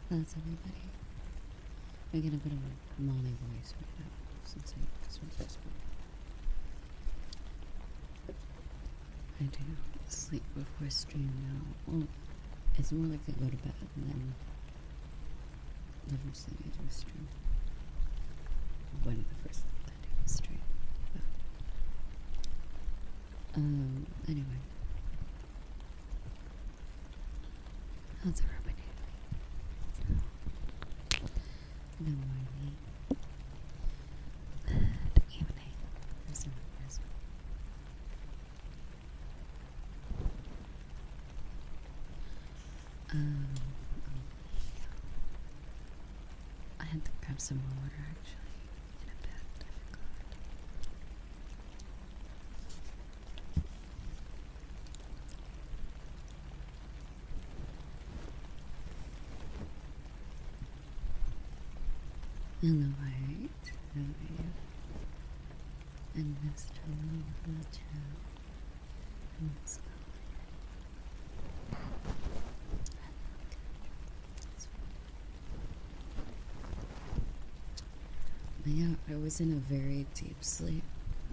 That's everybody. I get a bit of a mommy voice right now since I just went to school. I do sleep before stream now. Well, it's more like I go to bed and then the first thing I do is stream. When the first thing I do is stream. But, anyway. How's everybody doing? Good morning. Good evening. There's no person. I had to grab some more water actually in a bit. I forgot. Hello, Art. How are you? And Mr. Love for the chat. Let's go. Yeah, I was in a very deep sleep,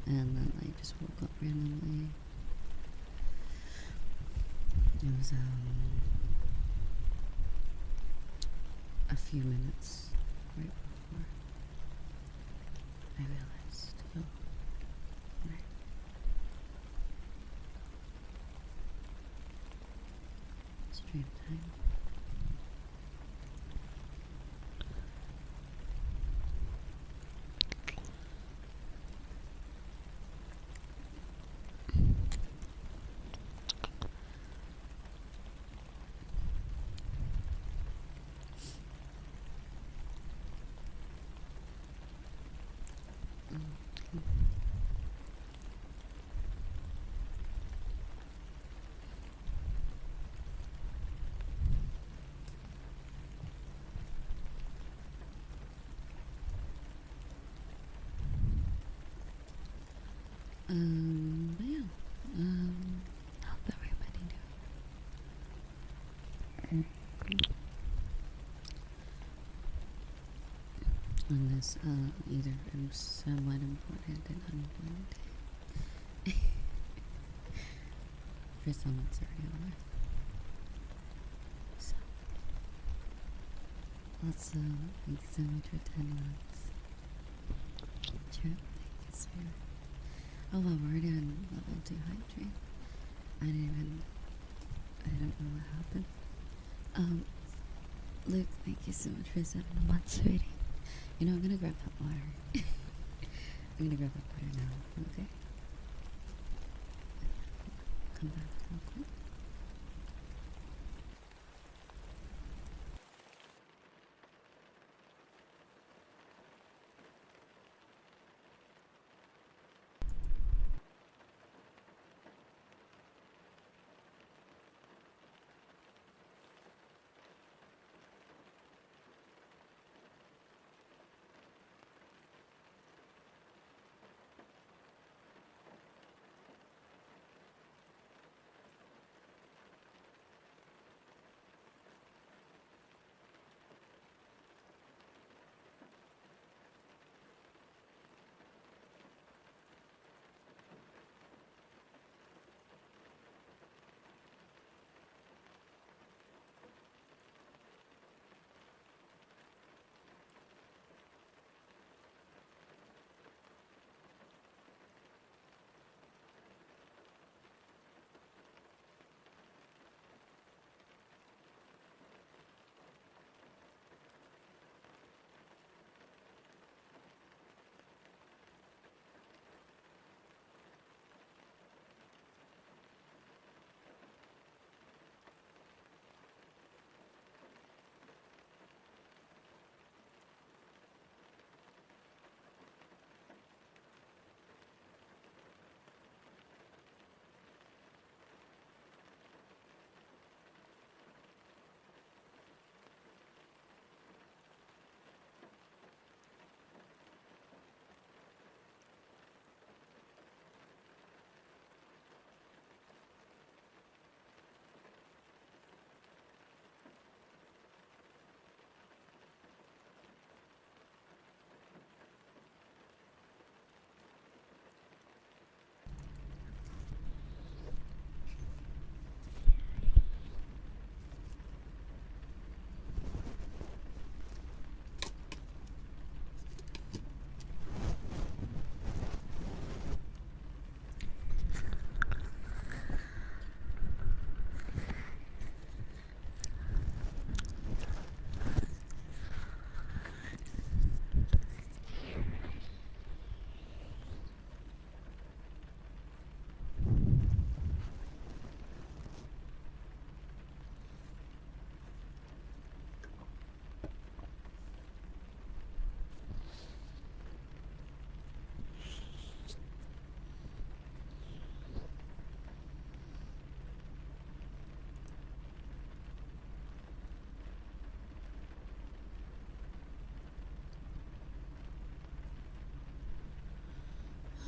and then I just woke up randomly. It was a few minutes right before I realized, oh, right. Stream time. But yeah, how's everybody doing? On this, either somewhat important and unimportant day. For some, it's already over. So, lots of thanks so much for 10 months. Trip, thank you, Spirit. Oh wow, we're already on level 2 hydrate. I don't know what happened. Luke, thank you so much for 7 months, sweetie. You know, I'm gonna grab that water. I'm gonna grab that water now, okay? Come back real quick.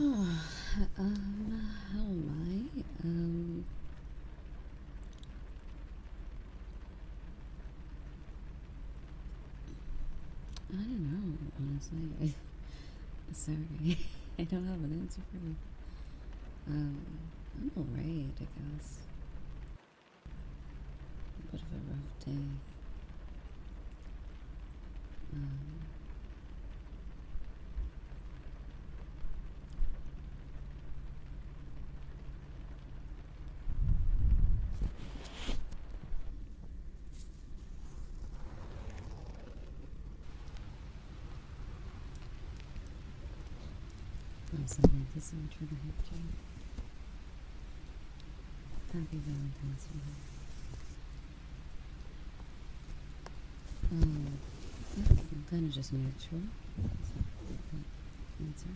How am I? I don't know, honestly. Sorry, I don't have an answer for you. I'm alright, I guess. A bit of a rough day. Also, thank you so much for the hype, Jane. Happy Valentine's Day. I'm kind of just neutral. Is that the answer?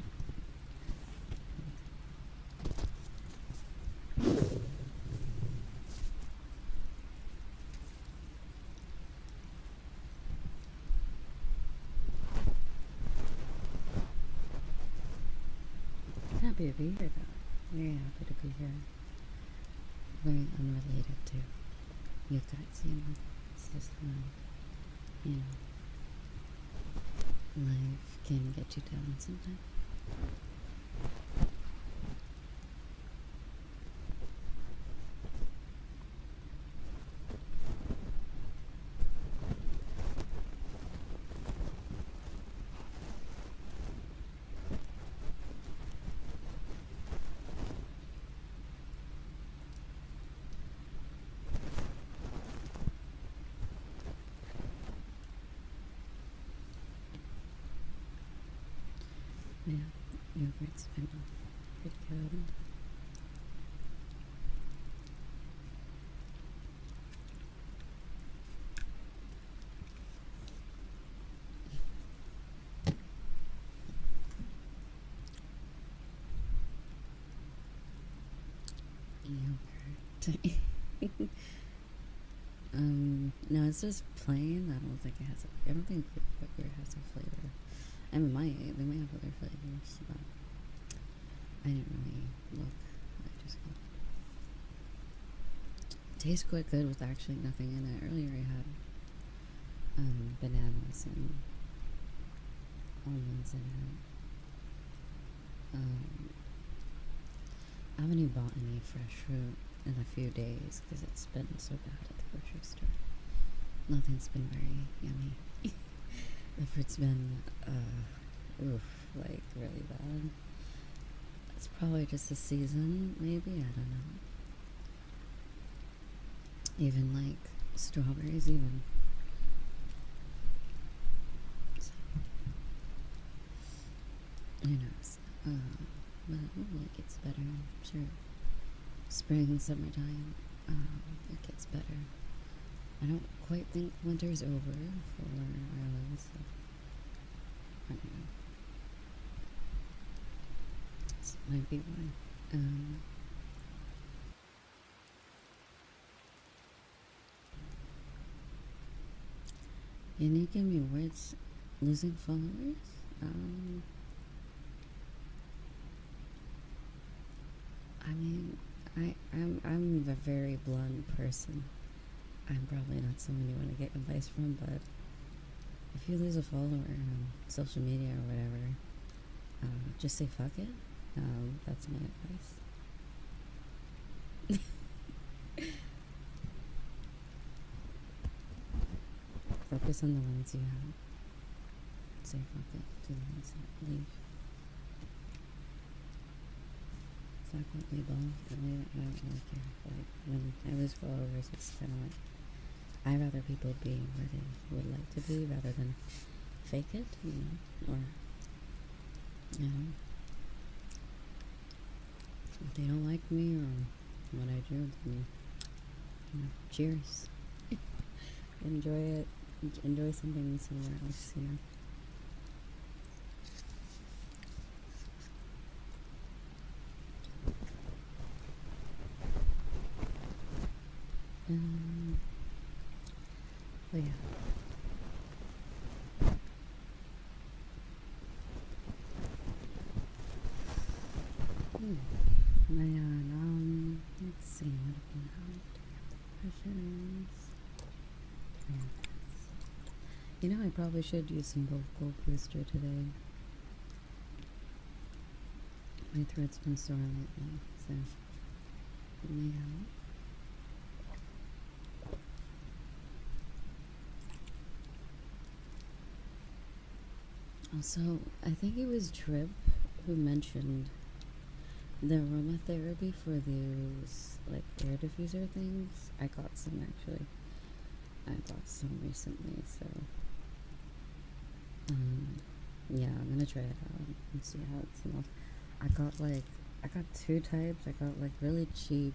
Happy to be here, though. Very happy to be here. Very unrelated to you guys, you know. It's just you know, life can get you down sometimes. Yeah, yogurt's been pretty good. Yogurt. No, it's just plain. I don't think it has a. I don't think yogurt has a flavor. I mean, they might have other flavors, but I didn't really look. I just got. It tastes quite good with actually nothing in it. Earlier I had bananas and almonds in it. I haven't even bought any fresh fruit in a few days because it's been so bad at the grocery store. Nothing's been very yummy. The fruit's been, like really bad. It's probably just the season, maybe, I don't know. Even like strawberries, even. So, who knows? But hopefully it gets better, I'm sure. Spring, summertime, it gets better. I don't quite think winter's over for Ireland, so I don't know. This might be why. You give me words losing followers? I mean, I'm a very blunt person. I'm probably not someone you want to get advice from, but if you lose a follower on social media or whatever, just say fuck it. That's my advice. Focus on the ones you have. Say fuck it to the ones that leave. Fuck it, leave all. I don't really care. Like, when I lose followers, it's kind of like, I'd rather people be where they would like to be rather than fake it, you know, or, you know, if they don't like me or what I do, then, you know, cheers. Enjoy it. Enjoy something somewhere else, you know. But yeah. Let's see, what have we had? Questions. You know, I probably should use some vocal booster today. My throat's been sore lately, so yeah. Also, I think it was Trip who mentioned the aromatherapy for those like air diffuser things. I got some actually. I bought some recently, so yeah, I'm gonna try it out and see how it smells. I got two types. I got like really cheap,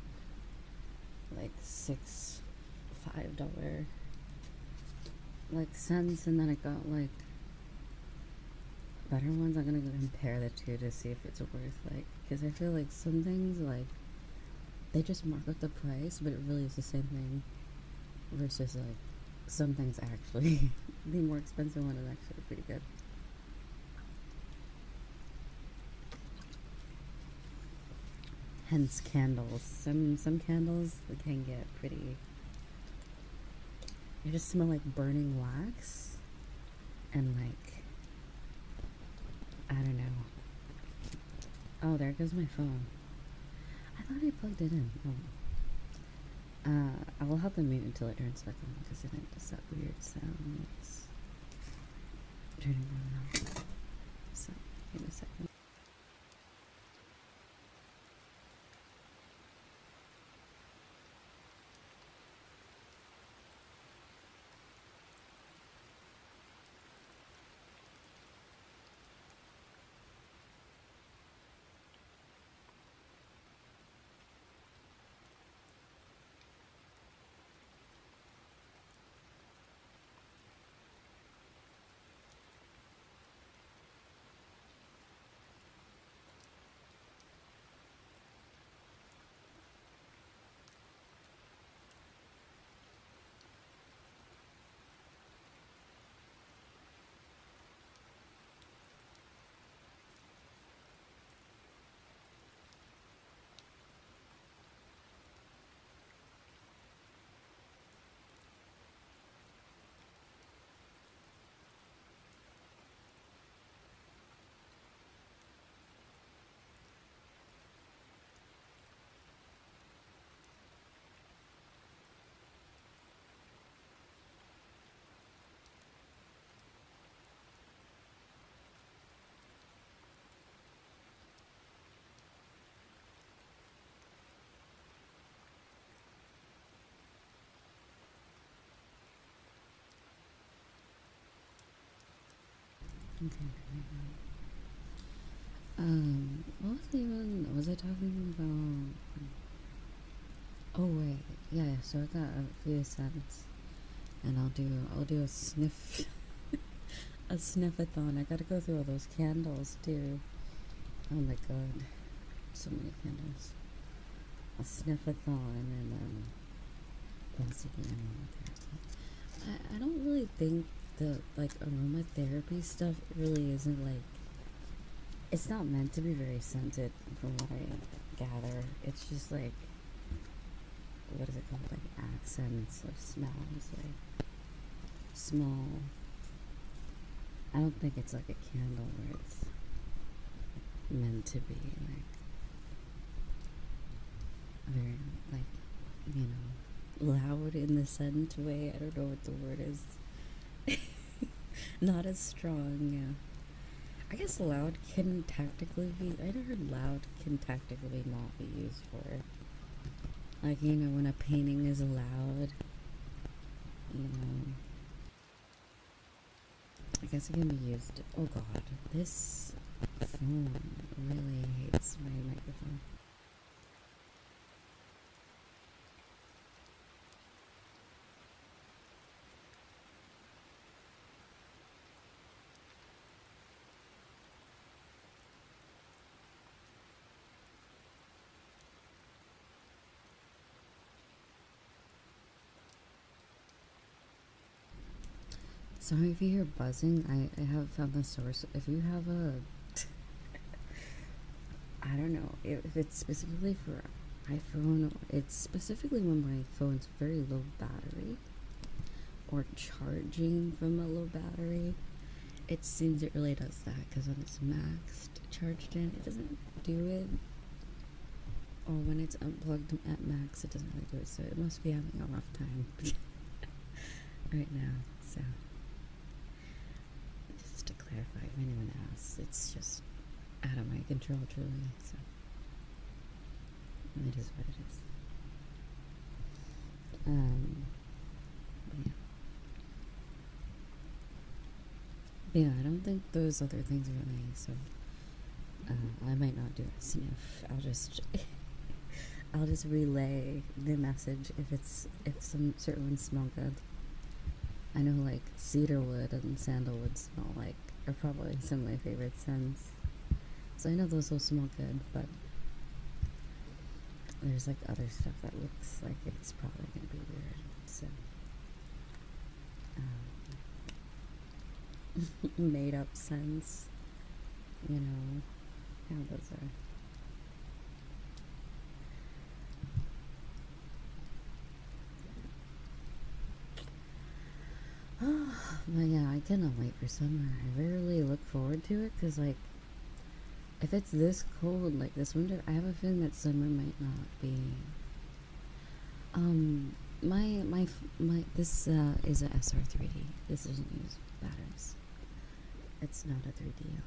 like $5 like cents, and then I got like better ones. I'm gonna go compare the two to see if it's worth because I feel like some things like they just mark up the price, but it really is the same thing. Versus like some things actually, the more expensive one is actually pretty good. Hence candles. Some candles they can get pretty. They just smell like burning wax, and like I don't know. Oh, there goes my phone. I thought I plugged it in. Oh. I will have to mute until it turns back on because it does that weird sound. It's turning on now. So, give me a second. Okay, what was I talking about? Oh wait, yeah. So I got a few cents, and I'll do a sniff, a sniffathon. I gotta go through all those candles too. Oh my god, so many candles. A sniffathon and possibly aromatherapy. I don't really think the like aromatherapy stuff really isn't like it's not meant to be very scented from what I gather. It's just like what is it called? Like accents of smells, like small. I don't think it's like a candle where it's meant to be like very like loud in the scent way. I don't know what the word is. Not as strong, yeah. I guess loud can tactically be. I heard loud can tactically not be used for it. Like, when a painting is loud, I guess it can be used. Oh god, this phone really hates my microphone. Sorry if you hear buzzing. I have found the source. If you have a I don't know if it's specifically for iPhone. It's specifically when my phone's very low battery or charging from a low battery, it seems it really does that, because when it's maxed, charged in, it doesn't do it. Or when it's unplugged at max, it doesn't really do it. So it must be having a rough time right now. So just to clarify, if anyone asks, it's just out of my control, truly. So it is what it is. But yeah, I don't think those other things are really, so I might not do a sniff. I'll just I'll just relay the message if some certain ones smell good. I know like cedarwood and sandalwood smell like are probably some of my favorite scents. So I know those will smell good, but there's like other stuff that looks like it's probably gonna be weird. So made up scents, you know how those are. But yeah, I cannot wait for summer. I rarely look forward to it because, like, if it's this cold, like this winter, I have a feeling that summer might not be. This is a SR3D. This doesn't use batteries. It's not a 3D.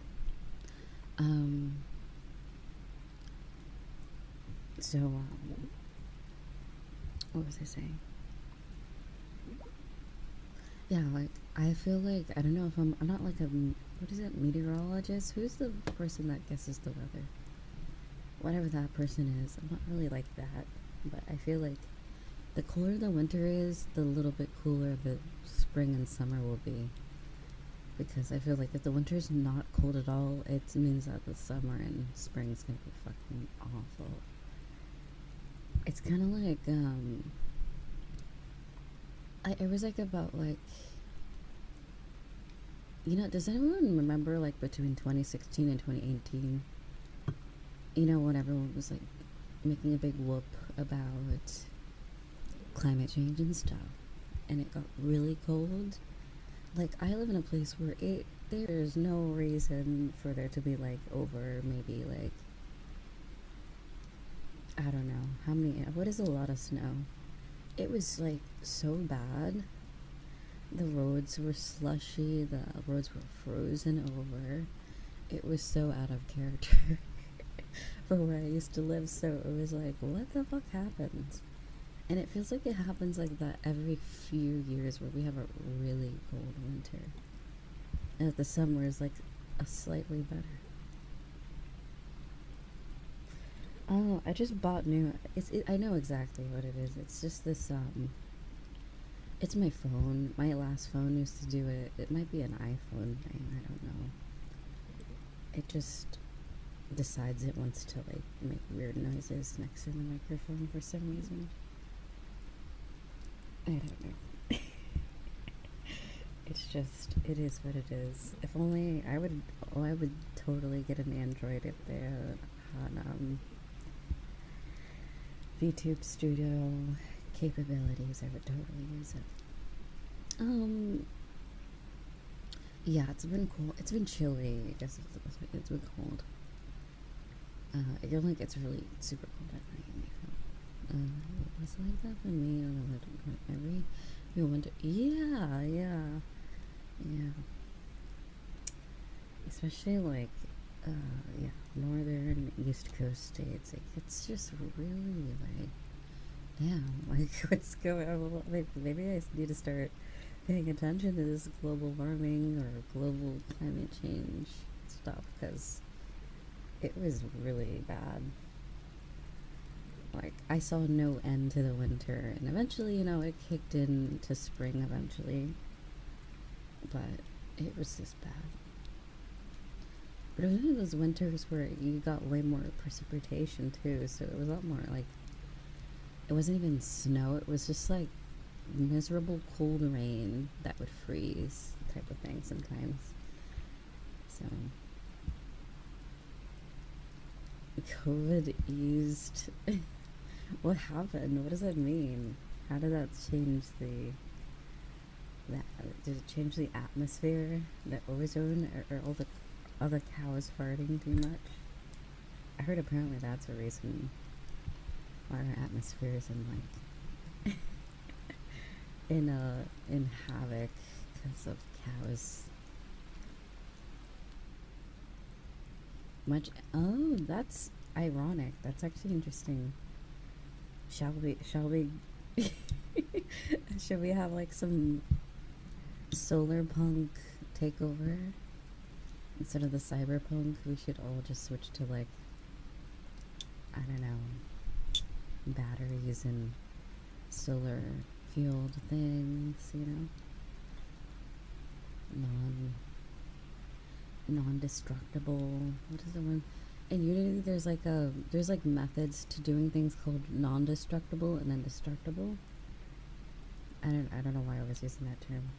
What was I saying? Yeah, like, I feel like, I don't know if I'm not like a, what is it, meteorologist? Who's the person that guesses the weather? Whatever that person is, I'm not really like that, but I feel like the colder the winter is, the little bit cooler the spring and summer will be. Because I feel like if the winter's not cold at all, it means that the summer and spring's gonna be fucking awful. It's kind of like, it was like about like, you know, does anyone remember like between 2016 and 2018, you know, when everyone was like making a big whoop about climate change and stuff, and it got really cold? Like, I live in a place where there's no reason for there to be like over maybe like, I don't know how many, what is a lot of snow? It was like so bad. The roads were slushy, the roads were frozen over. It was so out of character for where I used to live. So it was like, what the fuck happened? And it feels like it happens like that every few years, where we have a really cold winter and that the summer is like a slightly better. Oh, I just bought new. I know exactly what it is. It's just this it's my phone. My last phone used to do it. It might be an iPhone thing, I don't know. It just decides it wants to like make weird noises next to the microphone for some reason. I don't know. It's just, it is what it is. If only I would totally get an Android if they had VTube studio capabilities. I would totally use it. Yeah, it's been cold. It's been chilly. I guess it's been cold. I feel like it's really super cold at night. Was it like that for me? I don't know. Every winter. Yeah. Especially like, northern East Coast states. Like, it's just really like, damn, like, what's going on? Maybe I need to start paying attention to this global warming or global climate change stuff, because it was really bad. Like, I saw no end to the winter, and eventually, you know, it kicked into spring eventually, but it was just bad. But it was one of those winters where you got way more precipitation too, so it was a lot more like, it wasn't even snow, it was just like miserable cold rain that would freeze type of thing sometimes. So COVID eased. What happened? What does that mean? How did that change the that, did it change the atmosphere, the ozone, or all the other cows farting too much? I heard apparently that's a reason why our atmosphere is in havoc because of cows. Oh, that's ironic. That's actually interesting. Shall we should we have like some solar punk takeover instead of the cyberpunk? We should all just switch to like, I don't know, batteries and solar fueled things, you know? Non-destructible. What is the one? In Unity there's like methods to doing things called non-destructible and then destructible. I don't know why I was using that term.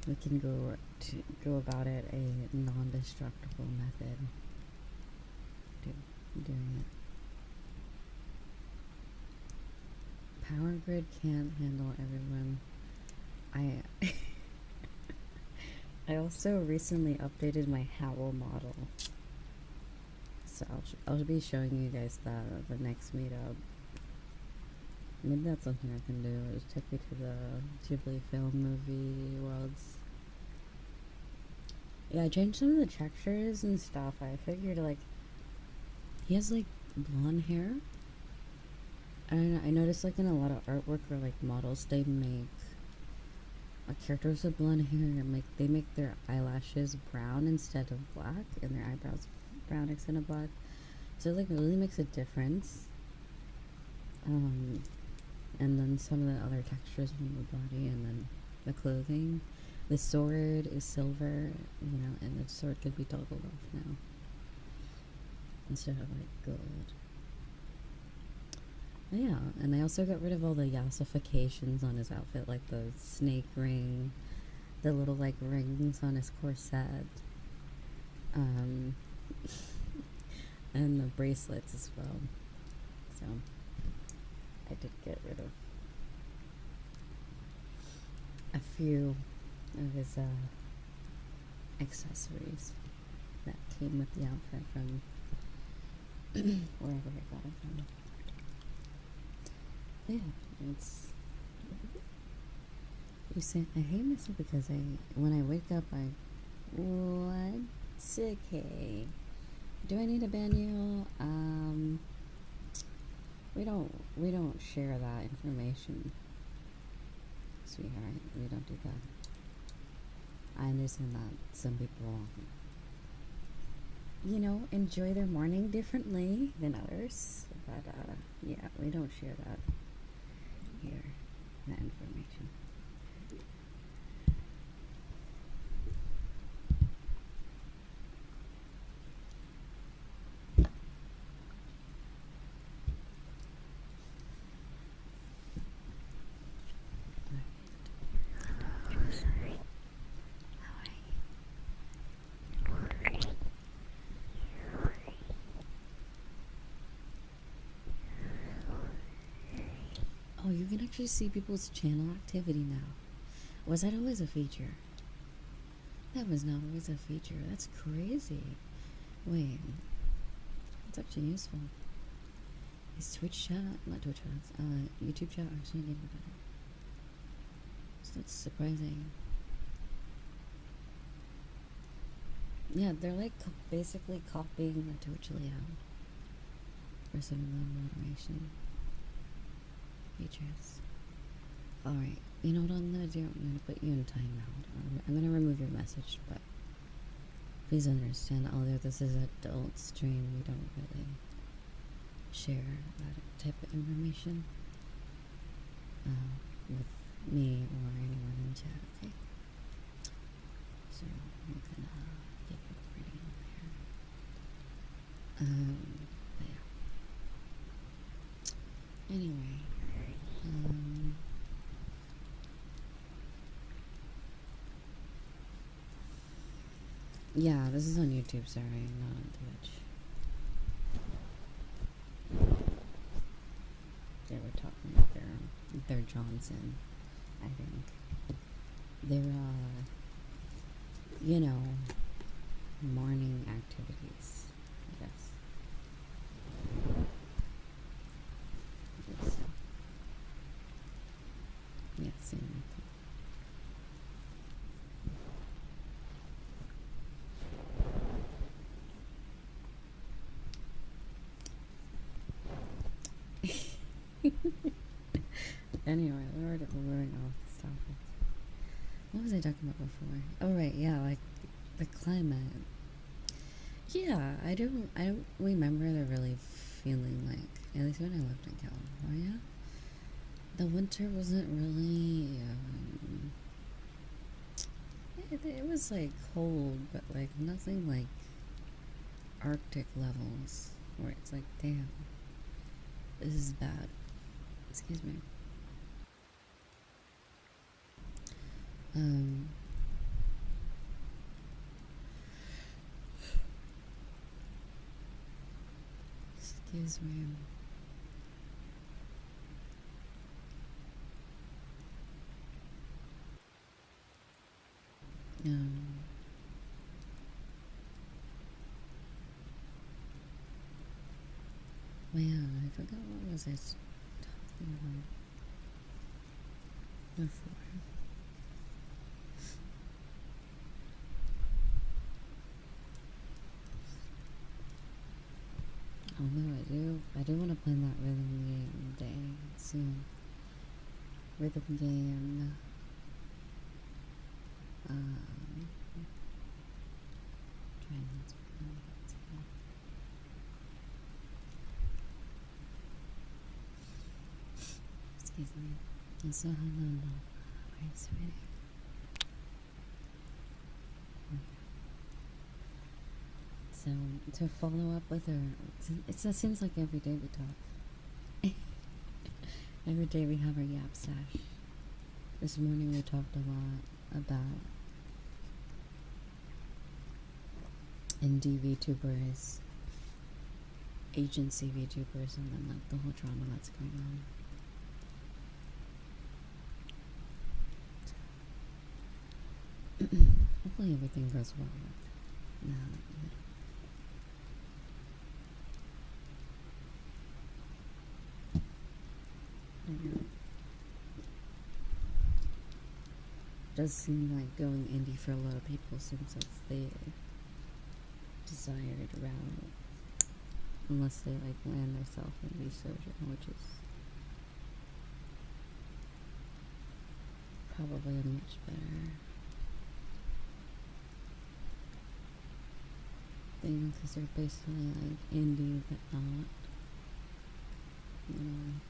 We can go about it a non-destructible method. Doing it. Power grid can't handle everyone. I also recently updated my Howl model, so I'll be showing you guys that at the next meetup. Maybe that's something I can do. Just take me to the Ghibli film movie worlds. Yeah, I changed some of the textures and stuff. I figured like he has like blonde hair. And I noticed like in a lot of artwork or like models, they make characters with blonde hair, they make their eyelashes brown instead of black, and their eyebrows brown instead of black. So it like really makes a difference. And then some of the other textures from the body, and then the clothing. The sword is silver, you know, and the sword could be toggled off now instead of like gold. Yeah, and I also got rid of all the yassifications on his outfit, like the snake ring, the little like rings on his corset, and the bracelets as well. So I did get rid of a few of his accessories that came with the outfit from wherever I got it from. Yeah, it's. You say I hate myself because when I wake up what's okay? Do I need to ban you? We don't share that information, sweetheart. We don't do that. I understand that some people, you know, enjoy their morning differently than others, but yeah, we don't share that here, that information. Oh, you can actually see people's channel activity now. Was that always a feature? That was not always a feature. That's crazy. Wait. That's actually useful. Is Twitch chat, not Twitch chat, YouTube chat actually getting better? So that's surprising. Yeah, they're like basically copying the Twitch layout for some of the moderation features. Alright, you know what I'm gonna do? I'm gonna put you in timeout. I'm gonna remove your message, but please understand, although this is an adult stream, we don't really share that type of information with me or anyone in chat, okay? So I'm gonna get you ready over here. But yeah. Anyway, yeah, this is on YouTube, sorry, not on Twitch. They were talking about their Johnson, I think. their you know, morning activities, I guess. Yes. Yeah, same Anyway, we're already moving off this topic. What was I talking about before? Oh right, yeah, like the climate. Yeah, I don't remember the really feeling like, at least when I lived in California, the winter wasn't really. It was like cold, but like nothing like Arctic levels, where it's like, damn, this is bad. Excuse me. Excuse me. Man, I forgot what was I talking about before. Although I do want to play that rhythm game day soon. Rhythm game. Trying not to excuse me. Also, hello, hi, sweetie. So, to follow up with her, it seems like every day we talk. Every day we have our yap stash. This morning we talked a lot about indie VTubers, agency VTubers, and then like the whole drama that's going on. Hopefully everything goes well now. It does seem like going indie for a lot of people seems like the desired route, unless they like land themselves in VSoja, which is probably a much better thing, because they're basically like indie but not, you know,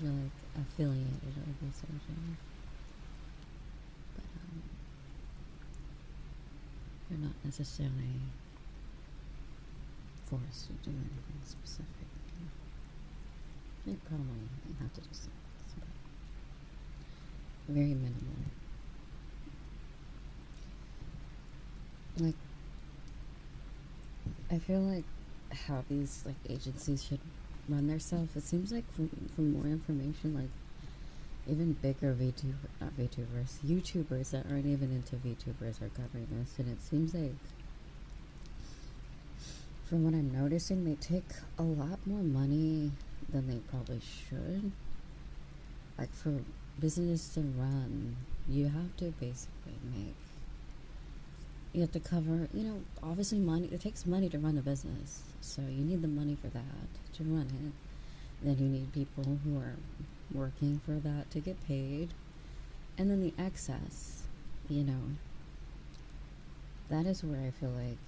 you're like affiliated with VSoja, but you're not necessarily forced to do anything specific. You probably have to do some things, but very minimal. Like, I feel like how these like agencies should run themselves. It seems like from more information, like even bigger YouTubers that aren't even into VTubers are covering this, and it seems like, from what I'm noticing, they take a lot more money than they probably should. Like, for business to run, you have to basically you have to cover, you know, obviously money, it takes money to run a business, so you need the money for that to run it. Then you need people who are working for that to get paid, and then the excess, you know, that is where I feel like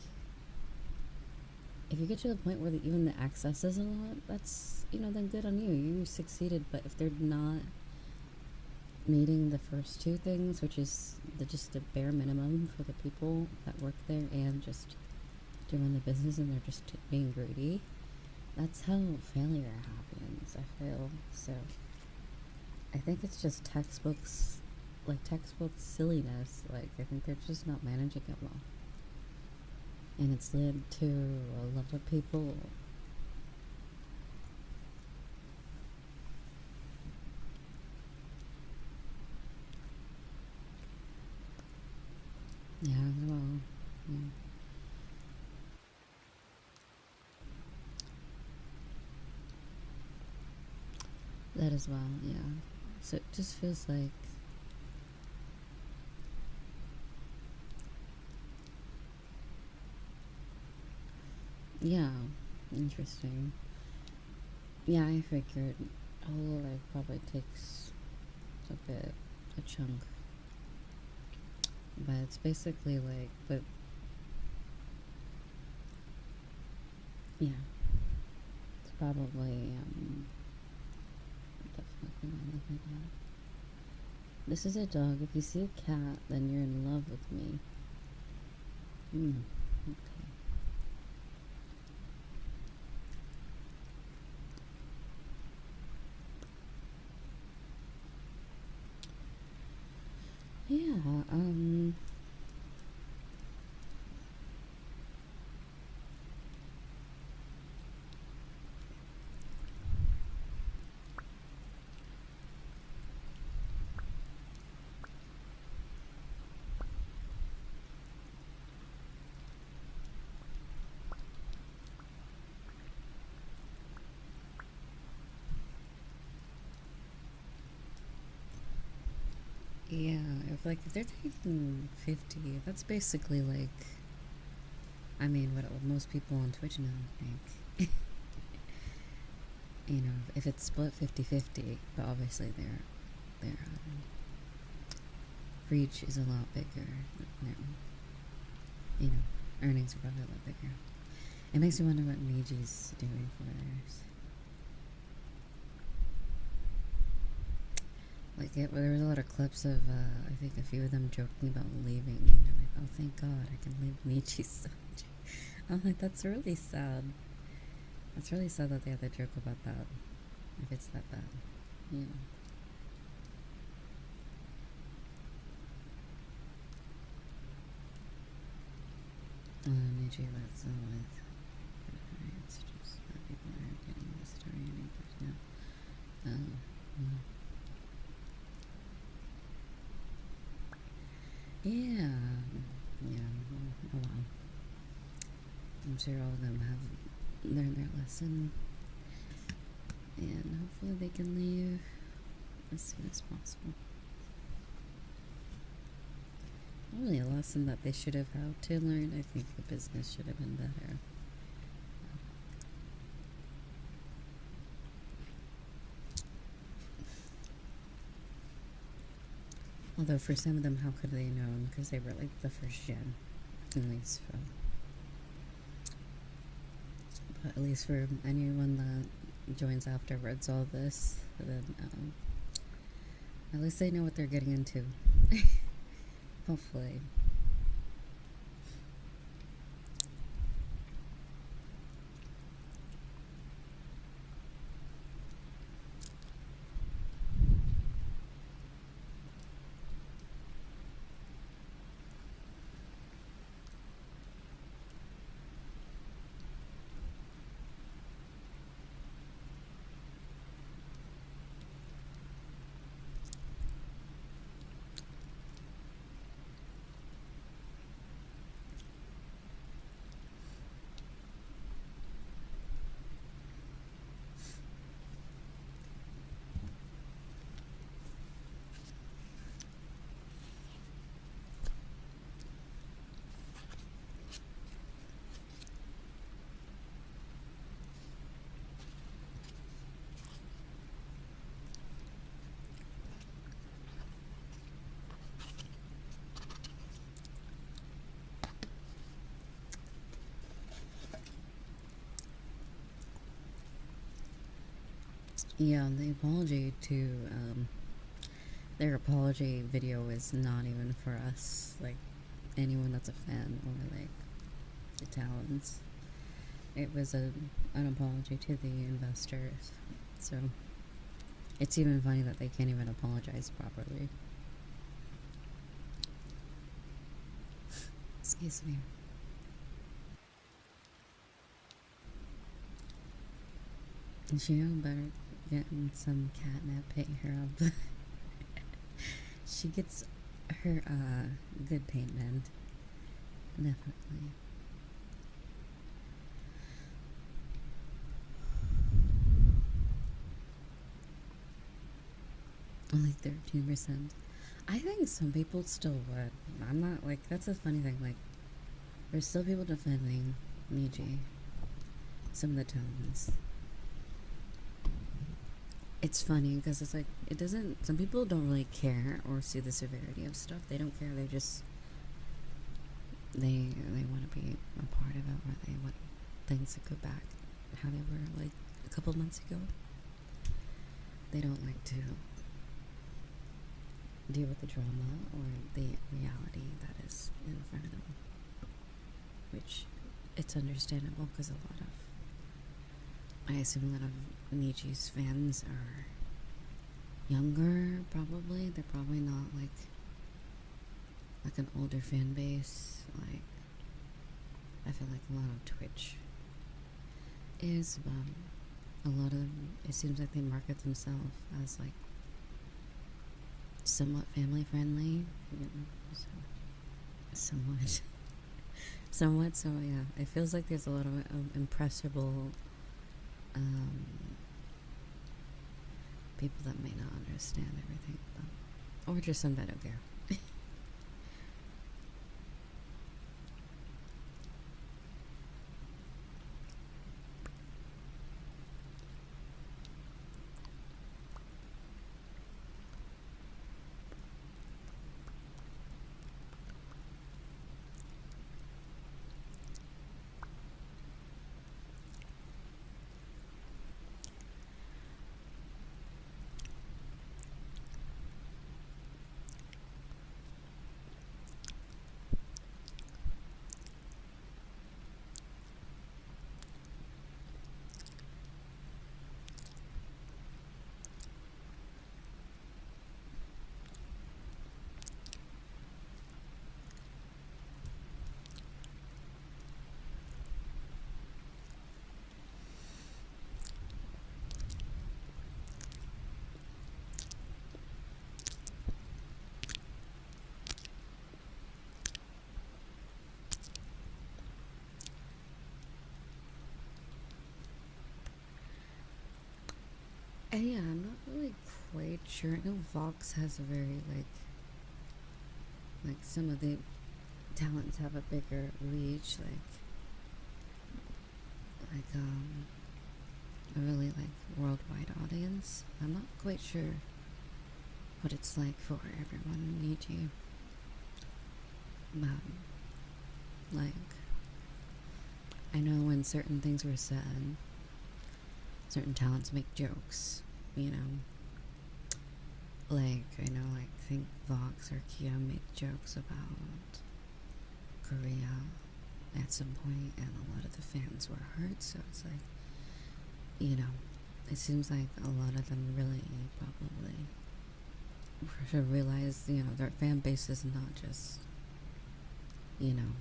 if you get to the point where even the excess is a lot, that's, you know, then good on you, you succeeded. But if they're not meeting the first two things, which is just the bare minimum for the people that work there and just to run the business, and they're just being greedy, that's how failure happens, I feel. So I think it's just textbook silliness. Like, I think they're just not managing it well, and it's led to a lot of people Yeah, well, yeah. That as well, yeah. So it just feels like, yeah, interesting. Yeah, I figured a whole life probably takes a bit, a chunk. But it's basically like, but yeah, it's probably, what the fuck am I looking at? This is a dog. If you see a cat, then you're in love with me. Okay. Yeah, yeah, if they're taking 50, that's basically like, I mean, what most people on Twitch now think. You know, if it's split 50-50, but obviously their reach is a lot bigger. Their, you know, earnings are probably a lot bigger. It makes me wonder what Niji's doing for theirs. Like, there was a lot of clips of, I think a few of them joking about leaving. And they're like, oh, thank God, I can leave Niji's stuff. I'm like, that's really sad. It's really sad that they had to joke about that. If it's that bad. Yeah. Niji, that's always. It's just that people are getting the story in English now. Yeah. Yeah. Oh well. I'm sure all of them have learned their lesson. And hopefully they can leave as soon as possible. Really a lesson that they should have had to learn. I think the business should have been better. Although for some of them, how could they know? Because they were like the first gen, at least. But at least for anyone that joins afterwards all this, then at least they know what they're getting into. Hopefully. Yeah, the apology to, their apology video is not even for us, like, anyone that's a fan or, like, the talents. It was an apology to the investors, so it's even funny that they can't even apologize properly. Excuse me. And she better getting some catnip, pay her up. She gets her good payment Definitely. Only 13%. I think some people still would. I'm not like, that's a funny thing. Like, there's still people defending Niji. Some of the tones. It's funny because it's like, it doesn't, some people don't really care or see the severity of stuff. They don't care. They just, they want to be a part of it, or they want things to go back how they were like a couple months ago. They don't like to deal with the drama or the reality that is in front of them, which it's understandable because a lot of, I assume a lot of Niji's fans are younger. Probably they're probably not like an older fan base. Like, I feel like a lot of Twitch is, a lot of them, it seems like they market themselves as like somewhat family friendly, so somewhat. So yeah, it feels like there's a lot of impressible people that may not understand everything, or just some that don't care. And yeah, I'm not really quite sure. I know Vox has a very like some of the talents have a bigger reach, like a really like worldwide audience. I'm not quite sure what it's like for everyone in Niji. Like, I know when certain things were said, certain talents make jokes, you know. Like, I know, like, I think Vox or Kia make jokes about Korea at some point, and a lot of the fans were hurt, so it's like, you know, it seems like a lot of them really probably should realize, you know, their fan base is not just, you know,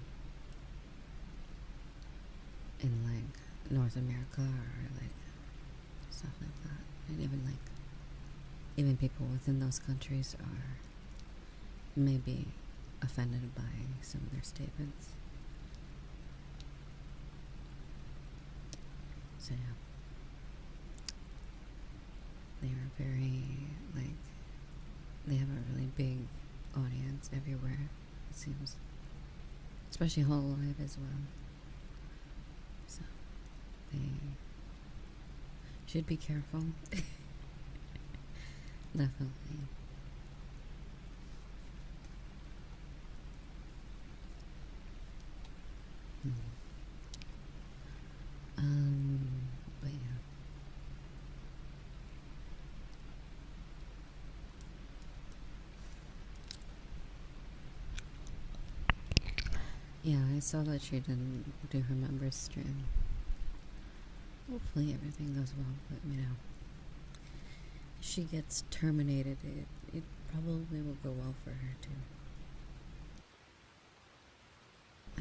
in like North America or like stuff like that, and even people within those countries are maybe offended by some of their statements. So yeah, they are very like, they have a really big audience everywhere, it seems, especially Hololive as well. So they should be careful. Definitely. But yeah. Yeah, I saw that she didn't do her members stream. Hopefully everything goes well, but you know, if she gets terminated, it probably will go well for her too.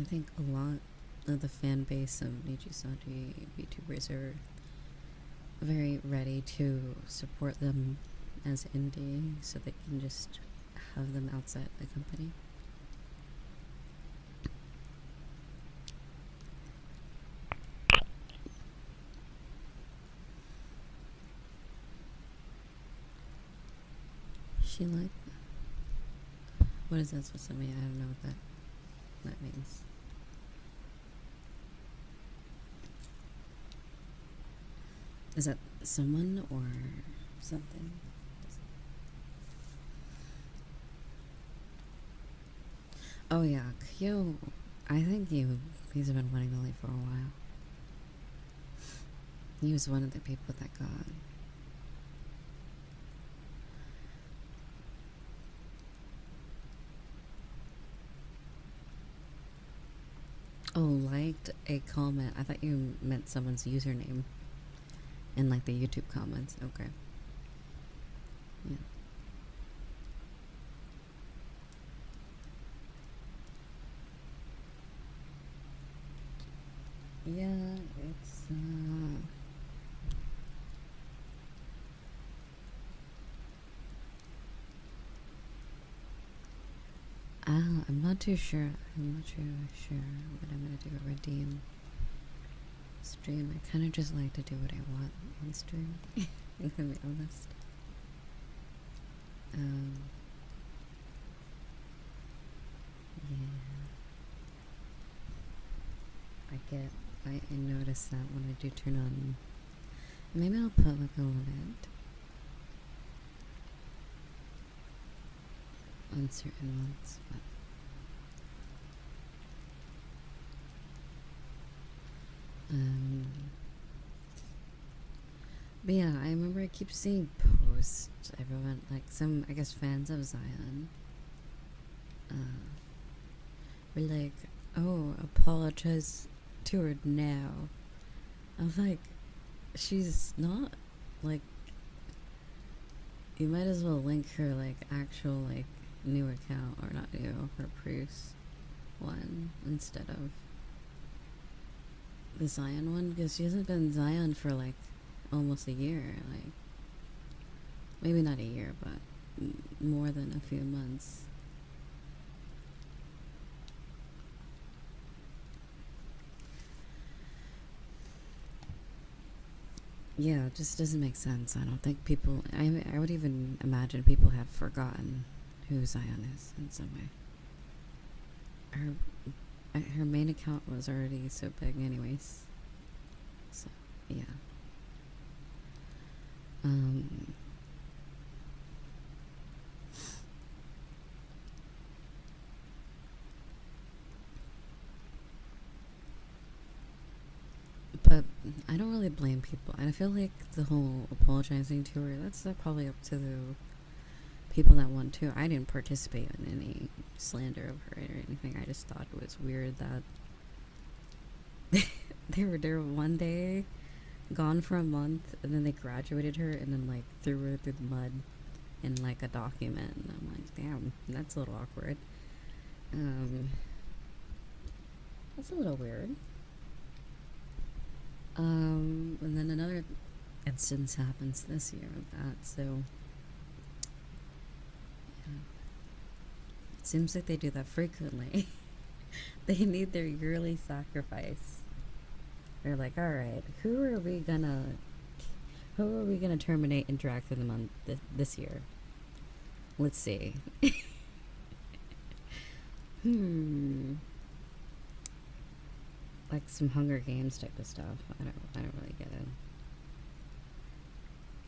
I think a lot of the fan base of Nijisanji VTubers are very ready to support them as indie, so they can just have them outside the company. she like? What is that supposed to mean? I don't know what that means. Is that someone or something? Oh yeah, Kyo. I think he's been wanting to leave for a while. He was one of the people that got liked a comment. I thought you meant someone's username in like the YouTube comments. Okay. Yeah. Yeah, it's I'm not too sure. I'm not too sure what I'm gonna do at redeem stream. I kind of just like to do what I want on stream. I'm gonna be honest. Yeah. I notice that when I do turn on. Maybe I'll put like a limit on certain ones, but yeah, I remember I keep seeing posts. Everyone, like some, I guess, fans of Zion, were like, "Oh, apologize to her now." I'm like, she's not, like, you might as well link her like actual like new account, or not new, her Prius one instead of the Zion one, because she hasn't been Zion for like almost a year. Like, maybe not a year, but more than a few months. Yeah, it just doesn't make sense. I don't think people, I would even imagine people have forgotten who Zion is in some way. Her main account was already so big anyways. So, yeah. But I don't really blame people. I feel like the whole apologizing to her, that's probably up to the people that want to. I didn't participate in any slander of her or anything. I just thought it was weird that they were there one day, gone for a month, and then they graduated her and then like threw her through the mud in like a document. And I'm like, damn, that's a little awkward. That's a little weird. And then another instance happens this year of that, so yeah. It seems like they do that frequently. They need their yearly sacrifice. They're like, alright, who are we gonna terminate and drag through the month this year? Let's see. Like some Hunger Games type of stuff. I don't really get it.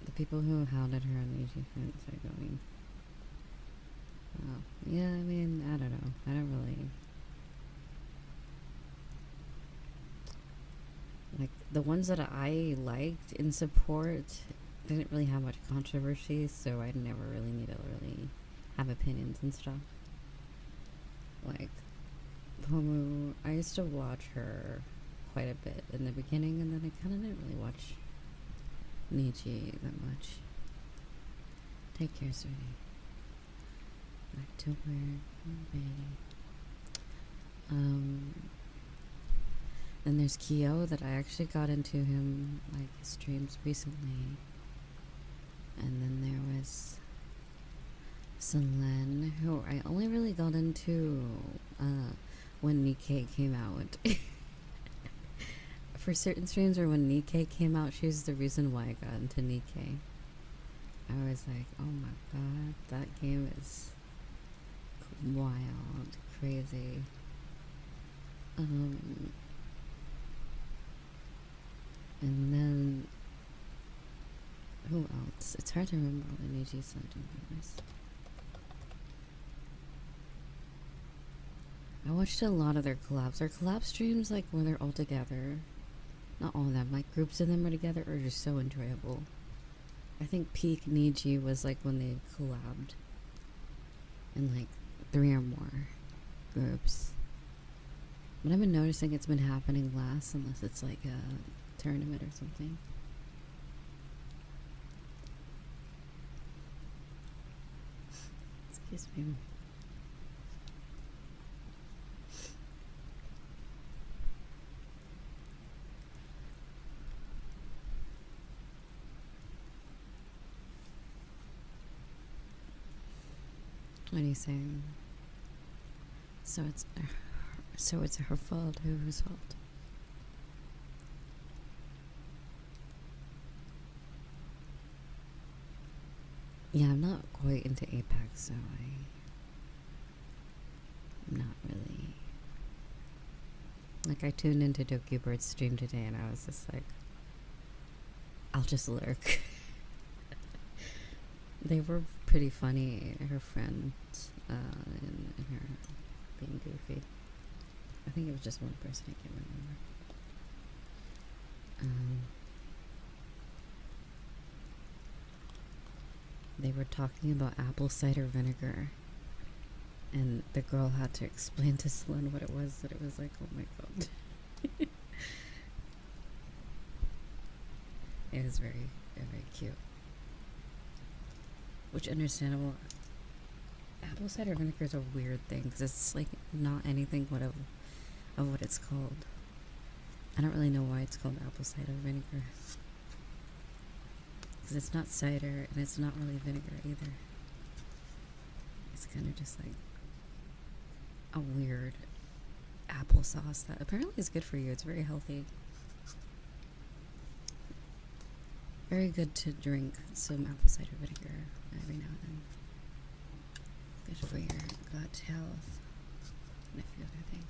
The people who hounded her on the achievements are going, oh, yeah, I mean, I don't know. I don't really, like, the ones that I liked in support didn't really have much controversy, so I never really need to really have opinions and stuff. Like, Homo, I used to watch her quite a bit in the beginning, and then I kind of didn't really watch Nietzsche that much. Take care, sweetie. October, baby. Then there's Kyo, that I actually got into him, like, his streams recently. And then there was Selene, who I only really got into when Nikkei came out. For certain streams, or when Nikkei came out, she was the reason why I got into Nikkei. I was like, oh my god, that game is wild, crazy. And then who else? It's hard to remember all the Niji Sanji members. I watched a lot of their collabs. Their collab streams, like when they're all together, not all of them, like groups of them are together, are just so enjoyable. I think peak Niji was like when they collabed in like 3 or more groups. But I've been noticing it's been happening less unless it's like a tournament or something. Excuse me. What are you saying? So it's her fault. Whose fault? Yeah, I'm not quite into Apex, so I'm not really. Like, I tuned into DokuBird's stream today and I was just like, I'll just lurk. They were pretty funny, her friend, and her being goofy. I think it was just one person, I can't remember. They were talking about apple cider vinegar, and the girl had to explain to Sloan what it was, that it was like, oh my god. It was very, very cute. Which, understandable. Apple cider vinegar is a weird thing, because it's like not anything of what it's called. I don't really know why it's called apple cider vinegar. Because it's not cider, and it's not really vinegar either. It's kind of just like a weird applesauce that apparently is good for you. It's very healthy. Very good to drink some apple cider vinegar every now and then. Good for your gut health and a few other things.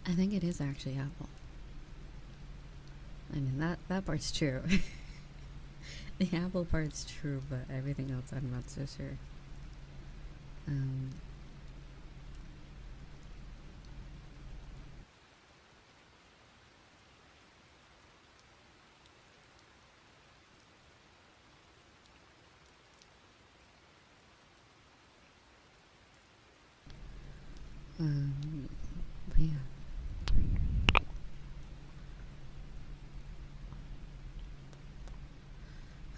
I think it is actually apple. I mean, that part's true. The apple part's true, but everything else I'm not so sure. But yeah.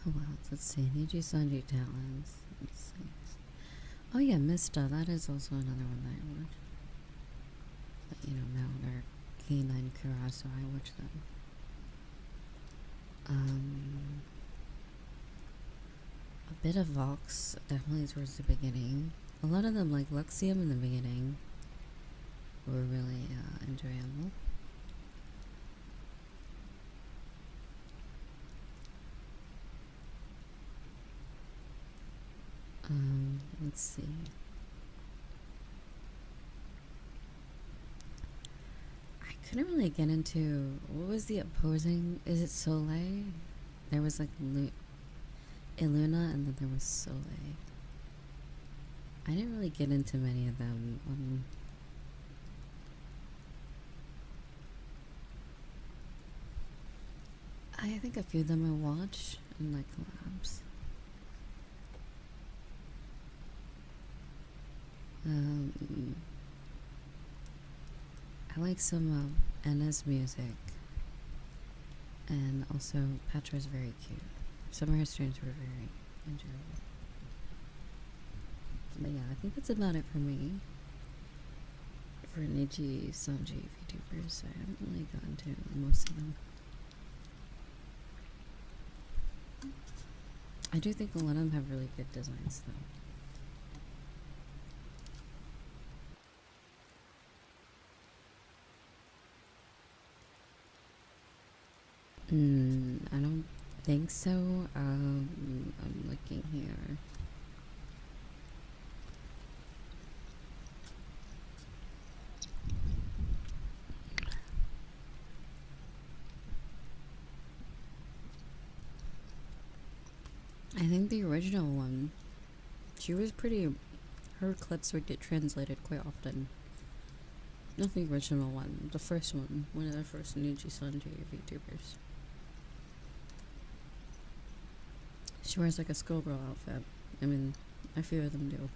Who else? Let's see. Niji Sanji Talents. Let's see. Oh yeah, Mista. That is also another one that I watch. But you know, now they're K9 Kura, so I watch them. A bit of Vox, definitely towards the beginning. A lot of them, like Luxium in the beginning, were really enjoyable. Let's see. I couldn't really get into what was the opposing. Is it Soleil? There was like Iluna, and then there was Soleil. I didn't really get into many of them. I think a few of them I watch in like collabs. I like some Anna's music, and also Petra's very cute. Some of her streams were very enjoyable. But yeah, I think that's about it for me. For Niji Sanji VTubers, I haven't really gotten to most of them. I do think a lot of them have really good designs though. I don't think so. I think the original one, she was pretty. Her clips would get translated quite often. Not the original one, the first one of the first Niji Sanji VTubers. She wears like a schoolgirl outfit. I mean, a few of them do.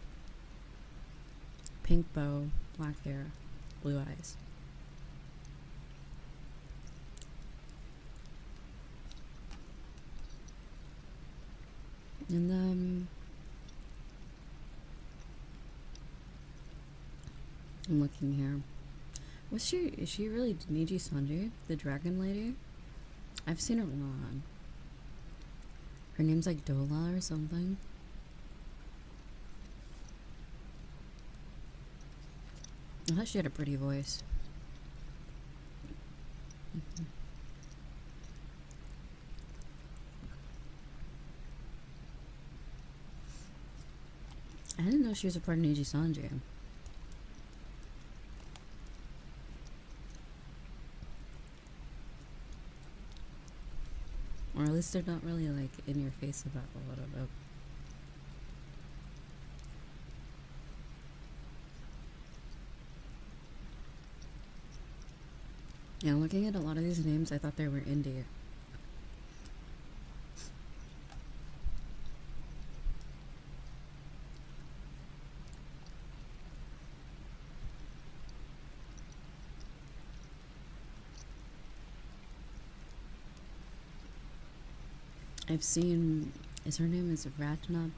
Pink bow, black hair, blue eyes. And then I'm looking here. Is she really Niji Sanji, the dragon lady? I've seen her a lot. Her name's like Dola or something. I thought she had a pretty voice. I didn't know she was a part of Niji Sanji. Or at least they're not really like in your face about a lot of it. Yeah, looking at a lot of these names, I thought they were indie. I've seen, her name is Ratna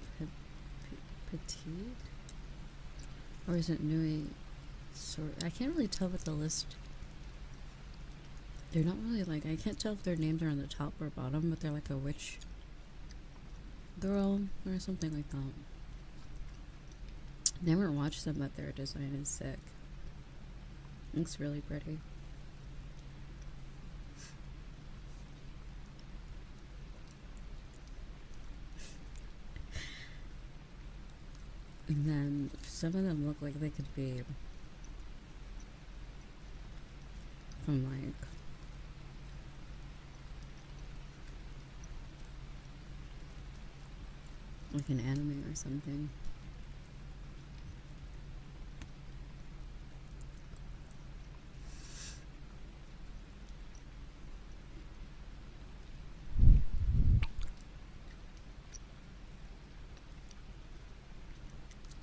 Petit? Or is it Nui? I can't really tell with the list. They're not really like, I can't tell if their names are on the top or bottom, but they're like a witch girl or something like that. Never watched them, but their design is sick. Looks really pretty. And then some of them look like they could be from like an anime or something.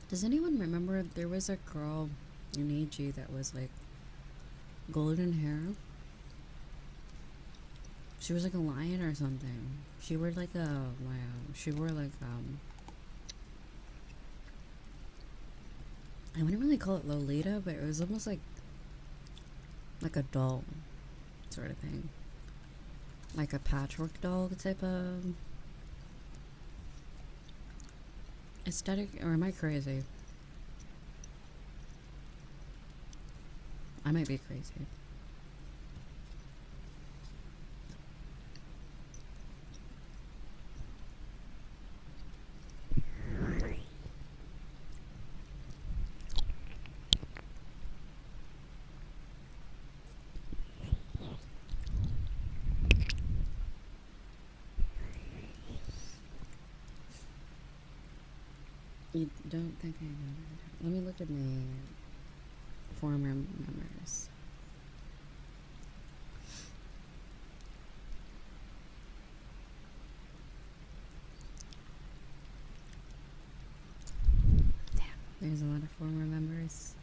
Does anyone remember there was a girl in AG that was like golden hair? She was like a lion or something. She wore like she wore like I wouldn't really call it Lolita, but it was almost like a doll sort of thing. Like a patchwork doll type of aesthetic, or am I crazy? I might be crazy. You don't think I know that? Let me look at my former members. Damn, there's a lot of former members.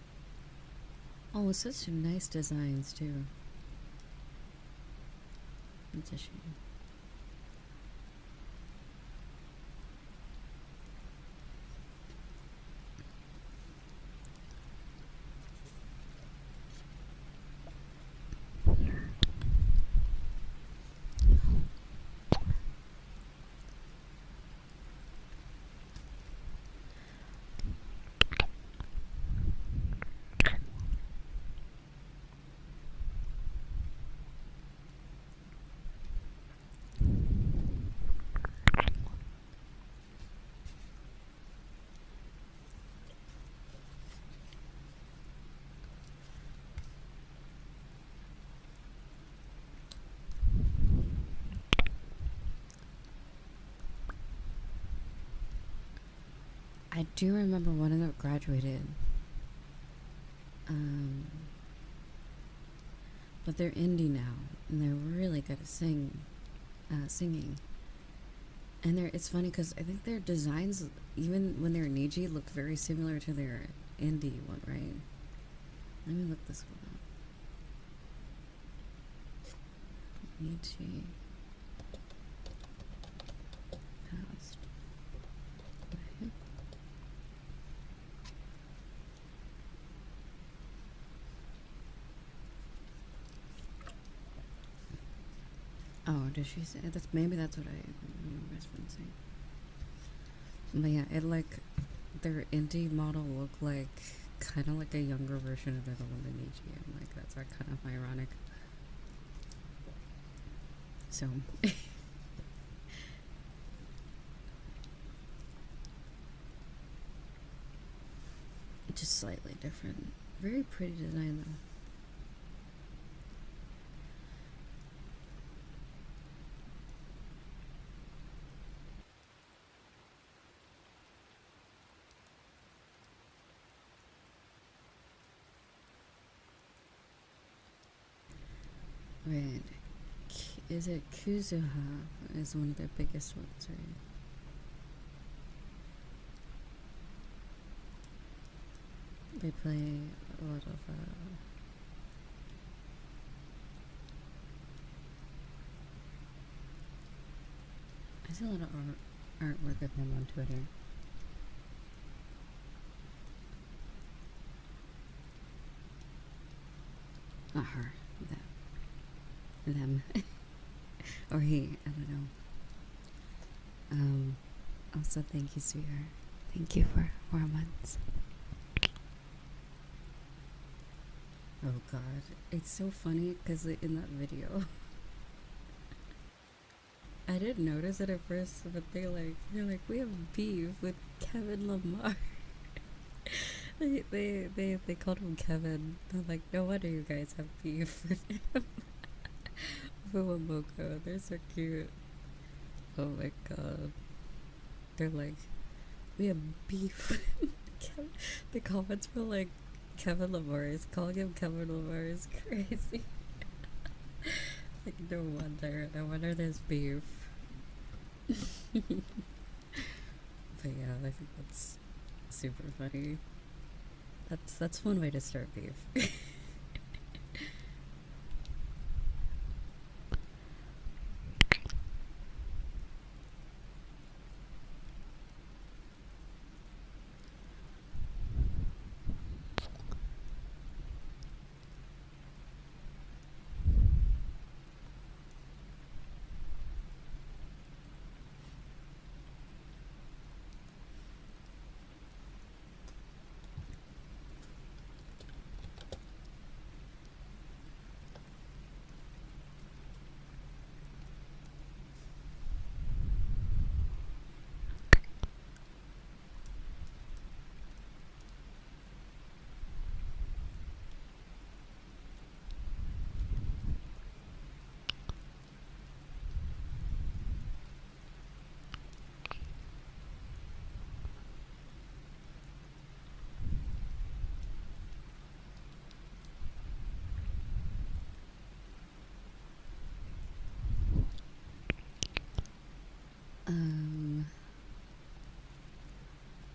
Oh, such nice designs too. It's a shame. I do remember one of them graduated. But they're indie now, and they're really good at singing. And it's funny because I think their designs, even when they're Niji, look very similar to their indie one, right? Let me look this one up. Niji. Past. Right. Oh, did she say that's maybe that's what I remember referencing. But yeah, it like their indie model looked like kind of like a younger version of the one in Nietzsche, and like that's kind of ironic. So just slightly different. Very pretty design though. Right. Is it Kuzuha is one of their biggest ones, right? They play a lot of I see a lot of artwork of him on Twitter. Not her, them. Or he, I don't know. Also, thank you, sweetheart. Thank you for 4 months. Oh god, it's so funny because in that video, I didn't notice it at first, but they're like, we have beef with Kevin Lamar. they called him Kevin. I'm like, no wonder you guys have beef with him. Fuwamoko, they're so cute. Oh my god. They're like, we have beef. The comments were like, Kevin Lamar is calling him Kevin Lamar is crazy. Like, no wonder there's beef. But yeah, I think that's super funny. That's one way to start beef.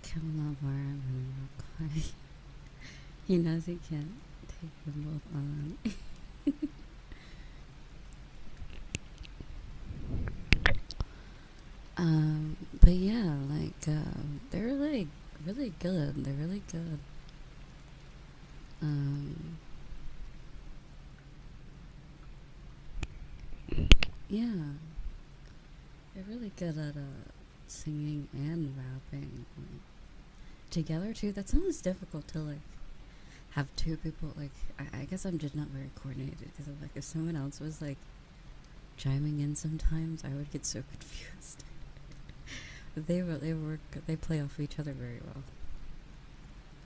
Kevin Lamar and reply. He knows he can't take them both on. But yeah, like, they're like really good. They're really good. Yeah, they're really good at singing and rapping like, together too. That sounds difficult to like have two people like. I guess I'm just not very coordinated because like if someone else was like chiming in, sometimes I would get so confused. But they work. They play off each other very well,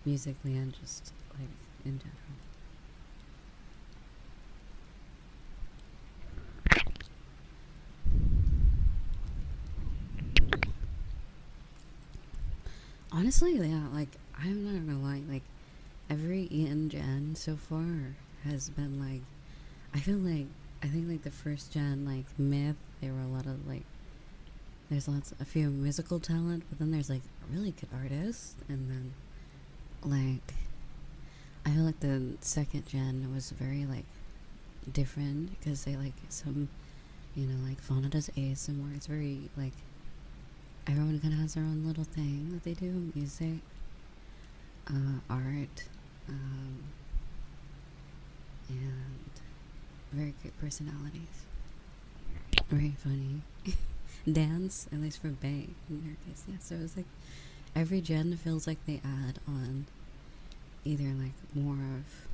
musically and just like in general. Honestly, yeah, like, I'm not gonna lie, like, every Ian gen so far has been like, I feel like, I think like the first gen, like, Myth, there were a lot of like, there's a few musical talent, but then there's like really good artists, and then like, I feel like the second gen was very like different because they like some, you know, like Fauna does ASMR. It's very like everyone kind of has their own little thing that they do, music, art, and very great personalities, very funny. Dance, at least for Bay in their case, yeah. So it's like every gen feels like they add on either like more of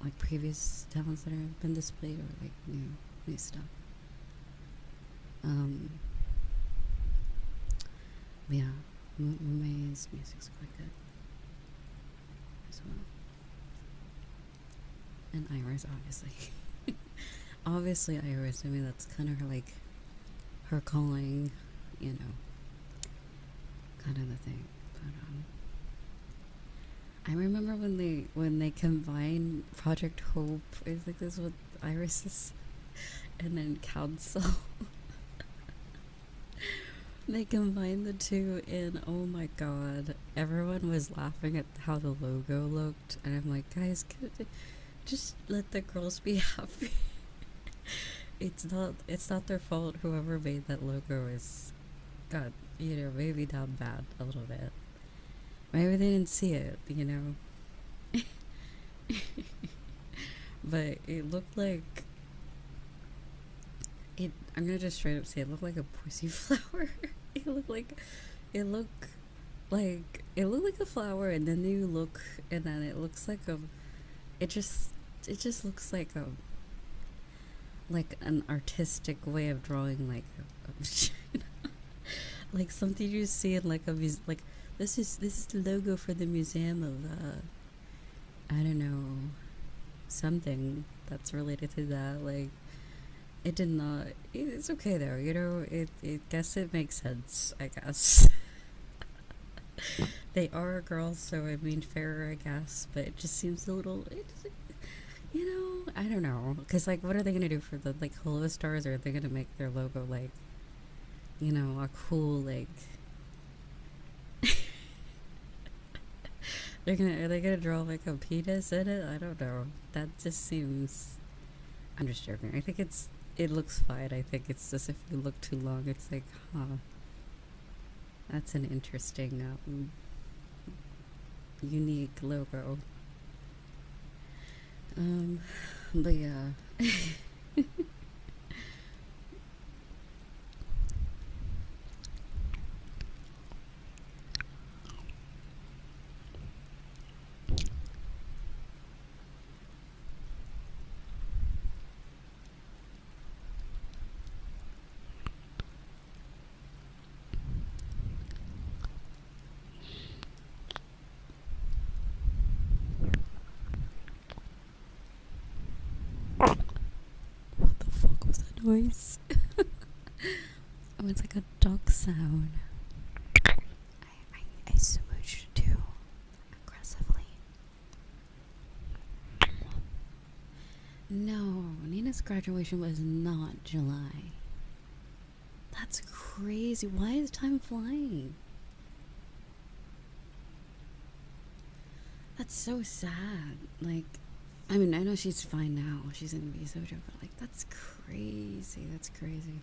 like previous talents that have been displayed or like new stuff. But yeah, Mume's music's quite good as well, and Iris obviously. Obviously Iris. I mean that's kind of her like her calling, you know, kind of the thing. But I remember when they combined Project Hope, I think this with Iris's, and then Council. They combined the two, and oh my god, everyone was laughing at how the logo looked, and I'm like, guys, just let the girls be happy. It's not their fault. Whoever made that logo is, God, you know, maybe down bad a little bit. Maybe they didn't see it, you know. But it looked like it. I'm gonna just straight up say it looked like a pussy flower. It looked like it looked like a flower, and then you look, and then it looks like a. It just looks like a. Like an artistic way of drawing, like like something you see in like a like this is the logo for the museum of I don't know, something that's related to that. Like it did not. It's okay though, you know. It guess it makes sense. I guess they are girls, so I mean fairer, I guess. But it just seems a little. You know, I don't know, because like, what are they gonna do for the like holo stars? Or are they gonna make their logo like, you know, a cool like? Are they gonna draw like a penis in it? I don't know. That just seems. I'm just joking. I think it looks fine. I think it's just if you look too long, it's like, huh. That's an interesting, unique logo. But yeah. What the fuck was that noise? Oh, it's like a dog sound. I smooched too aggressively. No, Nina's graduation was not July. That's crazy. Why is time flying? That's so sad. Like, I mean, I know she's fine now. She's in Visojo, but like, that's crazy. That's crazy.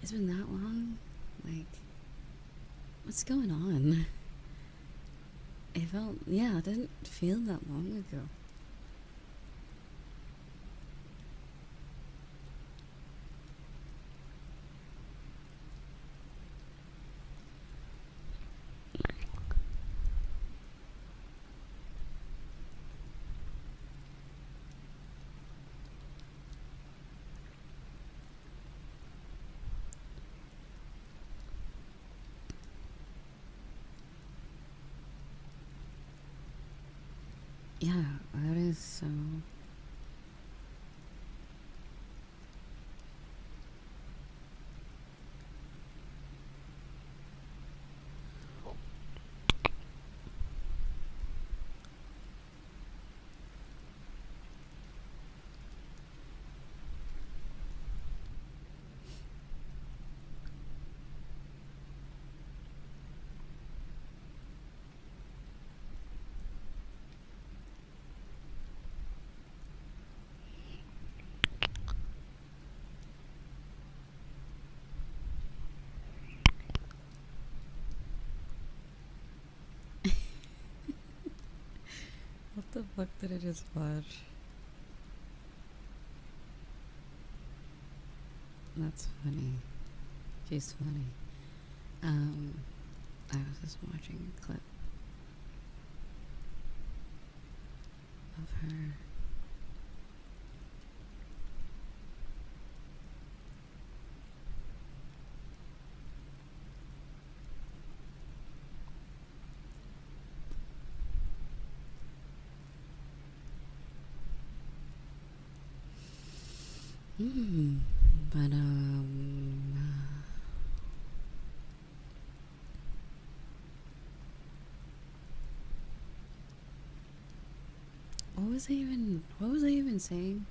It's been that long? Like, what's going on? It felt, yeah, it didn't feel that long ago. Yeah, that is so. fuck did I just watch? That's funny. She's funny. I was just watching a clip of her. But what was I even saying?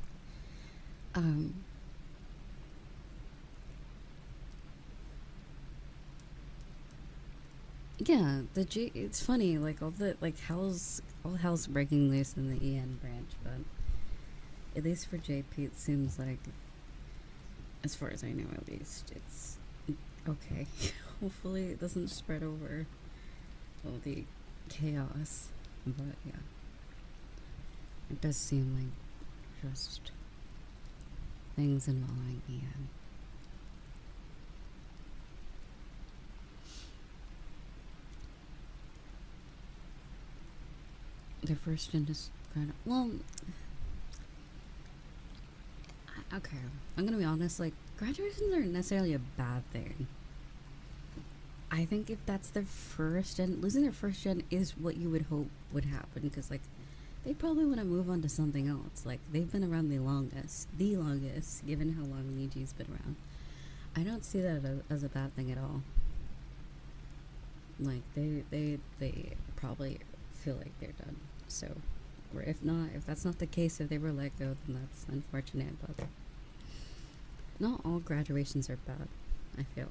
Yeah, it's funny, like all hell's breaking loose in the EN branch, but at least for JP it seems like, as far as I know at least, it's okay. Hopefully it doesn't spread over all the chaos, but yeah. It does seem like just things involving EN. Their first gen is well, okay, I'm gonna be honest, like, graduations aren't necessarily a bad thing. I think if that's their first gen, losing their first gen is what you would hope would happen, because, like, they probably want to move on to something else. Like, they've been around the longest, given how long Niji's been around. I don't see that as a bad thing at all. Like, they probably feel like they're done. So, or if that's not the case, if they were let go, then that's unfortunate, but not all graduations are bad, I feel.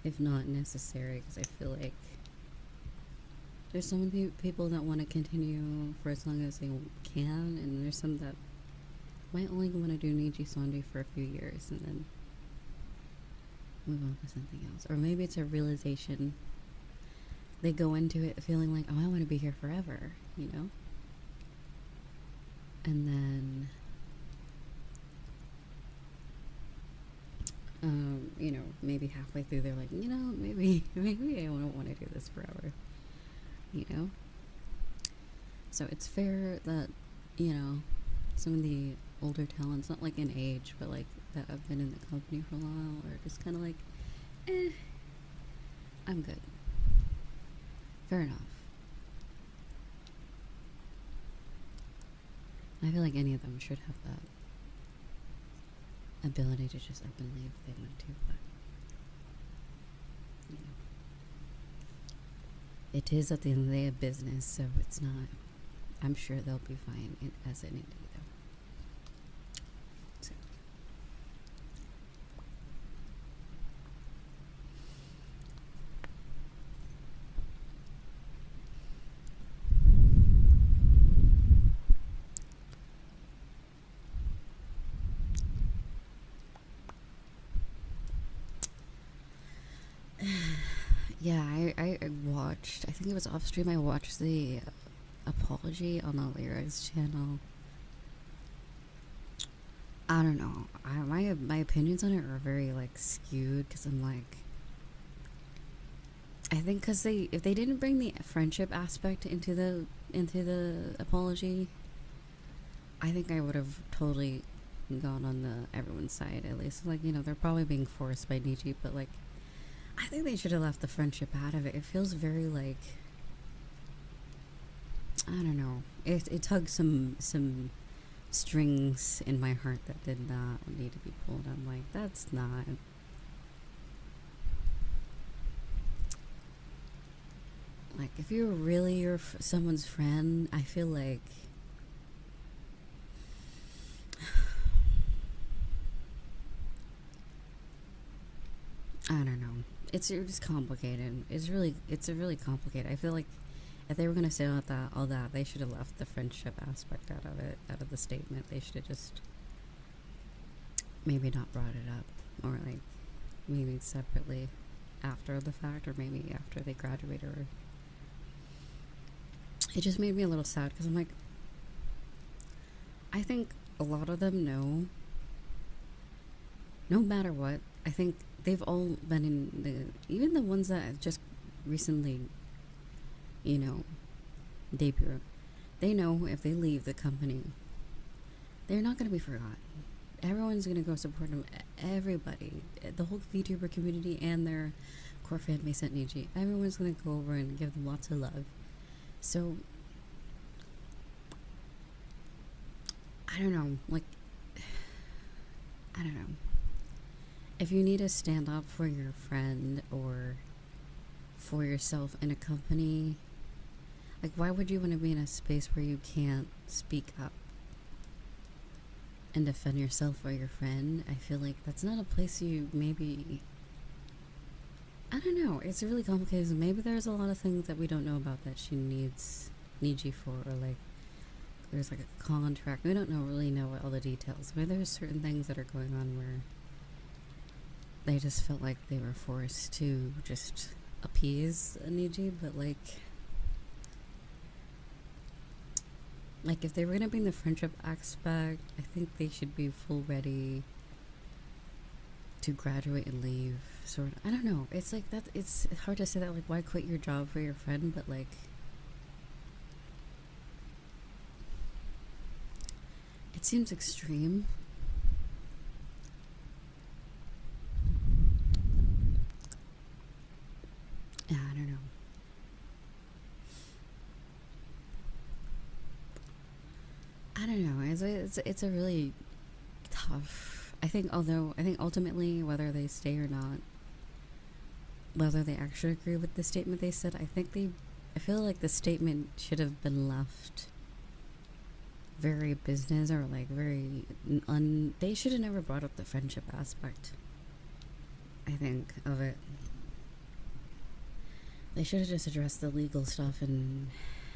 If not necessary, because I feel like there's so many people that want to continue for as long as they can, and there's some that might only want to do Niji Sanji for a few years and then move on to something else. Or maybe it's a realization. They go into it feeling like, oh, I want to be here forever, you know? And then, you know, maybe halfway through they're like, you know, maybe I don't want to do this forever, you know? So it's fair that, you know, some of the older talents, not like in age, but like that have been in the company for a while, are just kind of like, I'm good. Fair enough. I feel like any of them should have that ability to just up and leave if they want to, but you know, it is at the end of the day a business, so it's not. I'm sure they'll be fine as an indie though. So. Yeah, I watched, I think it was off stream, I watched the apology on Arloriza's channel. I don't know. My opinions on it are very like skewed, because I'm like, I think because if they didn't bring the friendship aspect into the apology, I think I would have totally gone on the everyone's side, at least. Like, you know, they're probably being forced by Niji, but like, I think they should have left the friendship out of it. It feels very like, I don't know. It tugged some strings in my heart that did not need to be pulled. I'm like, that's not. Like, if you're really someone's friend, I feel like I don't know. It's just complicated. It's really complicated. I feel like if they were gonna say all that, they should have left the friendship aspect out of it, out of the statement. They should have just maybe not brought it up, or like maybe separately after the fact, or maybe after they graduate, or it just made me a little sad because I'm like, I think a lot of them know, no matter what, I think they've all been in even the ones that just recently, you know, debut, they know if they leave the company, they're not going to be forgotten. Everyone's going to go support them. Everybody, the whole VTuber community and their core fan base at Niji, everyone's going to go over and give them lots of love. So, I don't know, like, I don't know. If you need to stand up for your friend or for yourself in a company, like, why would you want to be in a space where you can't speak up and defend yourself or your friend? I feel like that's not a place you maybe... I don't know. It's really complicated. Maybe there's a lot of things that we don't know about that she needs you for, or like there's like a contract. We don't really know all the details. Maybe there's certain things that are going on where they just felt like they were forced to just appease Niji, but like if they were gonna bring the friendship aspect, I think they should be full ready to graduate and leave. Sort of, I don't know. It's like that. It's hard to say that. Like, why quit your job for your friend? But like, it seems extreme. Yeah, I don't know. I don't know. It's a really tough. I think ultimately, whether they stay or not, whether they actually agree with the statement they said, I feel like the statement should have been left very business, or like very they should have never brought up the friendship aspect, I think, of it. They should have just addressed the legal stuff and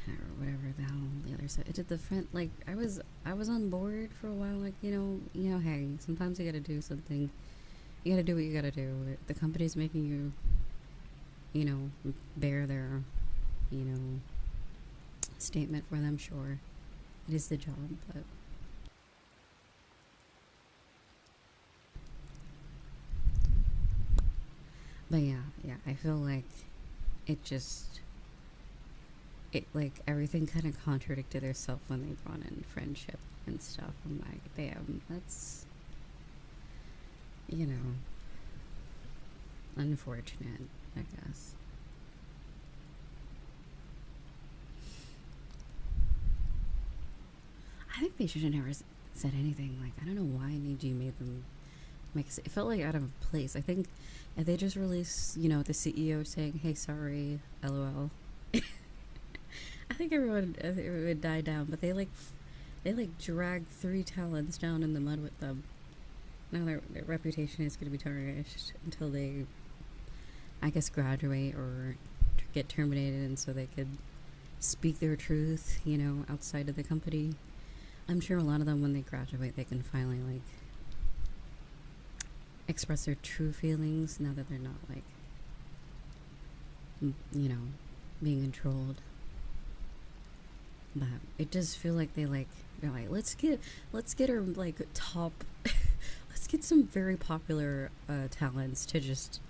or whatever the hell the other side. It did the friend, like, I was on board for a while, like, you know, hey, sometimes you gotta do something. You gotta do what you gotta do. The company's making you, you know, bear their, you know, statement for them. Sure, it is the job, but yeah, I feel like it just, it, like, everything kind of contradicted itself when they brought in friendship and stuff. I'm like, damn, that's, you know, unfortunate, I guess. I think they should have never said anything. Like, I don't know why Niji made them make it felt like out of place. I think if they just release, you know, the CEO saying, "Hey, sorry, LOL," I think everyone, it would die down. But they drag 3 talents down in the mud with them. Now their reputation is going to be tarnished until they, I guess, graduate or get terminated, and so they could speak their truth, you know, outside of the company. I'm sure a lot of them, when they graduate, they can finally, like, express their true feelings now that they're not, like, you know, being controlled. But it does feel like they're like, let's get our, like, top let's get some very popular talents to just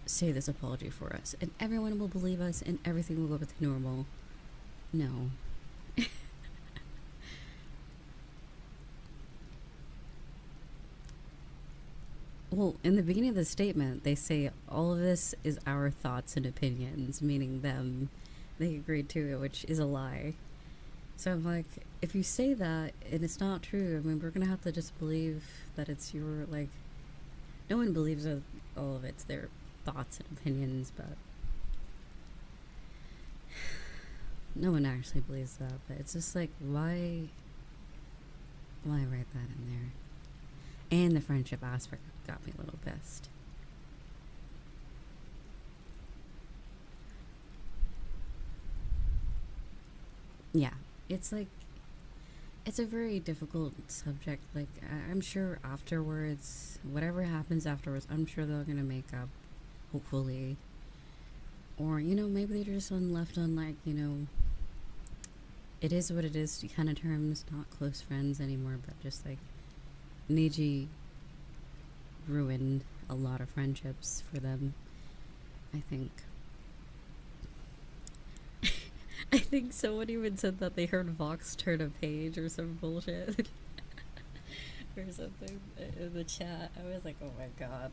say this apology for us, and everyone will believe us and everything will go back to normal. No. Well, in the beginning of the statement, they say all of this is our thoughts and opinions, meaning them. They agreed to it, which is a lie. So I'm like, if you say that and it's not true, I mean, we're gonna have to just believe that it's your, like, no one believes that all of it's their thoughts and opinions, but no one actually believes that. But it's just like, why write that in there? And the friendship aspect got me a little pissed. Yeah, it's like, it's a very difficult subject. Like, I'm sure afterwards, whatever happens afterwards, I'm sure they're gonna make up, hopefully. Or, you know, maybe they're just left on, like, you know, it is what it is kind of terms, not close friends anymore, but just like Neji ruined a lot of friendships for them, I think. I think someone even said that they heard Vox turn a page or some bullshit. Or something in the chat. I was like, oh my god.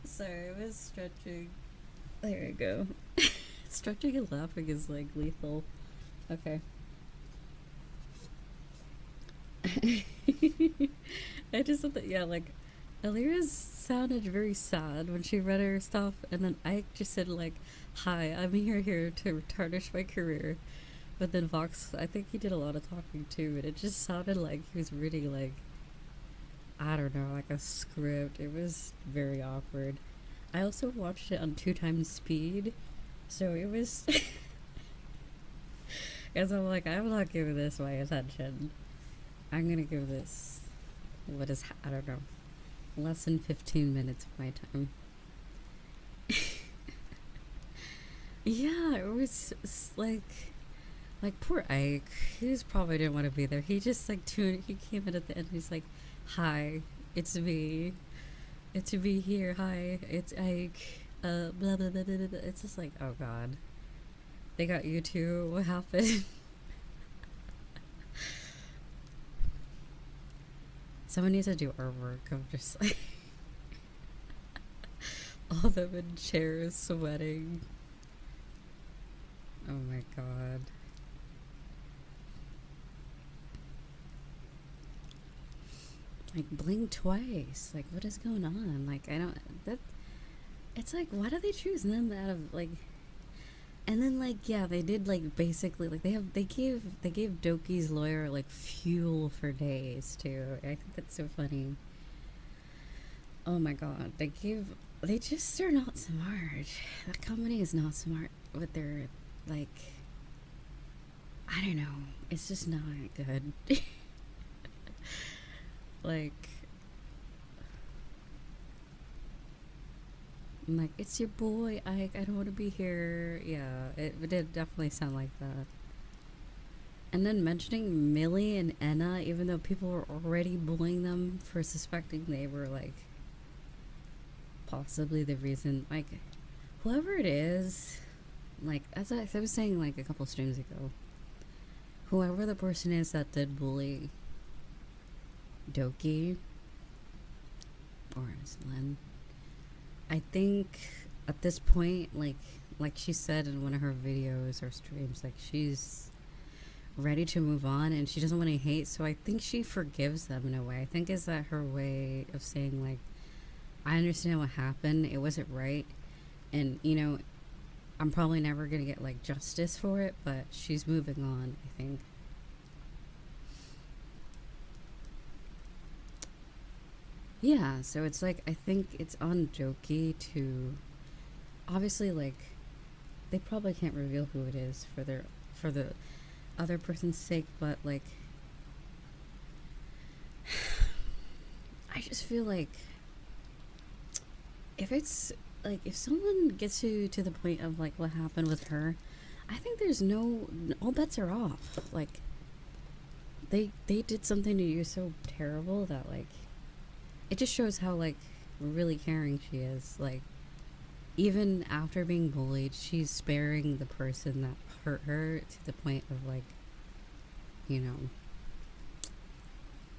Sorry, I was stretching. There we go. Stretching and laughing is like lethal. Okay. I just thought that, yeah, like, Alira sounded very sad when she read her stuff, and then I just said, like, hi, I'm here to tarnish my career. But then Vox, I think he did a lot of talking too, and it just sounded like he was reading, like, I don't know, like a script. It was very awkward. I also watched it on 2x speed, so it was... Because I'm like, I'm not giving this my attention. I'm gonna give this, what is, I don't know, less than 15 minutes of my time. Yeah, it was like poor Ike. He just probably didn't want to be there. He just like he came in at the end and he's like, hi, it's me. It's me here, hi, it's Ike. Blah, blah, blah, blah, blah. It's just like, oh god. They got you too, what happened? Someone needs to do artwork of just like all of them in chairs sweating. Oh my god. Like, blink twice. Like, what is going on? Like, I don't... That... It's like, why do they choose them out of, like... And then, like, yeah, they did, like, basically... Like, they gave Doki's lawyer, like, fuel for days, too. I think that's so funny. Oh my god. They just... They're not smart. That company is not smart with their, like... I don't know. It's just not good. Like, I'm like, it's your boy Ike, I don't want to be here. Yeah, it did definitely sound like that. And then mentioning Millie and Enna, even though people were already bullying them for suspecting they were like possibly the reason, like, whoever it is, like, as I was saying like a couple streams ago, whoever the person is that did bully Doki or Lynn, I think at this point, like she said in one of her videos or streams, like, she's ready to move on and she doesn't want to hate, so I think she forgives them in a way. I think is that her way of saying, like, I understand what happened, it wasn't right, and you know, I'm probably never gonna get like justice for it, but she's moving on, I think. Yeah, so it's like, I think it's on Doki to, obviously, like, they probably can't reveal who it is for the other person's sake, but like, I just feel like if it's like, if someone gets to the point of like what happened with her, I think there's all bets are off. Like, they did something to you so terrible that, like, it just shows how, like, really caring she is. Like, even after being bullied, she's sparing the person that hurt her to the point of, like, you know,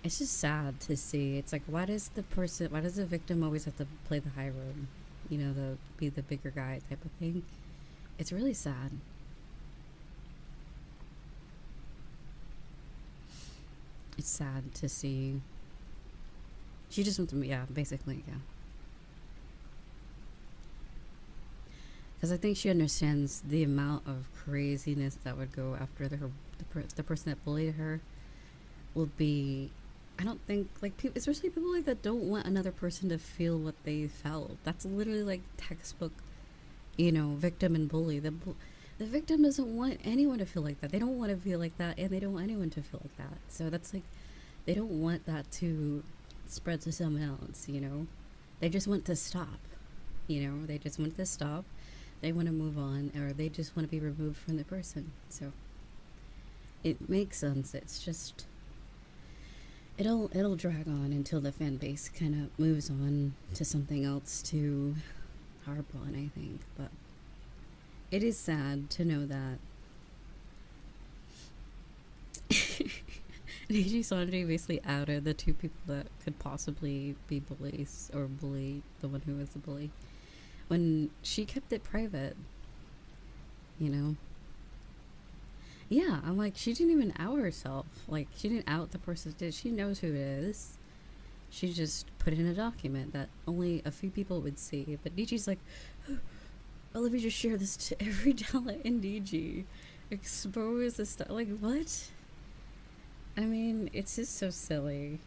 it's just sad to see. It's like, why does the victim always have to play the high road? You know, be the bigger guy type of thing. It's really sad. It's sad to see. She just wants to, yeah, basically, yeah. Because I think she understands the amount of craziness that would go after the person that bullied her will be, I don't think, like, people, especially people like that, don't want another person to feel what they felt. That's literally like textbook, you know, victim and bully. The victim doesn't want anyone to feel like that. They don't want to feel like that, and they don't want anyone to feel like that. So that's like, they don't want that to spread to someone else, you know. They just want to stop, you know. They just want to stop. They want to move on, or they just want to be removed from the person. So it makes sense. It's just it'll drag on until the fan base kind of moves on to something else to harp on, I think. But it is sad to know that Niji Sanji basically outed the two people that could possibly be bullies, or bully the one who was the bully, when she kept it private, you know? Yeah, I'm like, she didn't even out herself. Like, she didn't out the person that did. She knows who it is. She just put in a document that only a few people would see. But Niji's like, oh, let me just share this to every talent in DG. Expose the stuff. Like, what? I mean, it's just so silly.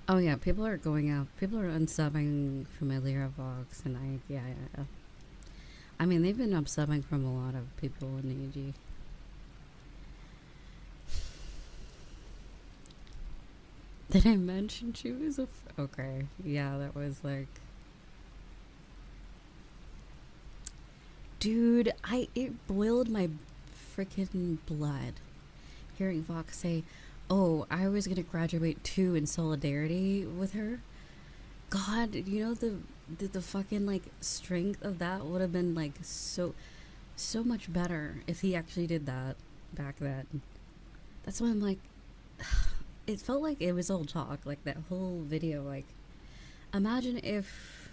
Oh yeah, people are going out. People are unsubbing from Lyra Vox, and yeah. I mean, they've been unsubbing from a lot of people in AG. Did I mention she was a okay, yeah, that was like... Dude, it boiled my freaking blood hearing Vox say, oh, I was gonna graduate too in solidarity with her. God, you know, the fucking like strength of that would have been like so much better if he actually did that back then. That's why I'm like, it felt like it was all talk, like that whole video. Like, imagine if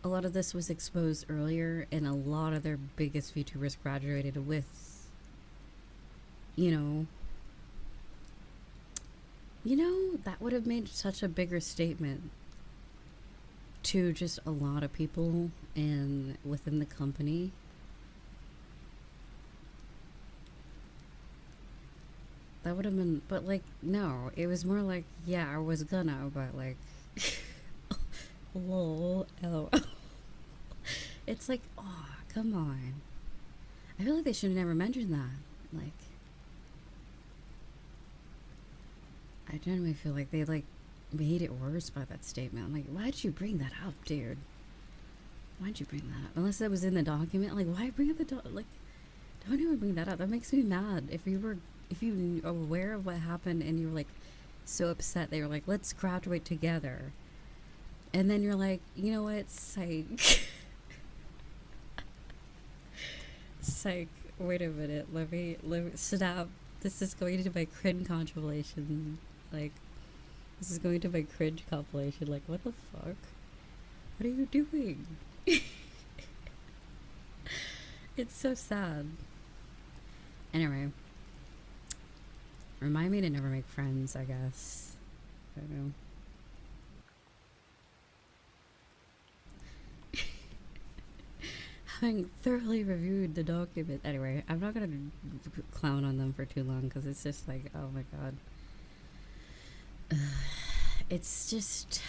a lot of this was exposed earlier and a lot of their biggest VTubers graduated with, you know, that would have made such a bigger statement to just a lot of people and within the company. That would have been, but like, no, it was more like, yeah, I was gonna, but like, lol, lol. It's like, oh, come on. I feel like they should have never mentioned that. Like, I genuinely feel like they like made it worse by that statement. I'm like, why'd you bring that up, dude? Why'd you bring that up? Unless that was in the document. Like, why bring up the like, don't even bring that up. That makes me mad. If you were aware of what happened and you were like so upset, they were like, let's graduate together, and then you're like, you know what, psych. Psych, wait a minute, let me stop. This is going to my cringe compilation. Like, this is going to my cringe compilation. Like, what the fuck? What are you doing? It's so sad. Anyway, remind me to never make friends, I guess. I don't know. Having thoroughly reviewed the document. Anyway, I'm not gonna clown on them for too long because it's just like, oh my god. It's just...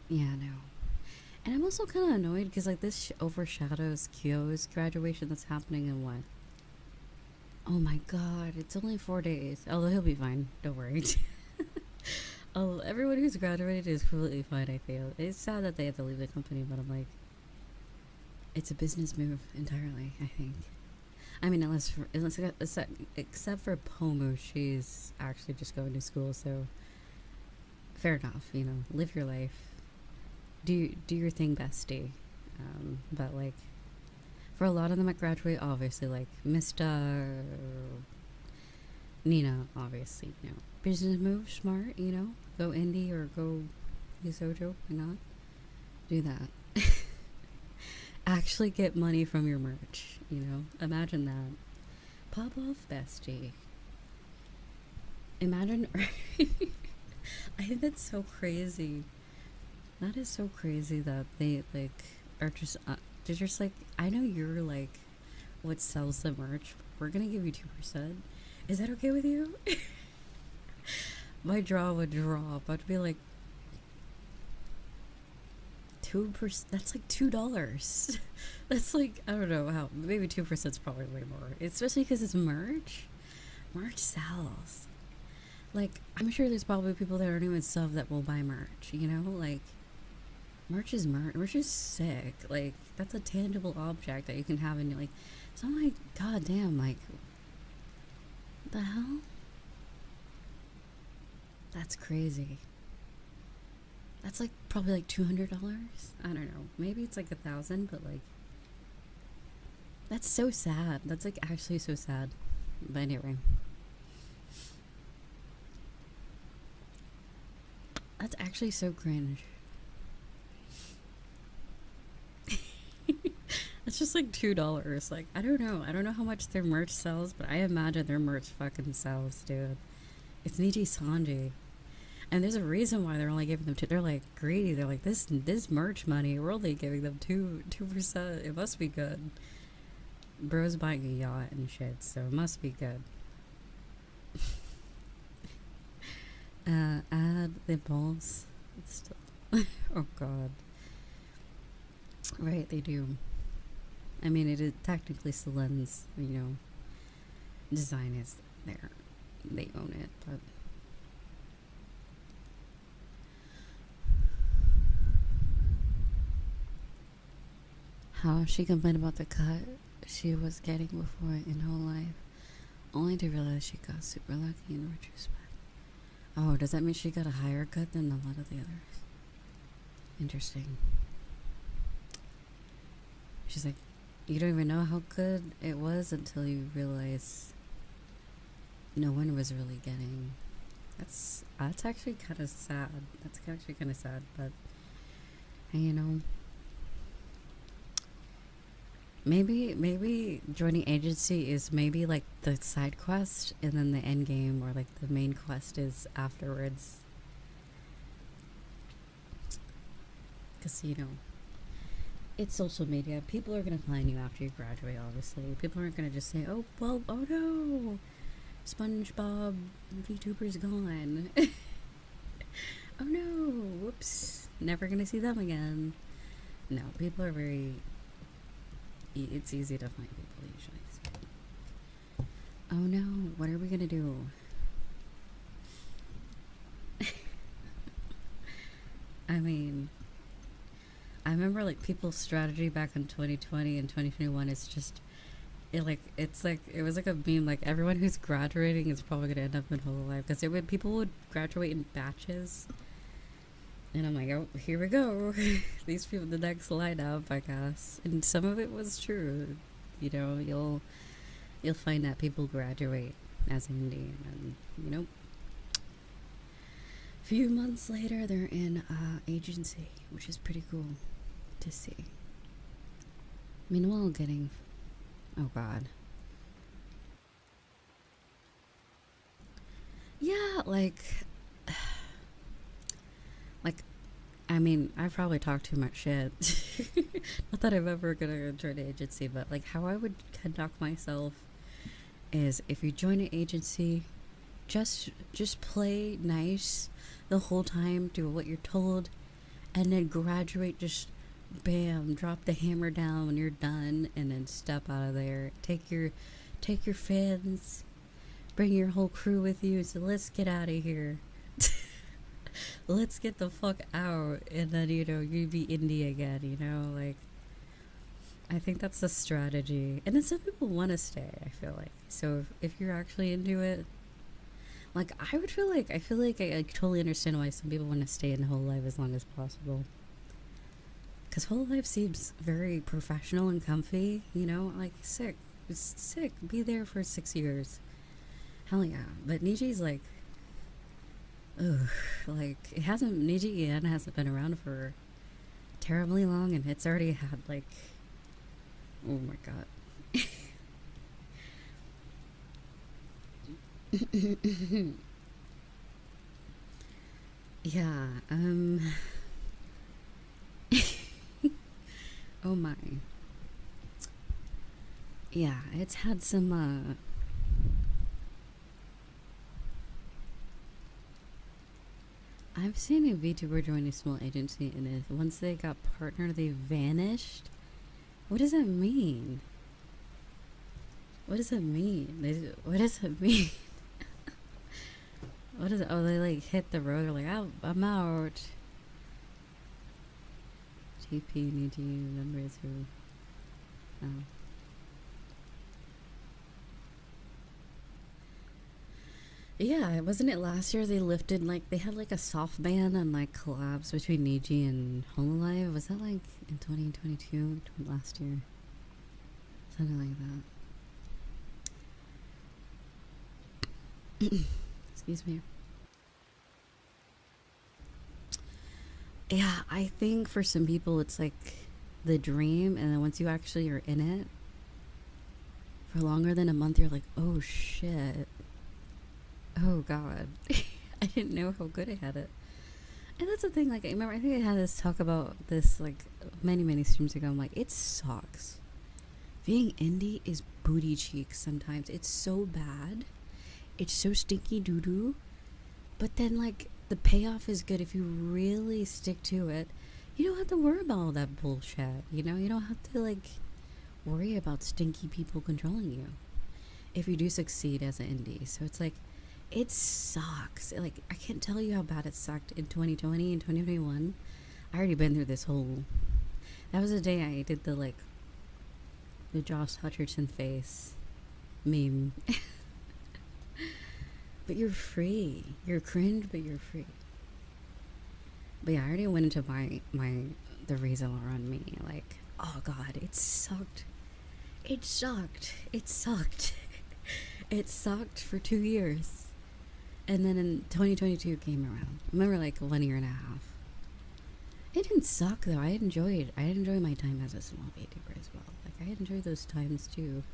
Yeah, no. And I'm also kind of annoyed because like this overshadows Kyo's graduation that's happening in what? Oh my god, it's only 4 days. Although he'll be fine, don't worry. Oh, everyone who's graduated is completely fine, I feel. It's sad that they have to leave the company, but I'm like, it's a business move entirely, I think. I mean, except for Pomu, she's actually just going to school, so fair enough, you know, live your life. Do your thing, bestie. But like, for a lot of them at graduate, obviously, like Mr. Nina, obviously, you know, business move, smart, you know, go indie or go Yusojo, why not? Do that. Actually get money from your merch, you know, imagine that. Pop off, bestie. Imagine. I think that's so crazy. That is so crazy that they like are just they're just like, I know you're like what sells the merch, we're gonna give you 2%. Is that okay with you? My jaw would drop. I'd be like, 2%. That's like $2. That's like, I don't know how. Maybe 2% is probably way more. Especially because it's merch. Merch sells. Like, I'm sure there's probably people that aren't even sub that will buy merch, you know? Like, merch is merch. Merch is sick. Like, that's a tangible object that you can have in your, like, so I'm like, god damn, like, what the hell? That's crazy. That's like probably like $200. I don't know. Maybe it's like 1,000, but like, that's so sad. That's like actually so sad. But anyway. That's actually so cringe. It's just like $2. Like, I don't know. I don't know how much their merch sells, but I imagine their merch fucking sells, dude. It's Niji Sanji. And there's a reason why they're only giving them they're like greedy. They're like, this merch money, we're only giving them 2%. It must be good. Bro's buying a yacht and shit, so it must be good. Add the balls. It's still oh god. Right, they do. I mean, it is technically Celen's, you know, design is there. They own it, but how she complained about the cut she was getting before in whole life, only to realize she got super lucky in retrospect. Oh, does that mean she got a higher cut than a lot of the others? Interesting. She's like, you don't even know how good it was until you realize no one was really getting. That's actually kind of sad. That's actually kind of sad, but you know, maybe joining agency is maybe like the side quest, and then the end game or like the main quest is afterwards. Because you know, it's social media. People are gonna find you after you graduate. Obviously, people aren't gonna just say, "Oh well, oh no, SpongeBob VTuber's gone." Oh no, whoops, never gonna see them again. No, people are very. It's easy to find people usually. So. Oh no, what are we gonna do? I mean, I remember like people's strategy back in 2020 and 2021 is just it was like a meme, like everyone who's graduating is probably gonna end up in Hololive, because people would graduate in batches, and I'm like, oh, here we go. These people, the next lineup, I guess. And some of it was true. You know, you'll find that people graduate as indie, and you know, a few months later they're in agency, which is pretty cool to see. Meanwhile, getting, oh god, yeah, like I mean, I probably talk too much shit. Not that I'm ever gonna join an agency, but like how I would conduct myself is, if you join an agency, just play nice the whole time, do what you're told, and then graduate, just bam, drop the hammer down when you're done, and then step out of there. Take your fans, bring your whole crew with you, so let's get out of here. Let's get the fuck out, and then, you know, you be indie again, you know, like, I think that's the strategy. And then some people want to stay, I feel like. So if you're actually into it, like, I feel like I totally understand why some people want to stay in Hololive as long as possible. Because Hololive seems very professional and comfy, you know, like, sick. It's sick. Be there for 6 years. Hell yeah. But Niji's like, ugh, like, Niji EN hasn't been around for terribly long, and it's already had, like, oh my god. Yeah, oh my. Yeah, it's had some, I've seen a VTuber join a small agency, and once they got partnered, they vanished. What does that mean? What does that mean? What does that mean? What is it? Oh, they like hit the road. Or like, I'm out. TP need you members who. Oh. Yeah, wasn't it last year they lifted, like, they had like a soft ban on like collabs between Niji and Hololive? Was that like in 2022? Last year? Something like that. Excuse me. Yeah, I think for some people it's like the dream, and then once you actually are in it for longer than a month, you're like, oh shit. Oh god. I didn't know how good I had it. And that's the thing, like, I remember, I think I had this talk about this like many streams ago. I'm like, it sucks. Being indie is booty cheeks sometimes. It's so bad. It's so stinky doo-doo. But then, like, the payoff is good if you really stick to it. You don't have to worry about all that bullshit, you know? You don't have to, like, worry about stinky people controlling you if you do succeed as an indie. So it's like, it sucks. Like, I can't tell you how bad it sucked in 2020 and 2021. I already been through this whole... That was the day I did the, like, the Josh Hutcherson face meme. But you're free. You're cringe, but you're free. But yeah, I already went into the Riza on me. Like, oh god, it sucked. It sucked. It sucked. It sucked for 2 years. And then in 2022 came around. I remember like 1 year and a half. It didn't suck though. I enjoyed my time as a small VTuber as well. Like, I enjoyed those times too.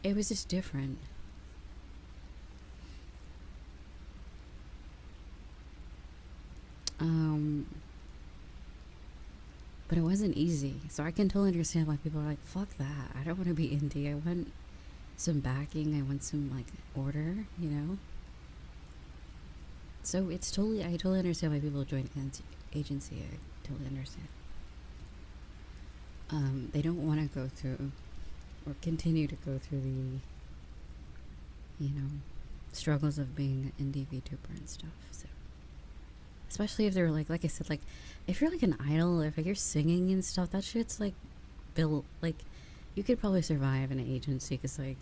It was just different. But it wasn't easy. So I can totally understand why people are like, fuck that. I don't want to be indie. I want some backing. I want some, like, order, you know? So it's totally, I totally understand why people join agency. I totally understand. They don't want to go through or continue to go through the, you know, struggles of being an indie VTuber and stuff. So, especially if they're like I said, like, if you're like an idol, if like you're singing and stuff, that shit's like built, like, you could probably survive in an agency, because like,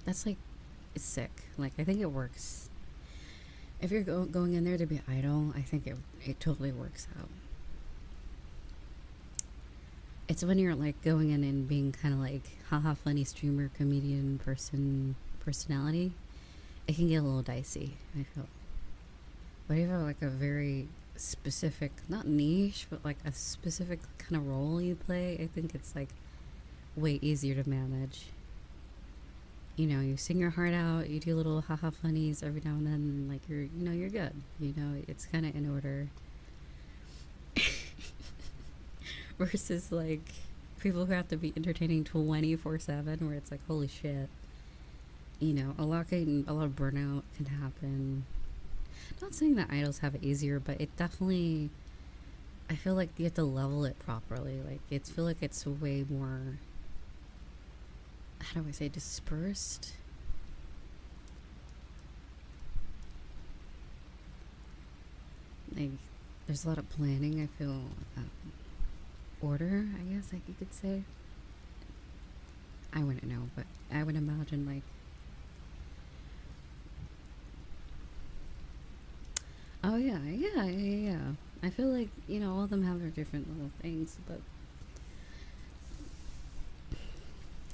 that's like, it's sick. Like, I think it works. If you're going in there to be idol, I think it totally works out. It's when you're like going in and being kind of like haha funny streamer, comedian, personality, it can get a little dicey, I feel. But if you have like a very specific, not niche, but like a specific kind of role you play, I think it's like way easier to manage. You know, you sing your heart out, you do little haha funnies every now and then, and like you're, you know, you're good. You know, it's kind of in order. Versus like people who have to be entertaining 24/7, where it's like, holy shit. You know, a lot of burnout can happen. Not saying that idols have it easier, but it definitely, I feel like you have to level it properly. Like, I feel like it's way more, how do I say, dispersed? Like, there's a lot of planning, I feel. Order, I guess, like you could say. I wouldn't know, but I would imagine, like, oh yeah. I feel like, you know, all of them have their different little things, but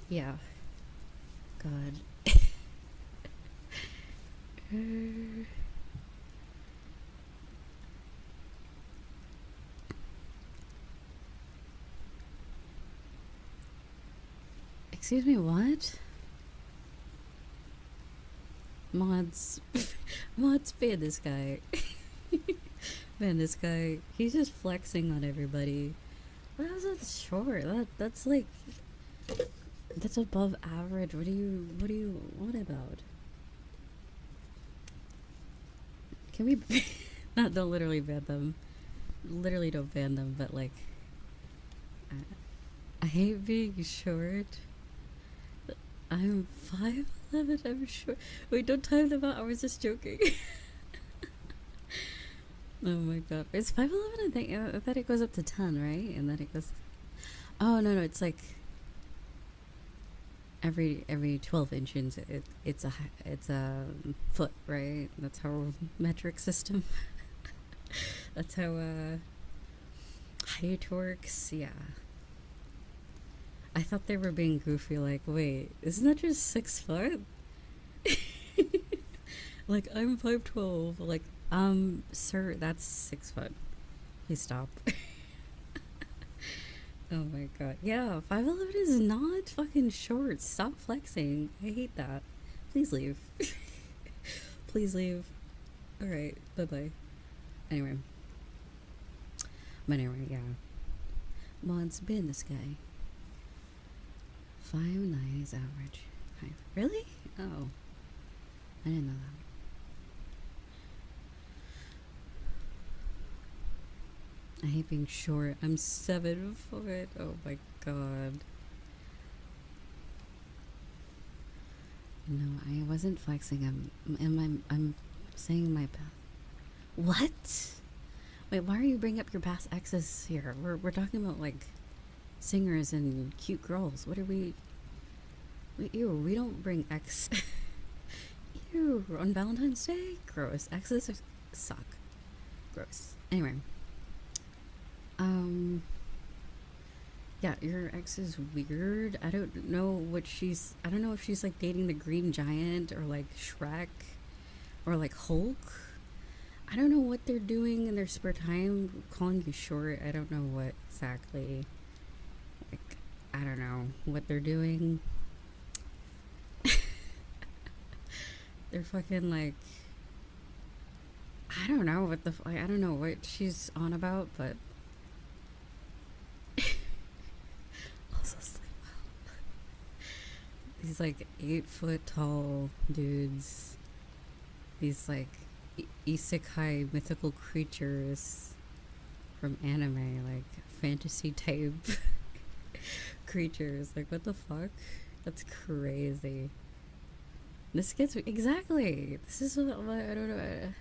yeah. God. Excuse me, what? Mods ban this guy. Man, this guy, he's just flexing on everybody. Well, that's short. That's like, that's above average. What do you want about? Can we Not don't literally ban them. Literally don't ban them, but like, I hate being short. I'm 5'11", I'm short. Wait, don't time them out, I was just joking. Oh my god. It's 5'11", I think. I thought it goes up to 10, right? And then it goes... Oh, no, it's like... Every 12 inches, it's a foot, right? That's how metric system. That's how height works. Yeah. I thought they were being goofy. Like, wait, isn't that just 6 foot? Like, I'm 5'12". Like, sir, that's 6 foot. Please stop. Oh my god. Yeah, 5'11" is not fucking short. Stop flexing. I hate that. Please leave. Please leave. Alright, bye-bye. Anyway. But anyway, yeah. Well, it's been this guy. 5'9" is average. Really? Oh. I didn't know that. I hate being short. I'm 7 foot. Oh my god. No, I wasn't flexing. I'm saying my past. What? Wait, why are you bringing up your past exes here? We're talking about like singers and cute girls. What are we? Ew, we don't bring ex. Ew, on Valentine's Day? Gross. Exes suck. Gross. Anyway. Yeah, your ex is weird. I don't know I don't know if she's like dating the Green Giant or like Shrek or like Hulk. I don't know what they're doing in their spare time calling you short. I don't know what exactly. Like, I don't know what they're doing. They're fucking like, I don't know what I don't know what she's on about, but also sleep well. These like 8 foot tall dudes, these like isekai mythical creatures from anime, like fantasy type creatures. Like, what the fuck? That's crazy. This gets exactly. This is what I don't know.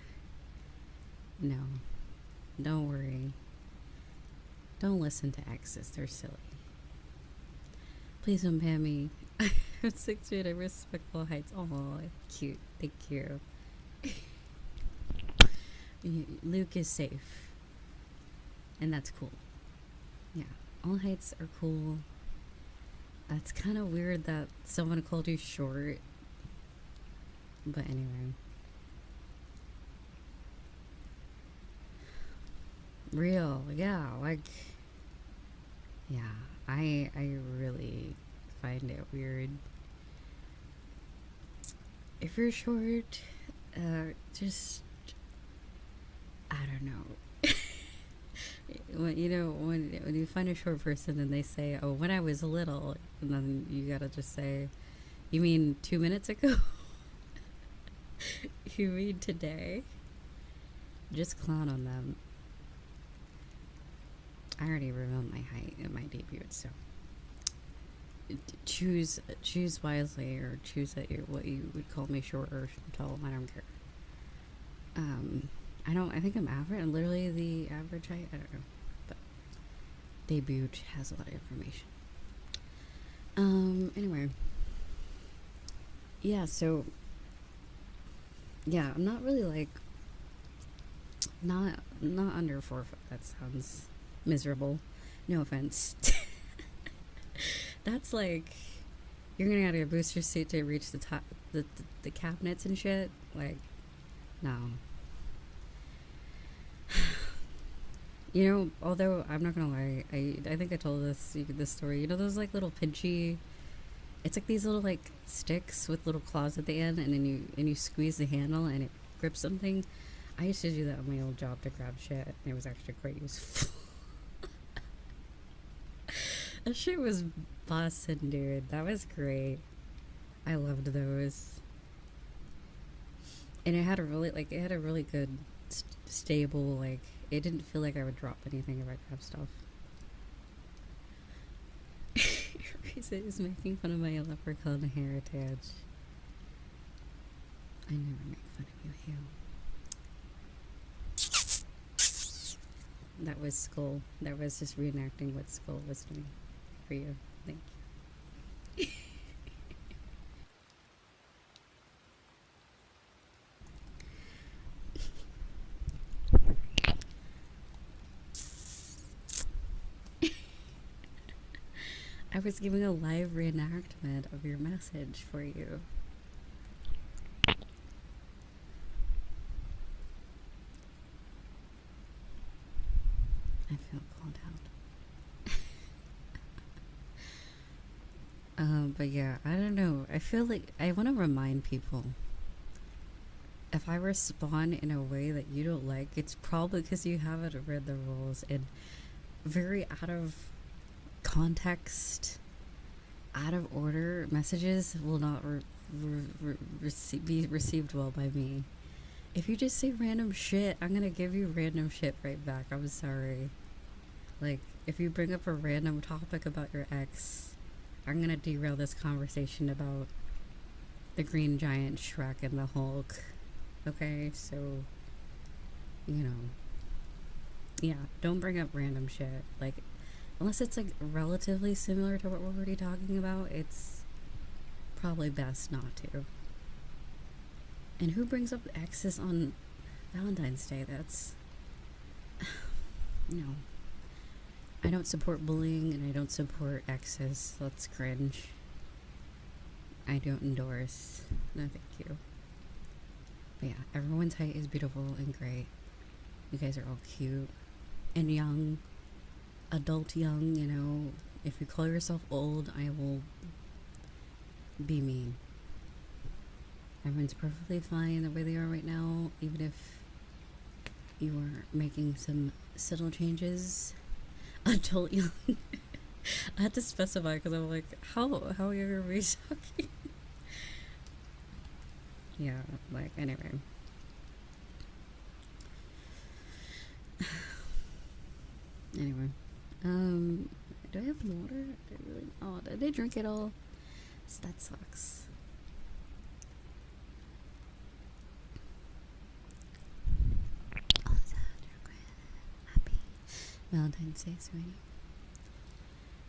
No, don't worry. Don't listen to exes. They're silly. Please don't ban me. I'm 6 feet. I respect all heights. Oh, cute. Thank you. Luke is safe, and that's cool. Yeah, all heights are cool. That's kind of weird that someone called you short. But anyway. Real, yeah, like, yeah, I really find it weird. If you're short, just, I don't know. when you find a short person and they say, oh, when I was little, and then you gotta just say, you mean 2 minutes ago? You mean today? Just clown on them. I already revealed my height in my debut, so choose wisely, or choose what you would call me, short or tall. I don't care. I think I'm average. I'm literally the average height. I don't know, but debut has a lot of information. Anyway, yeah. So yeah, I'm not really like not under 4 foot. That sounds miserable. No offense. That's like, you're gonna have to boost your suit to reach the top, the cabinets and shit. Like, no. You know, although I'm not gonna lie, I think I told this story. You know those like little pinchy, it's like these little like sticks with little claws at the end, and then you squeeze the handle and it grips something. I used to do that on my old job to grab shit, and it was actually quite useful. That shit was bussin', dude. That was great. I loved those. And it had a really good stable. Like, it didn't feel like I would drop anything if I grabbed stuff. Riza is making fun of my leprechaun heritage. I never make fun of you, Hugh. That was Skull. That was just reenacting what Skull was doing for you. Thank you. I was giving a live reenactment of your message for you. I feel called out. But yeah, I don't know. I feel like I want to remind people, if I respond in a way that you don't like, it's probably because you haven't read the rules, and very out of context, out of order messages will not be received well by me. If you just say random shit, I'm gonna give you random shit right back. I'm sorry. Like, if you bring up a random topic about your ex, I'm gonna derail this conversation about the Green Giant, Shrek, and the Hulk. Okay, so, you know, yeah, don't bring up random shit. Like, unless it's like relatively similar to what we're already talking about, it's probably best not to. And who brings up exes on Valentine's Day? That's no. I don't support bullying, and I don't support exes. That's cringe. I don't endorse. No, thank you. But yeah, everyone's height is beautiful and great. You guys are all cute and young. Adult young, you know. If you call yourself old, I will be mean. Everyone's perfectly fine the way they are right now, even if you are making some subtle changes. Adult young. I had to specify because I'm like, how are you we talking? Yeah, like, anyway. Anyway. Do I have water? Did they drink it all? That sucks. Happy Valentine's Day, sweetie.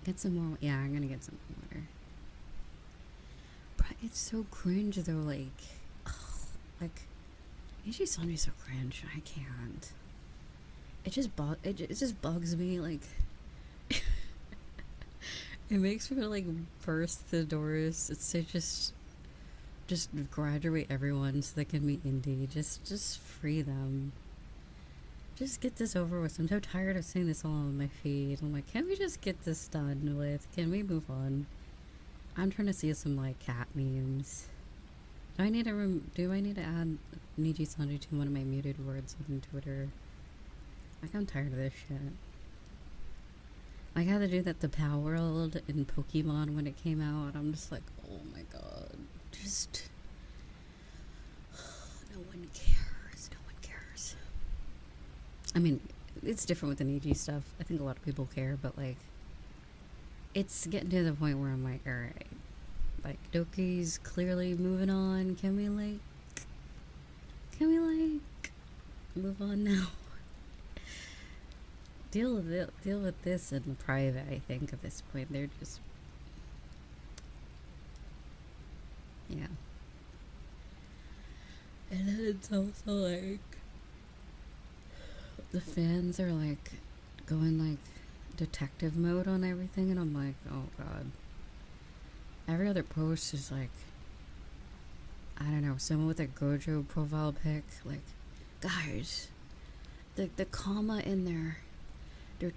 Get some more. Yeah, I'm gonna get some water. But it's so cringe though. Like, Ichi Sanji's so cringe. I can't. It just bugs me. Like, it makes me like burst the doors. It's to just graduate everyone so they can meet Indy. Just free them. Just get this over with. I'm so tired of seeing this all on my feed. I'm like, can't we just get this done with? Can we move on? I'm trying to see some like cat memes. Do I need to add Niji Sanji to one of my muted words on Twitter? Like, I'm tired of this shit. I gotta do that the Power World in Pokemon when it came out. I'm just like, oh my god. Just no one cares. No one cares. I mean, it's different with the Niji stuff. I think a lot of people care, but like, it's getting to the point where I'm like, alright. Like, Doki's clearly moving on. Can we move on now? Deal with this in private, I think, at this point. They're just, yeah. And then it's also like, the fans are like going like detective mode on everything, and I'm like, oh god. Every other post is like, I don't know, someone with a Gojo profile pic, like, guys, the comma in their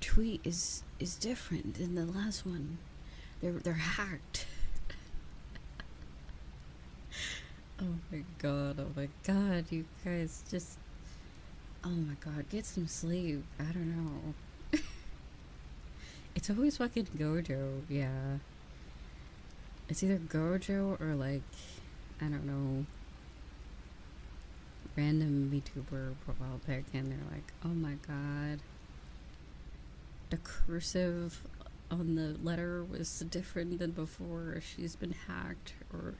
tweet is different than the last one. They're hacked. Oh my god, you guys just, oh my god, get some sleep. I don't know. It's always fucking Gojo, yeah. It's either Gojo or like, I don't know, random VTuber profile pic and they're like, oh my god, the cursive on the letter was different than before, she's been hacked, or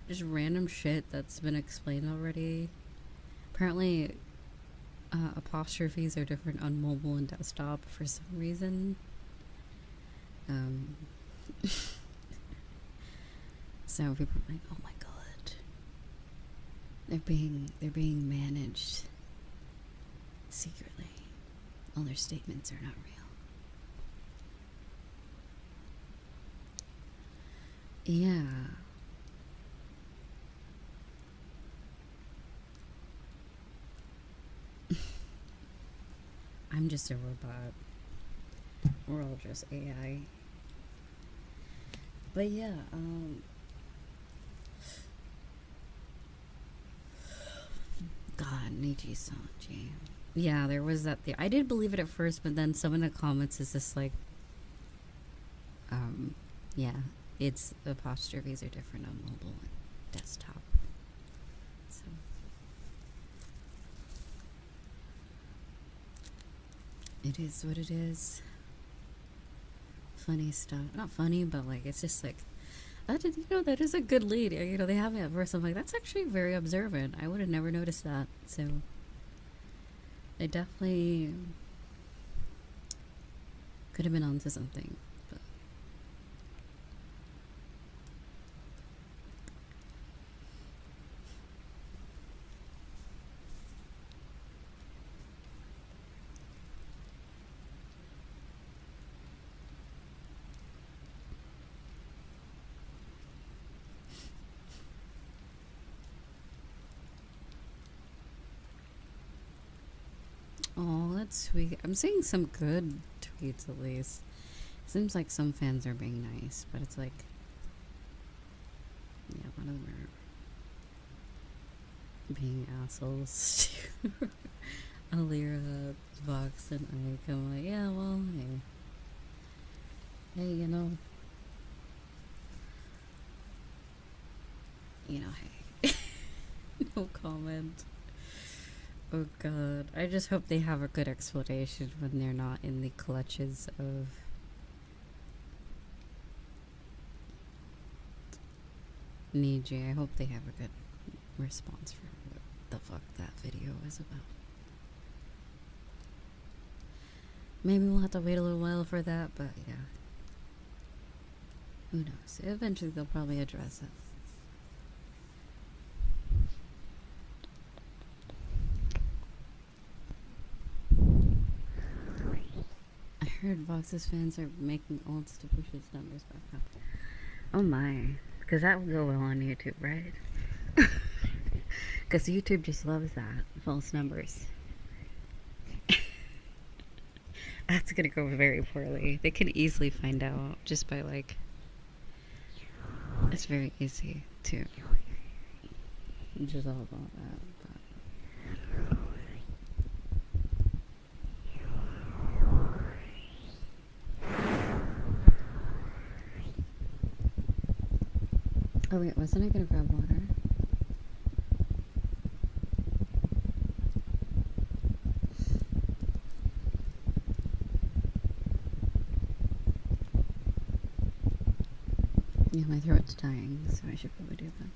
just random shit that's been explained already. Apparently, apostrophes are different on mobile and desktop for some reason. So people are like, oh my god, they're being managed secretly. All their statements are not real. Yeah. I'm just a robot. We're all just AI. But yeah, God, Nijisanji. Yeah, there was that thing. I did believe it at first, but then some in the comments is just like, yeah, it's apostrophes are different on mobile and desktop. So it is what it is. Funny stuff. Not funny, but like it's just like that. You know, that is a good lead. You know, they have it at first. I'm like, that's actually very observant. I would have never noticed that. So they definitely could have been onto something. But oh, that's sweet. I'm seeing some good tweets at least. Seems like some fans are being nice, but it's like, yeah, one of them are being assholes to Alira, Vox, and Ike. I'm like, yeah, well, hey, you know, hey, no comment. Oh god, I just hope they have a good explanation when they're not in the clutches of Niji. I hope they have a good response for what the fuck that video was about. Maybe we'll have to wait a little while for that, but yeah. Who knows? Eventually they'll probably address it. I heard Vox's fans are making ults to push his numbers back up. Oh my. Because that will go well on YouTube, right? Because YouTube just loves that. False numbers. That's gonna go very poorly. They can easily find out just by like... It's very easy to dissolve all that. But... Oh wait, wasn't I gonna grab water? Yeah, my throat's dying, so I should probably do that.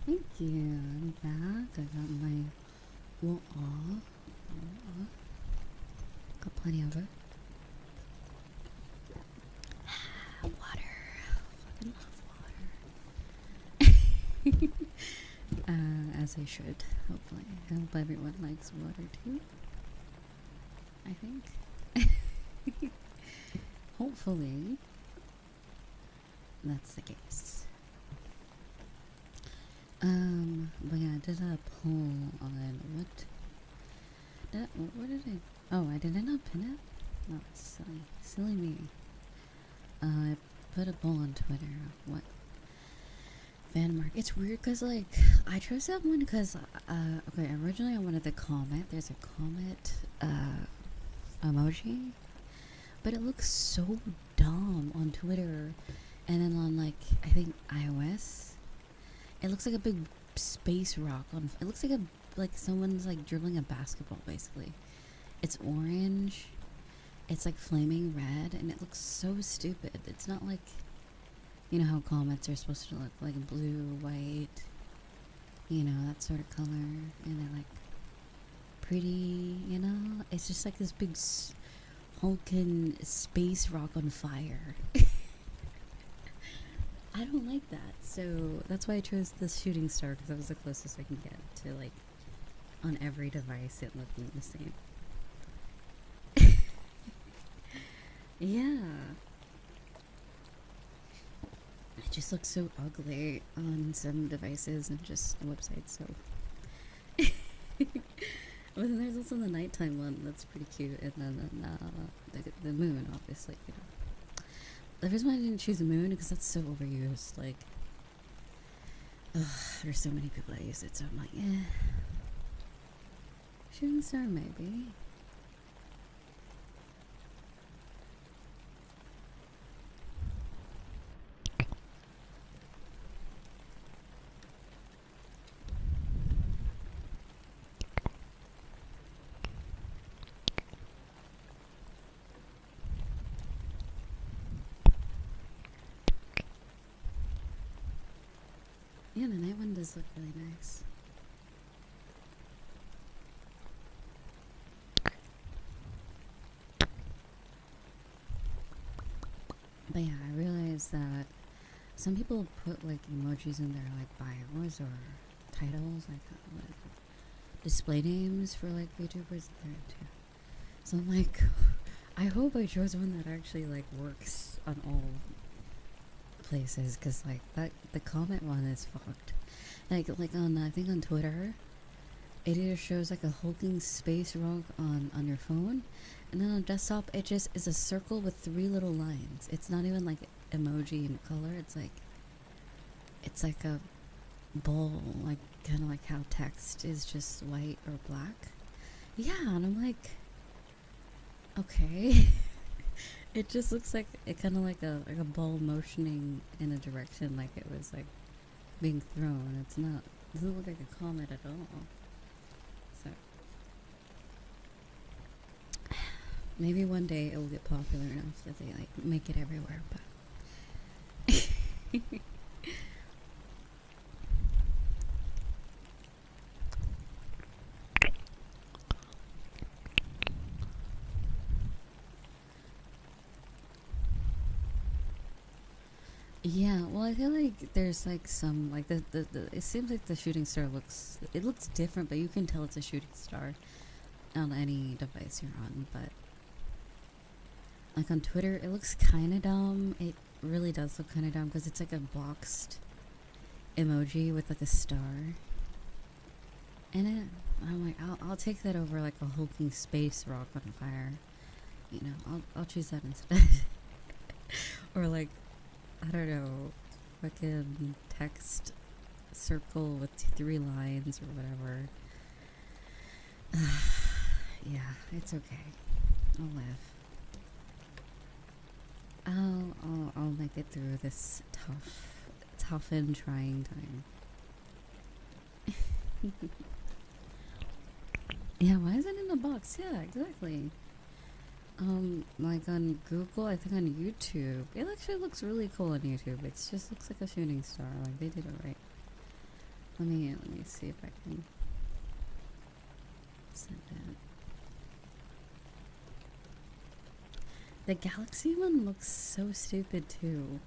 Thank you. I'm back. I got my wool off. Got plenty of it. Water. Fucking love water. As I should, hopefully. I hope everyone likes water too. I think. Hopefully. That's the case. But yeah, I did a poll on what did I, oh, I did not pin it? Oh, silly me. I put a poll on Twitter, what fan mark, it's weird cause like, I chose that one cause, okay, originally I wanted the comet, there's a comet, emoji, but it looks so dumb on Twitter, and then on like, I think iOS, it looks like a big space rock on. It looks like someone's like dribbling a basketball. Basically, it's orange. It's like flaming red, and it looks so stupid. It's not like, you know how comets are supposed to look like blue, white. You know, that sort of color, and they're like pretty. You know, it's just like this big hulking space rock on fire. I don't like that, so that's why I chose this shooting star, because that was the closest I can get to, like, on every device it looking the same. Yeah. It just looks so ugly on some devices and just websites, so. But then there's also the nighttime one that's pretty cute, and then the moon, obviously, you know. The reason why I didn't choose the moon because that's so overused. Like, there's so many people that use it, so I'm like, eh. Shooting star, maybe. Yeah, the night one does look really nice. But yeah, I realized that some people put like emojis in their like bios or titles, like display names for like VTubers there too. So I'm like, I hope I chose one that actually like works on all places, because like that the comment one is fucked. Like on I think on Twitter, it either shows like a hulking space rock on your phone, and then on desktop it just is a circle with 3 little lines. It's not even like emoji in color. It's like a bowl, like kind of like how text is just white or black. Yeah, and I'm like, okay. It just looks like it kind of like a ball motioning in a direction, like it was like being thrown. It's not. It doesn't look like a comet at all. So maybe one day it will get popular enough that they like make it everywhere. But yeah, well, I feel like there's like some like the it seems like the shooting star looks different, but you can tell it's a shooting star on any device you're on. But like on Twitter, it looks kind of dumb. It really does look kind of dumb because it's like a boxed emoji with like a star in it. I'm like, I'll take that over like a hulking space rock on fire. You know, I'll choose that instead. Or like, I don't know, fucking text circle with 3 lines or whatever. Yeah, it's okay. I'll live. I'll make it through this tough and trying time. Yeah, why is it in a box? Yeah, exactly. Like on Google, I think on YouTube, it actually looks really cool on YouTube. It just looks like a shooting star. Like they did it right. Let me see if I can send it. The galaxy one looks so stupid too.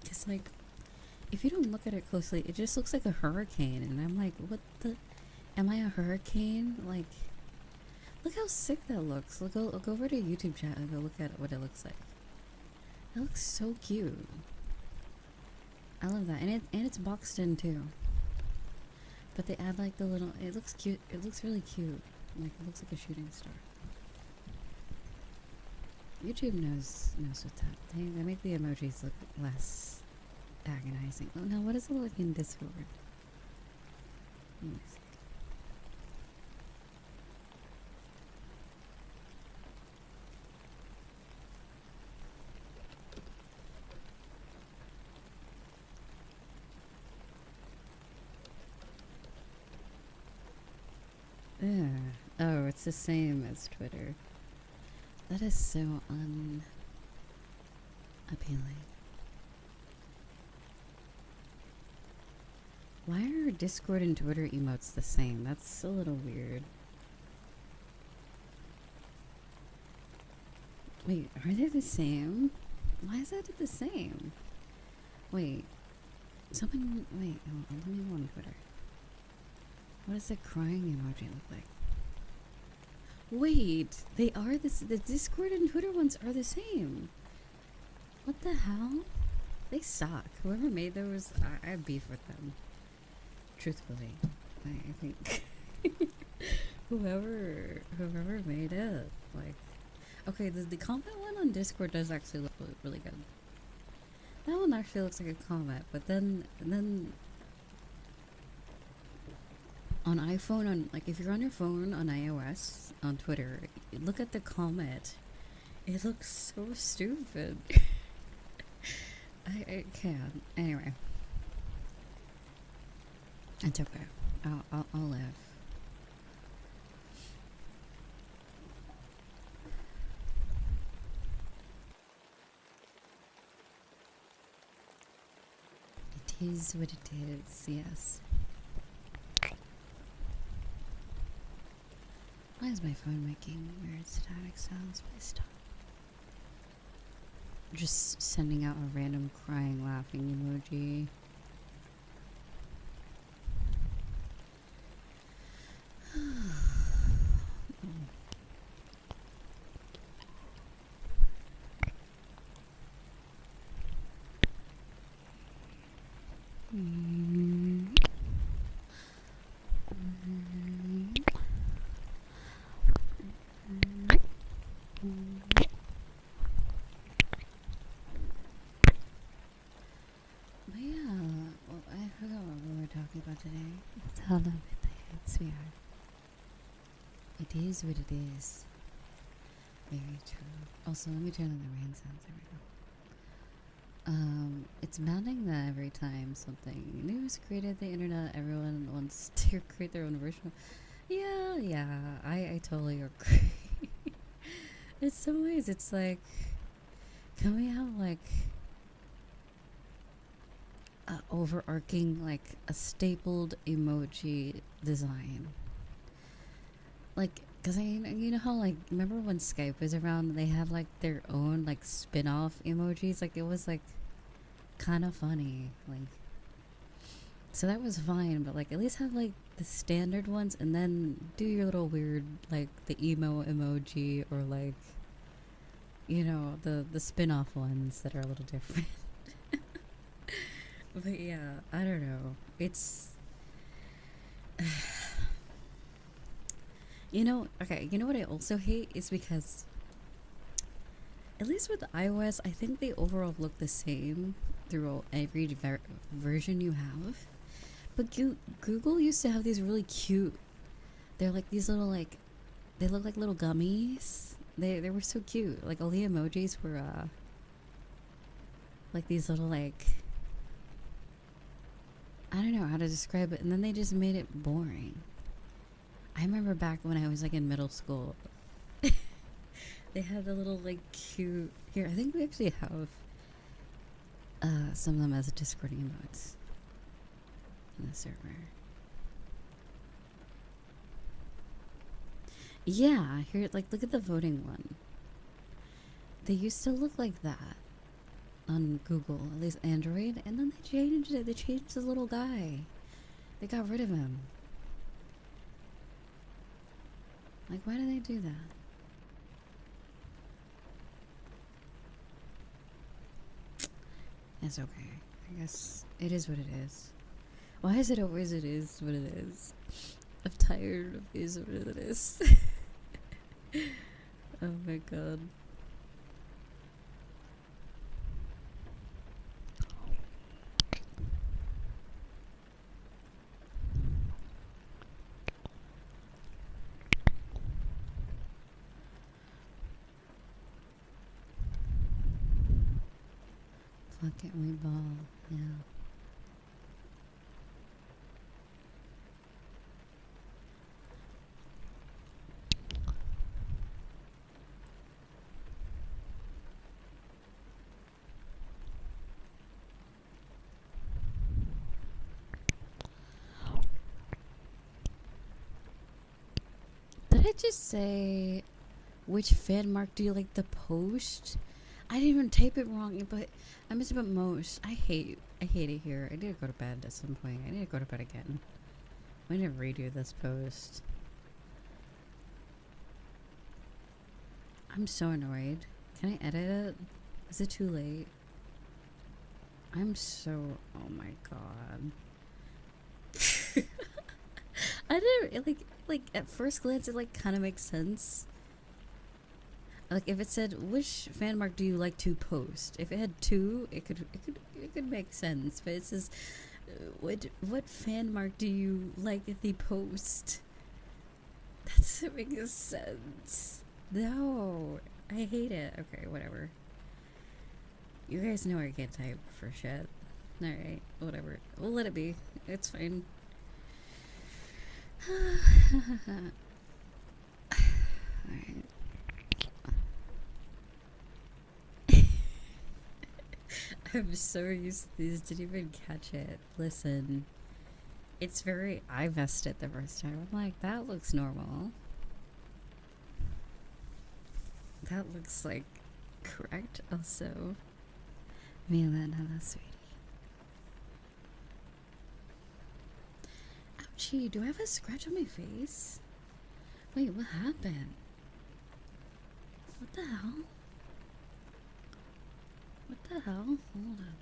Cause like, if you don't look at it closely, it just looks like a hurricane, and I'm like, what the? Am I a hurricane? Like, look how sick that looks. Look, go over to YouTube chat and go look at what it looks like. It looks so cute. I love that, and it's boxed in too. But they add like the little. It looks cute. It looks really cute. Like it looks like a shooting star. YouTube knows what's up. They make the emojis look less agonizing. Oh no, what does it look like in Discord? Let me see. Oh, it's the same as Twitter. That is so unappealing. Why are Discord and Twitter emotes the same? That's a little weird. Wait, are they the same? Why is that the same? Wait, someone, wait, let me go on Twitter. What does the crying emoji look like? Wait, they are the Discord and Twitter ones are the same. What the hell? They suck. Whoever made those, I have beef with them. Truthfully, I think whoever made it, like, okay, the comet one on Discord does actually look really good. That one actually looks like a comet, but then on iPhone, like if you're on your phone on iOS on Twitter, look at the comet. It looks so stupid. I can't. Anyway, it's okay. I'll live. It is what it is. Yes. Why is my phone making weird static sounds? Please stop. Just sending out a random crying, laughing emoji. Hello, sweetheart. It is what it is. Very true. Also, let me turn on the rain sounds. There we go. It's mounting that every time something new is created, the internet, everyone wants to create their own version. Yeah, I totally agree. In some ways, it's like, can we have like overarching, like a stapled emoji design, like, because you know how, like, remember when Skype was around, they had like their own like spin-off emojis, like it was like kind of funny, like, so that was fine, but like at least have like the standard ones and then do your little weird, like the emo emoji, or like, you know, the spin-off ones that are a little different. But yeah, I don't know. It's you know, okay, you know what I also hate is because at least with iOS, I think they overall look the same through every version you have. But Google used to have these really cute, they're like these little, like, they look like little gummies. They were so cute. Like all the emojis were like these little, like, I don't know how to describe it, and then they just made it boring. I remember back when I was like in middle school, they had the little, like, cute, here, I think we actually have some of them as Discord emotes. in the server. Yeah, here, like, look at the voting one. They used to look like that on Google, at least Android, and then they changed it. They changed the little guy. They got rid of him. Like, why did they do that? It's okay. I guess it is what it is. Why is it always it is what it is? I'm tired of it is what it is. Oh my god. Fuck it, we ball. Yeah. Did I just say which fan mark do you like the post? I didn't even type it wrong, but I missed about most. I hate it here. I need to go to bed at some point. I need to go to bed again. I need to redo this post. I'm so annoyed. Can I edit it? Is it too late? I'm so... Oh my god. I didn't... Like, at first glance, it, like, kind of makes sense. Like, if it said, which fan mark do you like to post? If it had two, it could make sense. But it says, what fan mark do you like the post? That doesn't make sense. No, I hate it. Okay, whatever. You guys know I can't type for shit. Alright, whatever. We'll let it be. It's fine. Alright. I'm so used to these. Didn't even catch it. Listen. It's very... I messed it the first time. I'm like, that looks normal. That looks like correct also. Milan, hello, sweetie. Ouchie, do I have a scratch on my face? Wait, what happened? What the hell? What the hell? Hold on.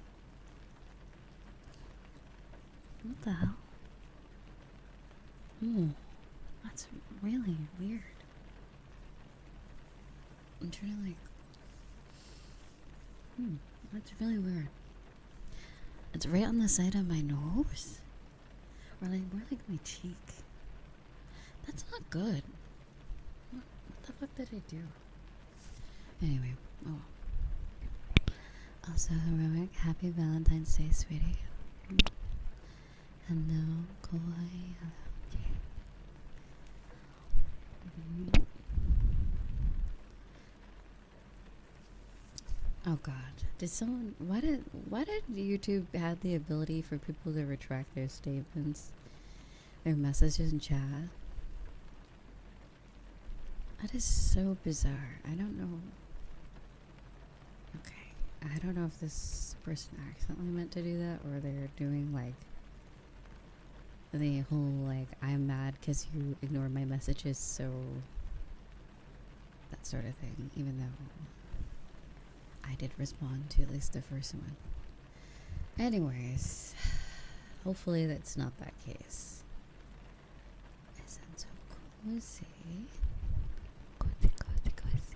What the hell? Oh, that's really weird. I'm trying to like... that's really weird. It's right on the side of my nose? Or like more like my cheek. That's not good. What the fuck did I do? Anyway, oh. Also, heroic, happy Valentine's Day, sweetie. Hello, kawaii. Oh god. Did someone... Why did YouTube have the ability for people to retract their statements? Their messages in chat? That is so bizarre. I don't know... Okay. I don't know if this person accidentally meant to do that, or they're doing, like... the whole, like, I'm mad because you ignored my messages, so... that sort of thing, even though... I did respond to at least the first one. Anyways, hopefully that's not that case. Isn't so cozy. Cozy, cozy, cozy.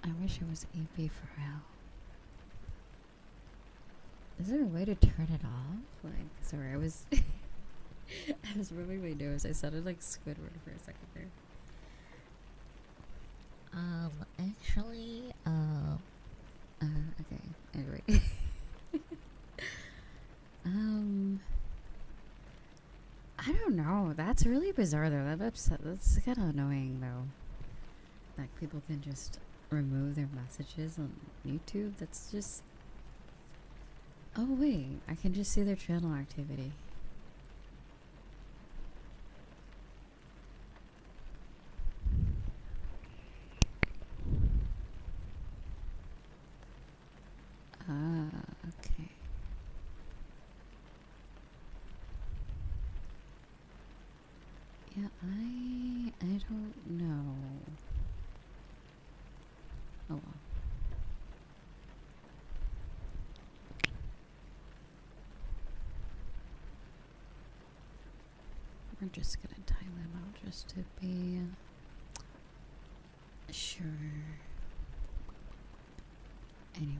I wish it was EP for real. Is there a way to turn it off? Like, sorry, I was I was rubbing my nose. I sounded like Squidward for a second there. Actually, okay. Anyway. that's really bizarre though. That's kind of annoying though. Like people can just remove their messages on YouTube. That's just. Oh wait, I can just see their channel activity. Ah, okay. Yeah, I don't know. Oh well. We're just gonna time them out just to be sure. Anyway.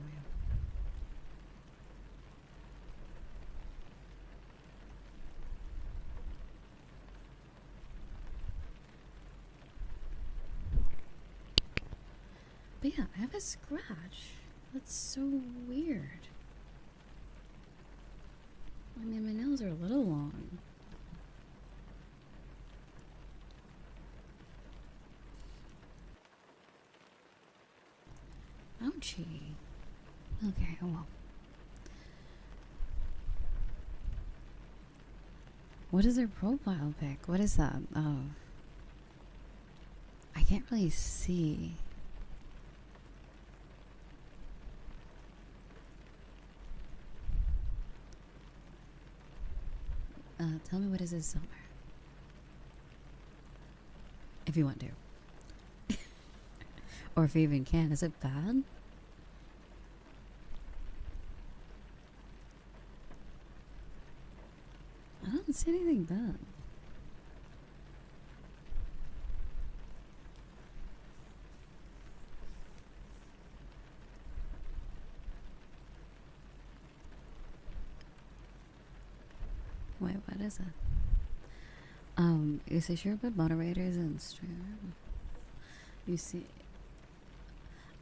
But yeah, I have a scratch. That's so weird. I mean, my nails are a little long. Ouchie. Okay, oh well. What is their profile pic? What is that? Oh. I can't really see. Tell me what is this somewhere. If you want to. Or if you even can. Is it bad? I don't see anything bad. Wait, what is it? You see sure about moderators and stream. You see.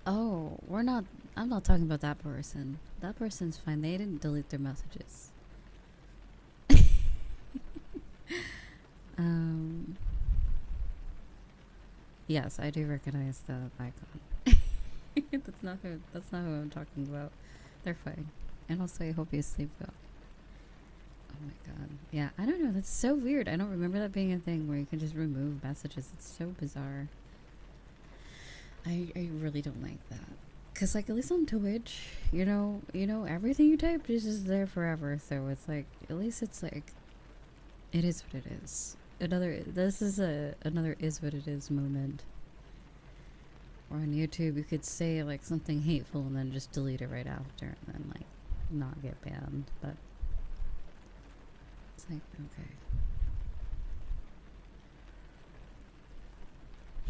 Oh, I'm not talking about that person. That person's fine. They didn't delete their messages. Yes, I do recognize the icon. That's not who I'm talking about. They're fine. And also I hope you sleep well. Oh my god. Yeah, I don't know. That's so weird. I don't remember that being a thing where you can just remove messages. It's so bizarre. I really don't like that. Cause like at least on Twitch, you know everything you type is just there forever. So it's like at least it's like it is what it is. This is another is what it is moment. Or on YouTube you could say like something hateful and then just delete it right after and then like not get banned, but it's like okay.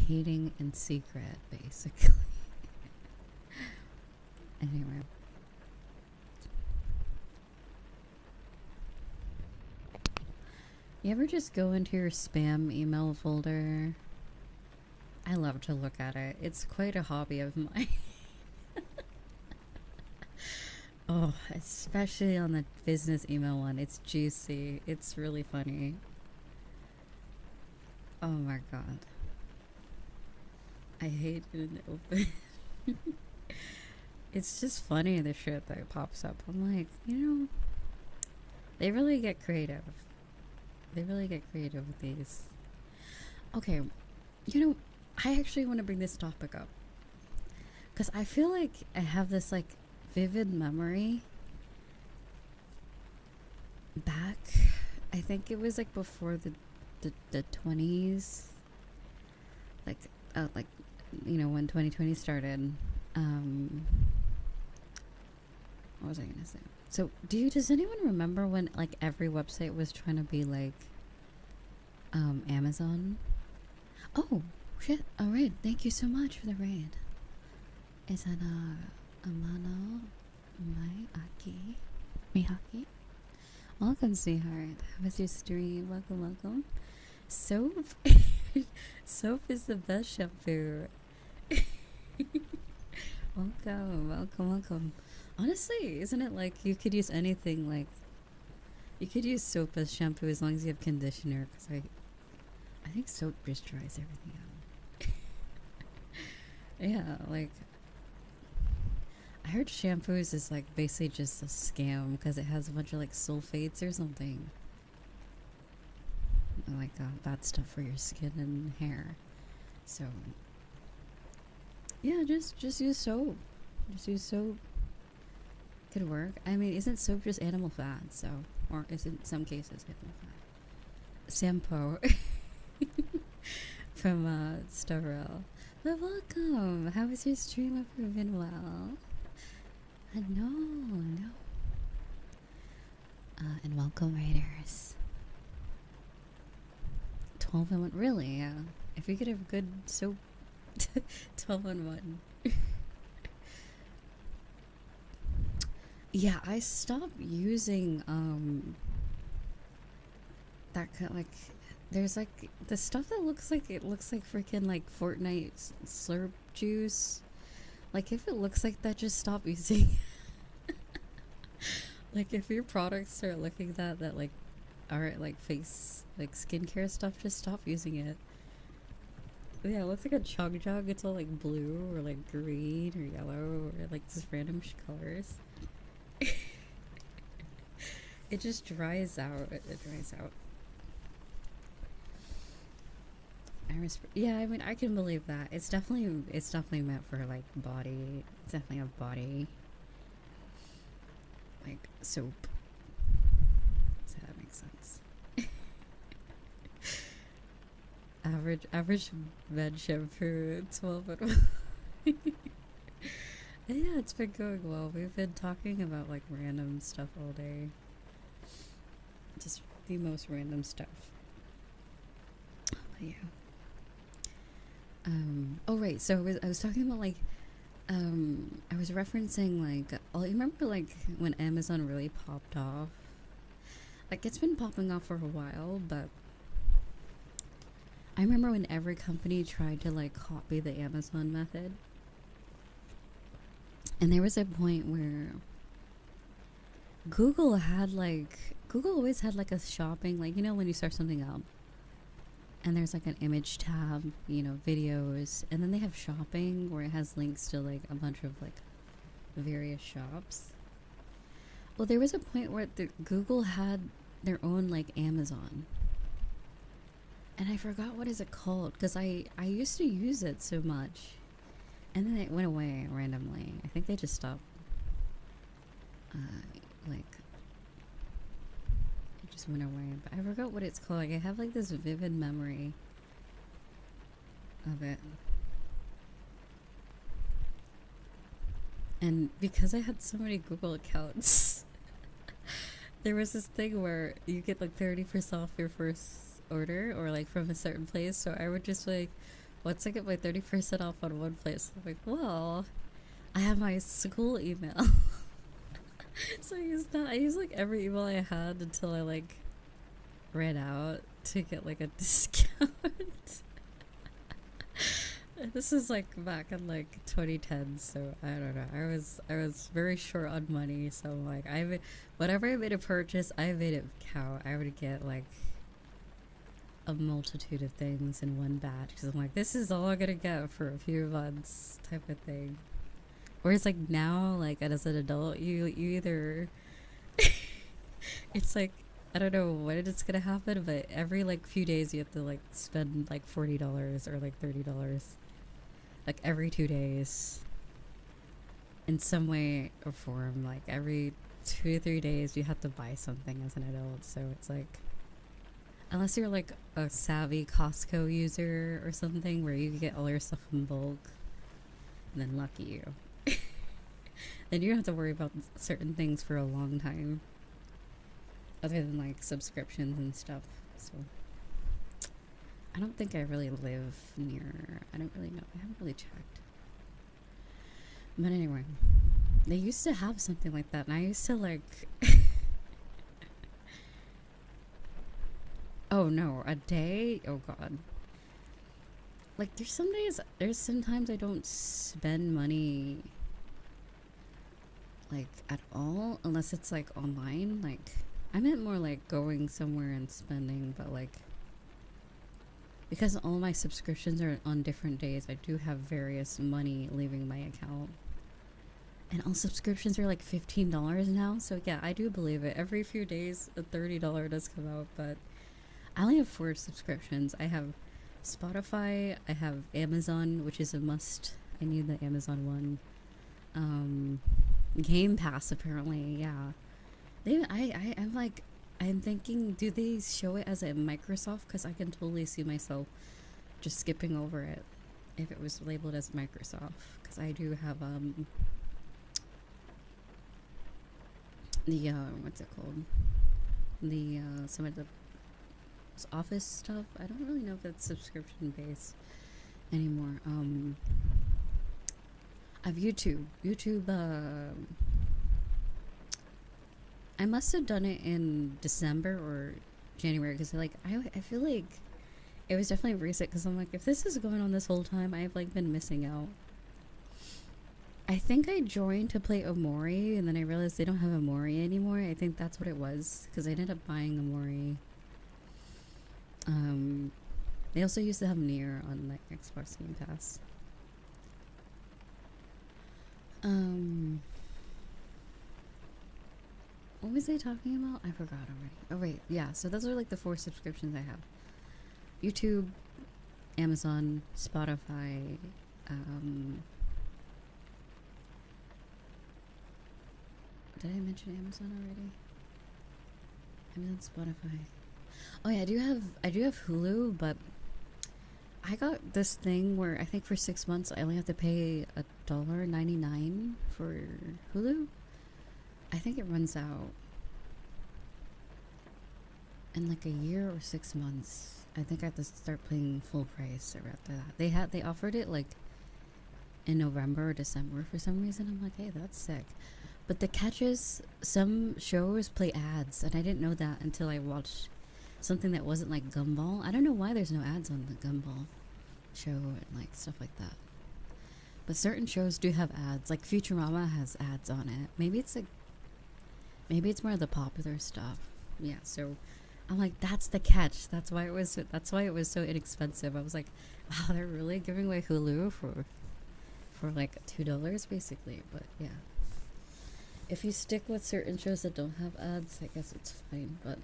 Hating in secret, basically. Anyway. You ever just go into your spam email folder? I love to look at it. It's quite a hobby of mine. Oh, especially on the business email one. It's juicy. It's really funny. Oh my god. I hate it in the open. It's just funny the shit that pops up. I'm like, they really get creative. They really get creative with these. Okay, I actually want to bring this topic up. Because I feel like I have this, like, vivid memory back. I think it was, like, before the 20s. Like, when 2020 started. What was I gonna say? So, does anyone remember when, like, every website was trying to be, like, Amazon? Oh, shit. Alright, thank you so much for the raid. Is that, Amano Mihaki? Welcome, sweetheart. How was your stream? Welcome. Soap? Soap is the best shampoo. Welcome. Honestly, isn't it like you could use anything, like you could use soap as shampoo as long as you have conditioner, because I think soap just dries everything out. Yeah, like I heard shampoos is like basically just a scam because it has a bunch of like sulfates or something. Like bad stuff for your skin and hair. So yeah, just use soap. Just use soap. Could work. I mean, isn't soap just animal fat? So, or is it in some cases animal fat? Sampo from Starrel. But welcome. How was your stream? Hope you've been well. I know. And welcome, Raiders. 12 and 1. Really? Yeah. If we could have good soap, 12 and 1. Yeah, I stopped using that kind of, like, there's like the stuff that looks like freaking like Fortnite slurp juice. Like if it looks like that, just stop using. Like if your products start looking that like are like face like skincare stuff, just stop using it. Yeah, it looks like a chug jug. It's all like blue or like green or yellow or like just random colors. It just dries out. It dries out. Yeah, I mean, I can believe that. It's definitely meant for like body. It's definitely a body like soap. So that makes sense. average med shampoo 12 and 1. Yeah, it's been going well. We've been talking about like random stuff all day. Just the most random stuff. But yeah. Oh right, so I was talking about like I was referencing like, oh, you remember like when Amazon really popped off? Like it's been popping off for a while, but I remember when every company tried to like copy the Amazon method. And there was a point where Google always had like a shopping, like, you know, when you start something up and there's like an image tab, you know, videos, and then they have shopping where it has links to like a bunch of like various shops. Well, there was a point where Google had their own like Amazon, and I forgot what is it called because I used to use it so much, and then it went away randomly. I think they just stopped. Like it just went away, but I forgot what it's called. Like I have like this vivid memory of it. And because I had so many Google accounts, there was this thing where you get like 30% off your first order or like from a certain place. So I would just like, once I get my 30% off on one place, I'm like, well, I have my school email. So I used that. I used like every email I had until I like ran out to get like a discount. This is like back in like 2010, so I don't know. I was very short on money, so like whatever I made a purchase, I made it count. I would get like a multitude of things in one batch because I'm like, this is all I'm gonna get for a few months, type of thing. Whereas like now, like as an adult, you either it's like, I don't know when it's gonna happen, but every like few days you have to like spend like $40 or like $30, like every 2 days, in some way or form. Like every 2 to 3 days you have to buy something as an adult. So it's like, unless you're like a savvy Costco user or something where you get all your stuff in bulk, then lucky you. Then you don't have to worry about certain things for a long time, other than like subscriptions and stuff. So I don't think I really live near, I don't really know, I haven't really checked. But anyway, they used to have something like that, and I used to like oh no, a day? Oh god. Like there's sometimes I don't spend money like at all unless it's like online. Like I meant more like going somewhere and spending, but like because all my subscriptions are on different days, I do have various money leaving my account. And all subscriptions are like $15 now. So yeah, I do believe it. Every few days, a $30 does come out. But I only have 4 subscriptions. I have Spotify. I have Amazon, which is a must. I need the Amazon one. Game Pass, apparently. Yeah. I'm like, I'm thinking, do they show it as a Microsoft? Because I can totally see myself just skipping over it if it was labeled as Microsoft. Because I do have the what's it called? The some of the Office stuff. I don't really know if it's subscription based anymore. I've YouTube. I must have done it in December or January because I feel like it was definitely recent because I'm like, if this is going on this whole time, I've like been missing out. I think I joined to play Omori and then I realized they don't have Omori anymore. I think that's what it was because I ended up buying Omori. They also used to have Nier on like Xbox Game Pass. What was I talking about? I forgot already. Oh wait, yeah. So those are like the 4 subscriptions I have: YouTube, Amazon, Spotify. Did I mention Amazon already? Amazon, Spotify. Oh yeah, I do have Hulu, but I got this thing where I think for 6 months I only have to pay $1.99 for Hulu. I think it runs out in like a year or 6 months. I think I have to start paying full price or after that. They offered it like in November or December for some reason. I'm like, hey, that's sick. But the catch is some shows play ads, and I didn't know that until I watched something that wasn't like Gumball. I don't know why there's no ads on the Gumball show and like stuff like that. But certain shows do have ads. Like Futurama has ads on it. Maybe it's more of the popular stuff. Yeah, so I'm like, that's the catch. That's why it was so inexpensive. I was like, wow, they're really giving away Hulu for like $2 basically. But yeah, if you stick with certain shows that don't have ads, I guess it's fine. But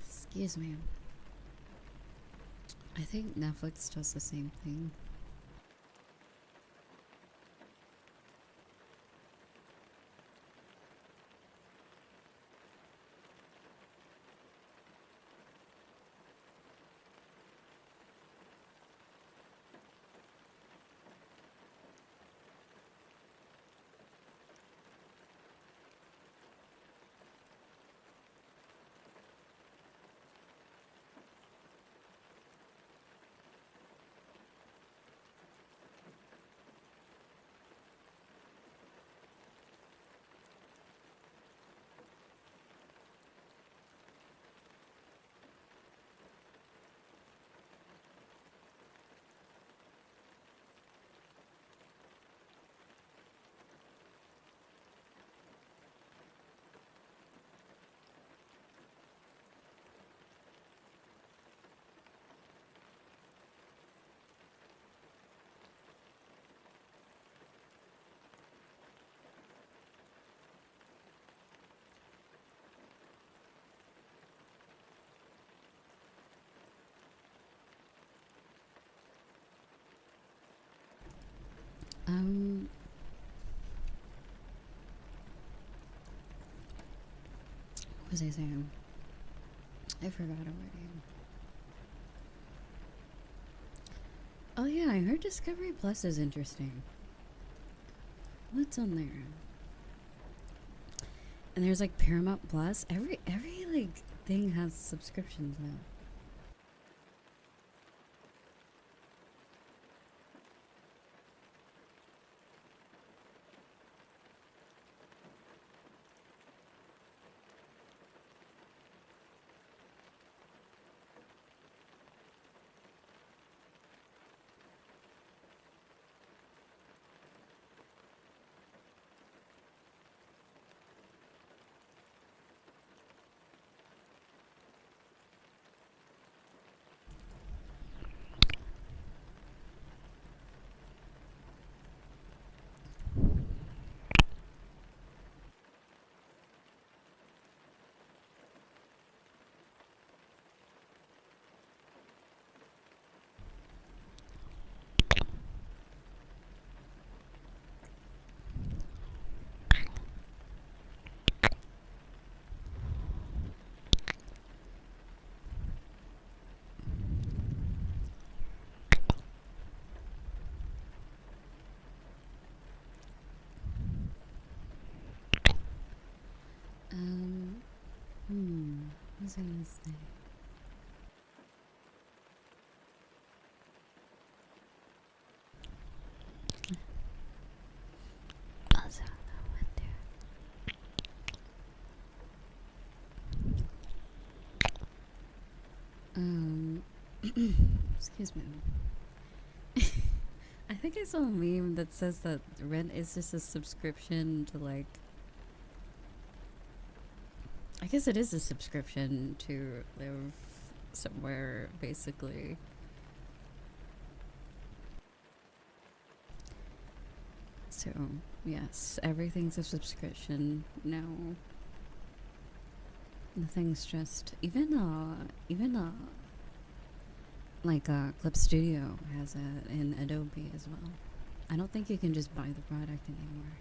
excuse me, I think Netflix does the same thing. What was I saying? I forgot already. Oh yeah, I heard Discovery Plus is interesting. What's on there? And there's like Paramount Plus. Every like thing has subscriptions now. was I gonna say? Also, I went there. Excuse me. I think I saw a meme that says that rent is just a subscription to, like, I guess it is a subscription to live somewhere, basically. So, yes, everything's a subscription now. Nothing's just, like, Clip Studio has it in Adobe as well. I don't think you can just buy the product anymore.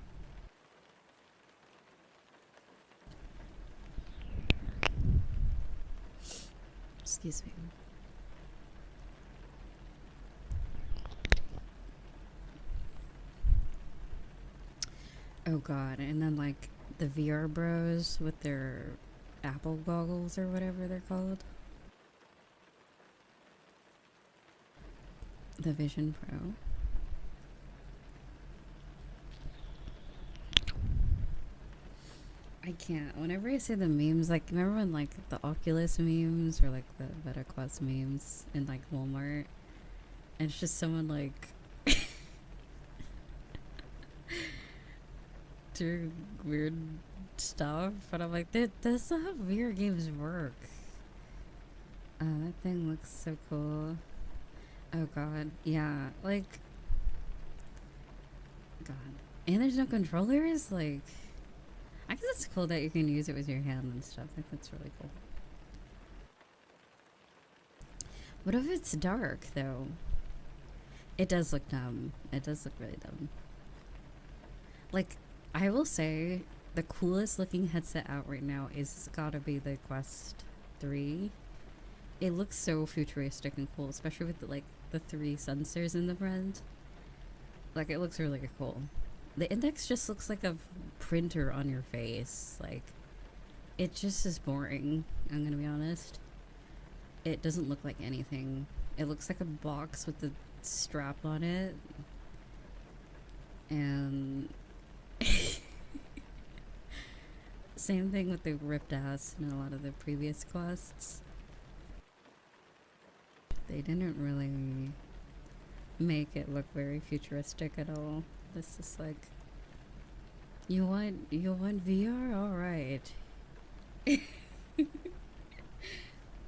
Excuse me. Oh god, and then like the VR bros with their Apple goggles or whatever they're called. The Vision Pro. I can't. Whenever I say the memes, like, remember when, like, the Oculus memes or, like, the Meta Quest memes in, like, Walmart? And it's just someone, like, doing weird stuff. But I'm like, that's not how VR games work. That thing looks so cool. Oh, God. Yeah, like, God. And there's no controllers? Like, I guess it's cool that you can use it with your hand and stuff. I think that's really cool. What if it's dark, though? It does look dumb. It does look really dumb. Like, I will say, the coolest looking headset out right now is gotta be the Quest 3. It looks so futuristic and cool, especially with, like, the 3 sensors in the front. Like, it looks really cool. The Index just looks like a printer on your face. Like, it just is boring, I'm gonna be honest. It doesn't look like anything. It looks like a box with the strap on it. And same thing with the ripped ass in a lot of the previous quests. They didn't really make it look very futuristic at all. This is like, you want VR? Alright.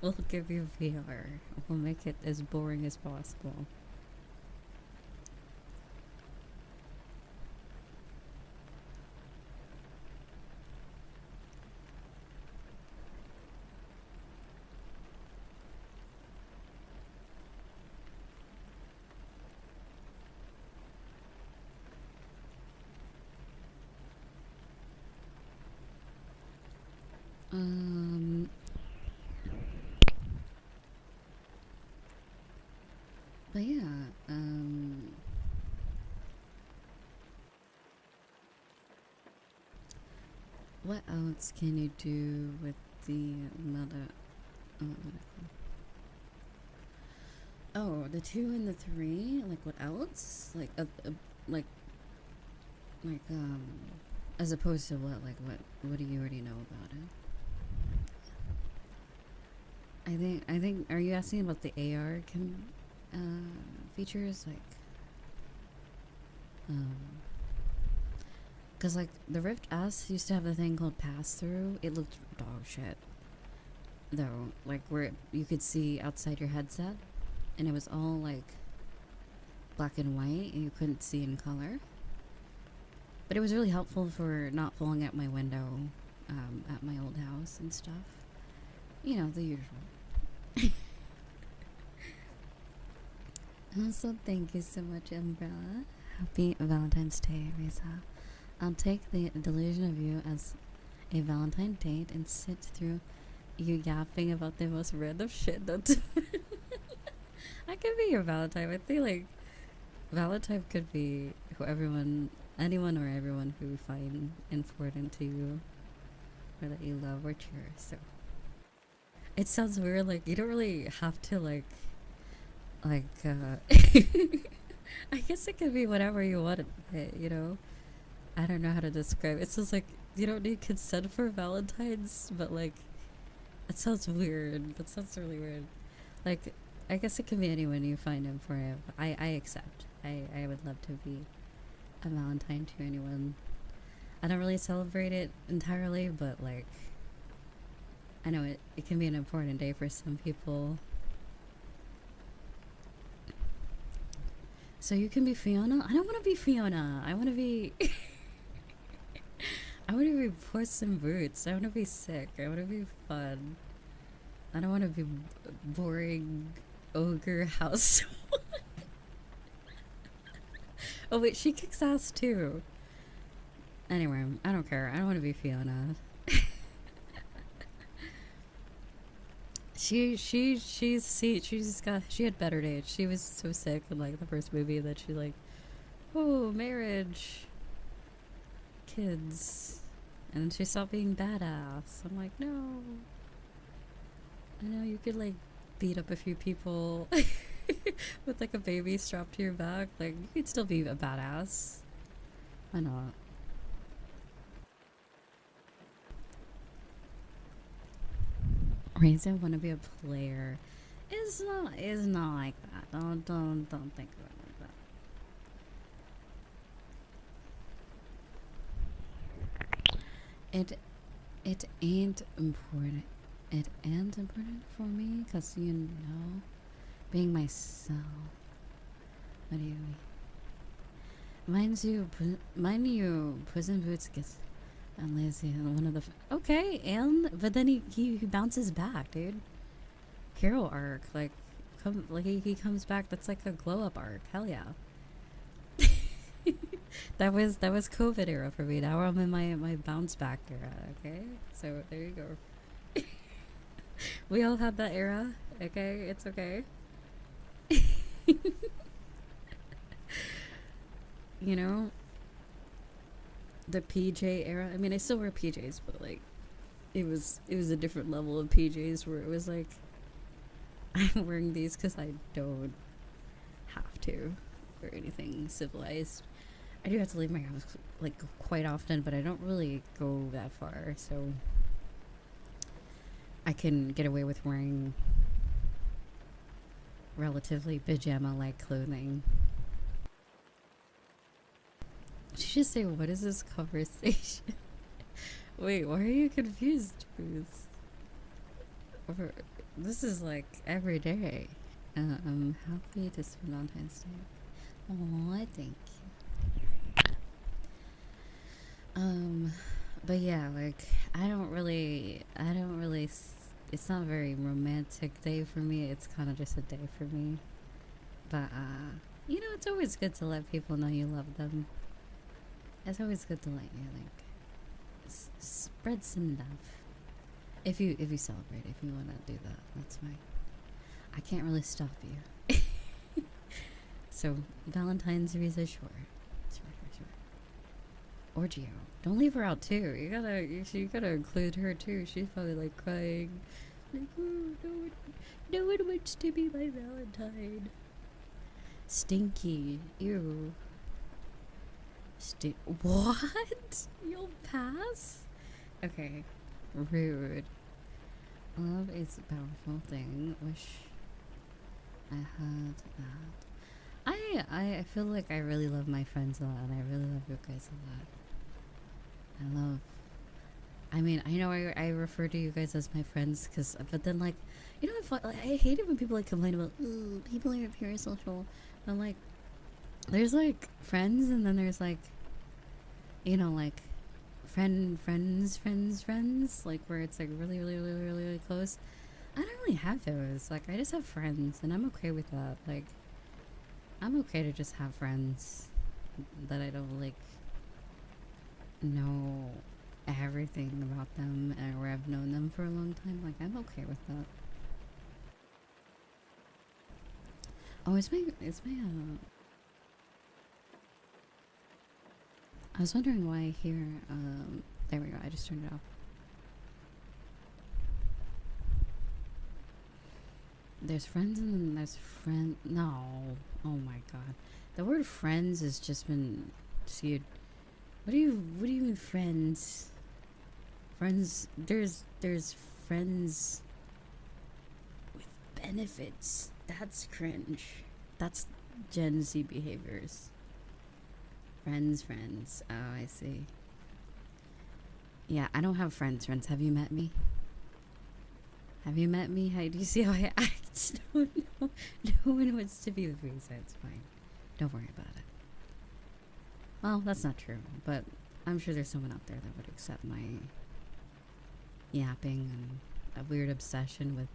We'll give you VR. We'll make it as boring as possible. But yeah, what else can you do with the meta? Oh, the 2 and the 3. Like, what else? Like, as opposed to what? Like, what do you already know about it? I think. Are you asking about the AR features? Like, because, like, the Rift S used to have a thing called pass-through. It looked dog shit. Though, like, where you could see outside your headset, and it was all, like, black and white, and you couldn't see in color. But it was really helpful for not falling out my window at my old house and stuff. You know, the usual. Also, thank you so much, Umbrella. Happy Valentine's Day, Riza. I'll take the delusion of you as a Valentine date and sit through you yapping about the most random shit. I could be your Valentine. I think, like, Valentine could be anyone or everyone who you find important to you or that you love or cheer. So It sounds weird. Like, you don't really have to like. I guess it could be whatever you want. You know. I don't know how to describe. It's just like you don't need consent for Valentine's, but like, it sounds weird. That sounds really weird. Like, I guess it can be anyone you find him for. I accept. I would love to be a Valentine to anyone. I don't really celebrate it entirely, but like, I know it can be an important day for some people. So you can be Fiona? I don't want to be Fiona. I want to be... I want to be Puss in Boots. I want to be sick. I want to be fun. I don't want to be boring ogre house. Oh wait, she kicks ass too. Anyway, I don't care. I don't want to be Fiona. she had better days. She was so sick in like the first movie that she like, oh, marriage, kids, and then she stopped being badass. I'm like, no. I know you could like beat up a few people with like a baby strapped to your back. Like, you could still be a badass. Why not? Riza wanna be a player. It's not like that. Don't think of it like that. It ain't important. It ain't important for me, cause you know, being myself. What do you mean? Mind you, Puss in Boots gets and lazy and one of the okay, and but then he bounces back, dude. Hero arc, like he comes back. That's like a glow up arc. Hell yeah. that was COVID era for me. Now I'm in my bounce back era. Okay, so there you go. We all had that era. Okay, it's okay. You know, the PJ era. I mean, I still wear PJs, but like, it was a different level of PJs where it was like, I'm wearing these because I don't have to or anything civilized. I do have to leave my house like quite often, but I don't really go that far, so I can get away with wearing relatively pajama-like clothing. Did you just say, what is this conversation? Wait, why are you confused, Bruce? This is like every day. I'm happy to spend Valentine's Day. Oh, thank you. But yeah, like, I don't really, it's not a very romantic day for me. It's kind of just a day for me. But, you know, it's always good to let people know you love them. It's always good to let you, like, spread some love. If you celebrate, if you want to do that, that's fine. I can't really stop you. So, Valentine's, Riza, sure. Or Gio. Don't leave her out too. You gotta include her too. She's probably like crying. Like, oh, no one wants to be my Valentine. Stinky. Ew. What? You'll pass? Okay. Rude. Love is a powerful thing. Wish I had that. I feel like I really love my friends a lot, and I really love you guys a lot. I mean, I know I refer to you guys as my friends, but then, like, you know, I hate it when people, like, complain about, ooh, people are parasocial. I'm like, there's, like, friends, and then there's, like, you know, like, friends, like, where it's, like, really, really, really, really, really close. I don't really have those. Like, I just have friends, and I'm okay with that. Like, I'm okay to just have friends that I don't, like, know everything about them, or I've known them for a long time. Like, I'm okay with that. Oh, it's my I was wondering why here, there we go, I just turned it off. There's friends and then there's friend. No. Oh my god. The word friends has just been skewed. What do you mean friends? Friends, there's friends with benefits. That's cringe. That's Gen Z behaviors. Friends. Oh, I see. Yeah, I don't have friends. Have you met me? Have you met me? How do you see how I act? No one wants to be with me, so it's fine. Don't worry about it. Well, that's not true, but I'm sure there's someone out there that would accept my yapping and a weird obsession with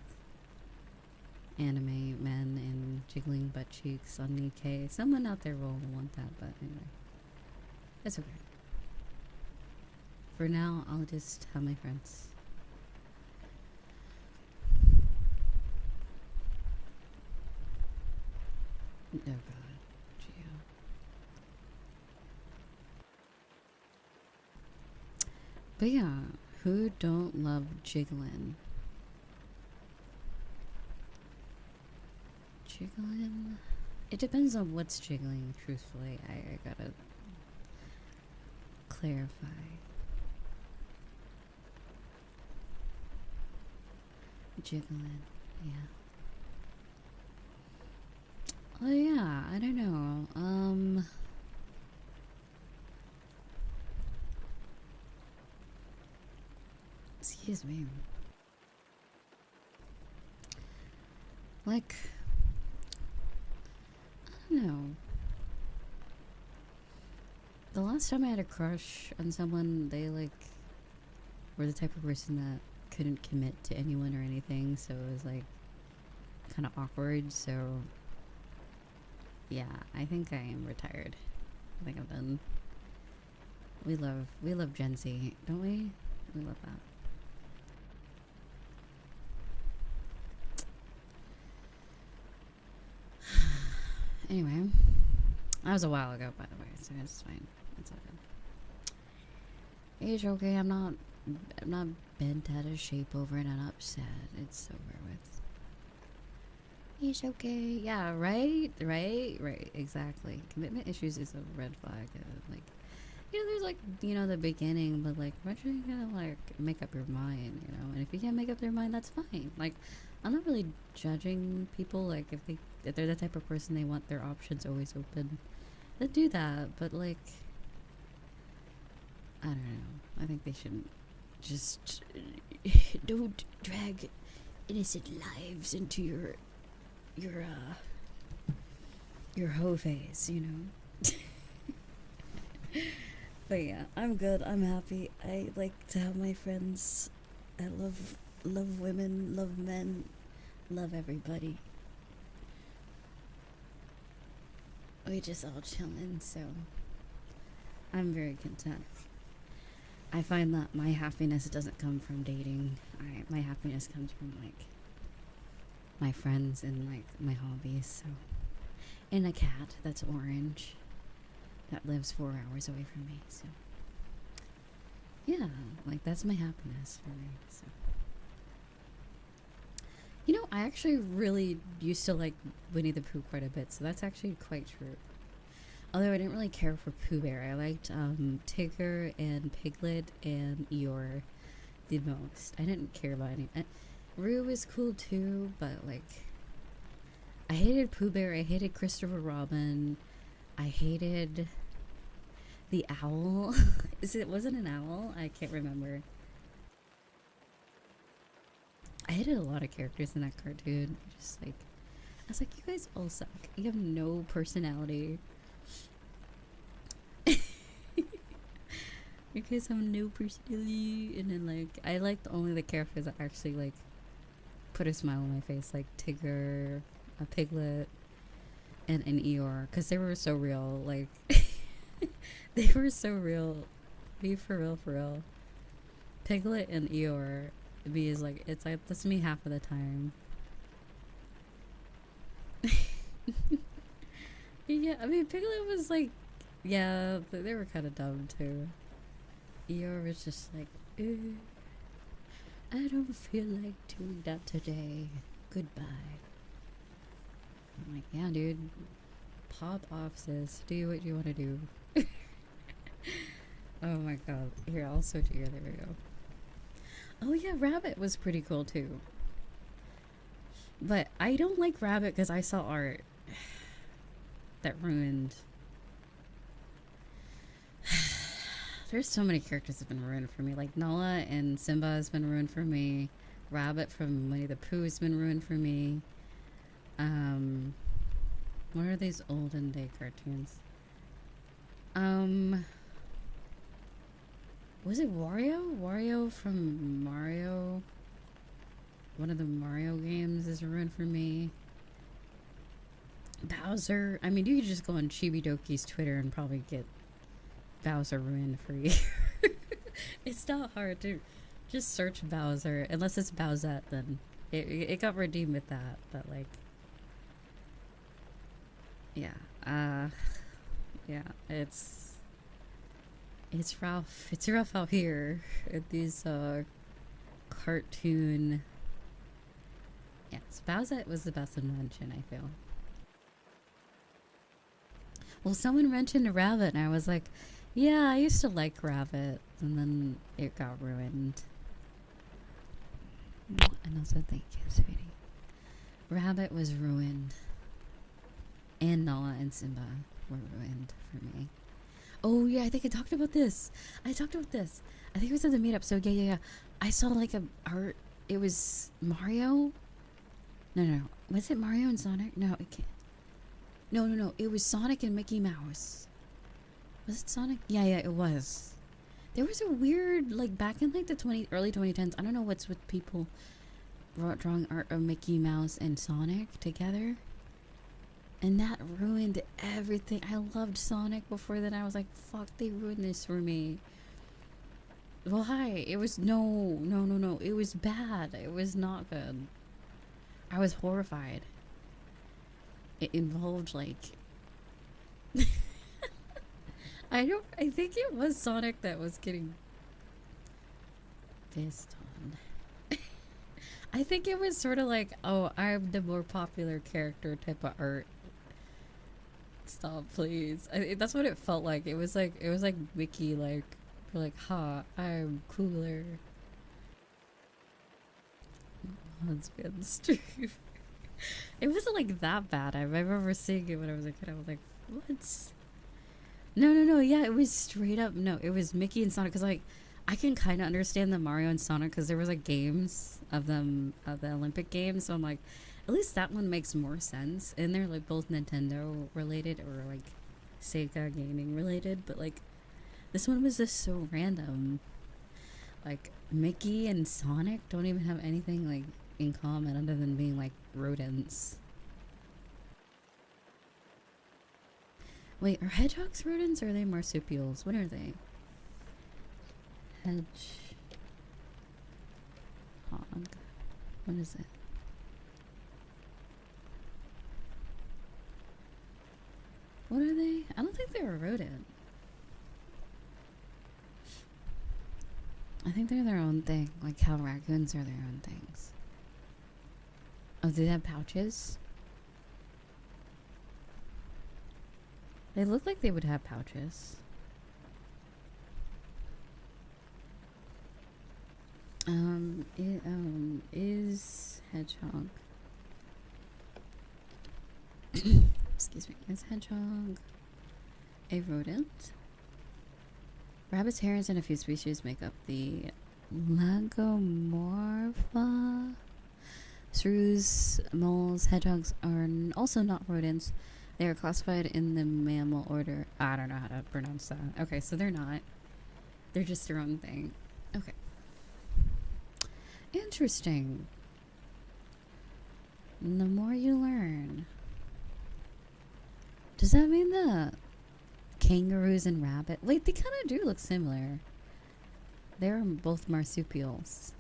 anime men and jiggling butt cheeks on Nikkei. Someone out there will want that, but anyway. It's okay. For now, I'll just have my friends. Oh god, Geo. But yeah, who don't love jiggling? Jiggling? It depends on what's jiggling, truthfully. I gotta clarify. Jiggling, yeah. Oh yeah, I don't know. Excuse me. Like, I don't know. The last time I had a crush on someone, they like were the type of person that couldn't commit to anyone or anything, so it was like kind of awkward. So yeah, I think I am retired. I think I'm done. We love Gen Z, don't we? We love that. Anyway, that was a while ago, by the way, so it's fine. It's all good. It's okay. I'm not bent out of shape over it and upset. It's over with. It's okay. Yeah, right. Exactly. Commitment issues is a red flag. Like, there's like, the beginning, but like, eventually you gotta like make up your mind, And if you can't make up their mind, that's fine. Like, I'm not really judging people. Like, if they're the type of person they want their options always open, they do that. But like, I don't know. I think they shouldn't just don't drag innocent lives into your hoe phase, But yeah, I'm good. I'm happy. I like to have my friends. I love women, love men, love everybody. We just all chilling, so I'm very content. I find that my happiness doesn't come from dating. My happiness comes from like my friends and like my hobbies. So, and a cat that's orange that lives 4 hours away from me. So, yeah, like that's my happiness for me. So, I actually really used to like Winnie the Pooh quite a bit. So that's actually quite true. Although I didn't really care for Pooh Bear. I liked Tigger and Piglet and Eeyore the most. I didn't care about any. Roo was cool too, but like, I hated Pooh Bear. I hated Christopher Robin. I hated the owl. Was it an owl? I can't remember. I hated a lot of characters in that cartoon. Just like, I was like, you guys all suck. You have no personality. You guys have no personality. And then like, I liked only the characters that actually like put a smile on my face, like Tigger, a Piglet, and an Eeyore, because they were so real. Like, they were so real. Be for real. Piglet and Eeyore, me is like, it's like, that's me half of the time. Yeah, I mean, Piglet was like, yeah, they were kind of dumb too. Eeyore was just like, I don't feel like doing that today. Goodbye. I'm like, yeah, dude. Pop off, sis. Do what you want to do. Oh my god. Here, I'll switch ear. There we go. Oh yeah, Rabbit was pretty cool too. But I don't like Rabbit because I saw art that ruined. There's so many characters that have been ruined for me. Like Nala and Simba has been ruined for me. Rabbit from Winnie the Pooh has been ruined for me. What are these olden day cartoons? Was it Wario? Wario from Mario? One of the Mario games is ruined for me. Bowser. I mean, you could just go on Chibi-Doki's Twitter and probably get Bowser ruined for you. It's not hard to just search Bowser. Unless it's Bowsette, then it got redeemed with that. But like, yeah. Yeah, it's rough. It's rough out here at these cartoon. Yes, Bowsette was the best invention, I feel. Well, someone mentioned Rabbit, and I was like, yeah, I used to like Rabbit, and then it got ruined. And also, thank you, sweetie. Rabbit was ruined. And Nala and Simba were ruined for me. Oh, yeah, I think I talked about this. I think it was at the meetup, so yeah. I saw like a art. It was Mario. No. Was it Mario and Sonic? No, it can't. No. It was Sonic and Mickey Mouse. Was it Sonic? Yeah, it was. There was a weird, like, back in like the early 2010s. I don't know what's with people drawing art of Mickey Mouse and Sonic together. And that ruined everything. I loved Sonic before then. I was like, fuck, they ruined this for me. Why? It was no. It was bad. It was not good. I was horrified. It involved like I think it was Sonic that was getting pissed on. I think it was sort of like, oh, I'm the more popular character type of art. Stop, please. That's what it felt like. It was like Mickey, like, you're like, ha, I'm cooler. Husband stream. It wasn't like that bad. I remember seeing it when I was a kid. I was like, what? No. Yeah, it was straight up. No, it was Mickey and Sonic. Because, like, I can kind of understand the Mario and Sonic because there was, like, games of them, of the Olympic Games. So I'm like, at least that one makes more sense. And they're, like, both Nintendo related or, like, Sega gaming related. But, like, this one was just so random. Like, Mickey and Sonic don't even have anything, like, in common other than being, like, rodents. Wait, are hedgehogs rodents or are they marsupials? What are they? Hedgehog. What is it? What are they? I don't think they're a rodent. I think they're their own thing, like how raccoons are their own things. Oh, do they have pouches? They look like they would have pouches. Is hedgehog. Excuse me. Is hedgehog a rodent? Rabbits, herons, and a few species make up the Lagomorpha. Shrews, moles, hedgehogs are also not rodents. They are classified in the mammal order. I don't know how to pronounce that. Okay, so they're not. They're just their own thing. Okay. Interesting. And the more you learn. Does that mean the kangaroos and rabbit? Wait, they kind of do look similar. They're both marsupials.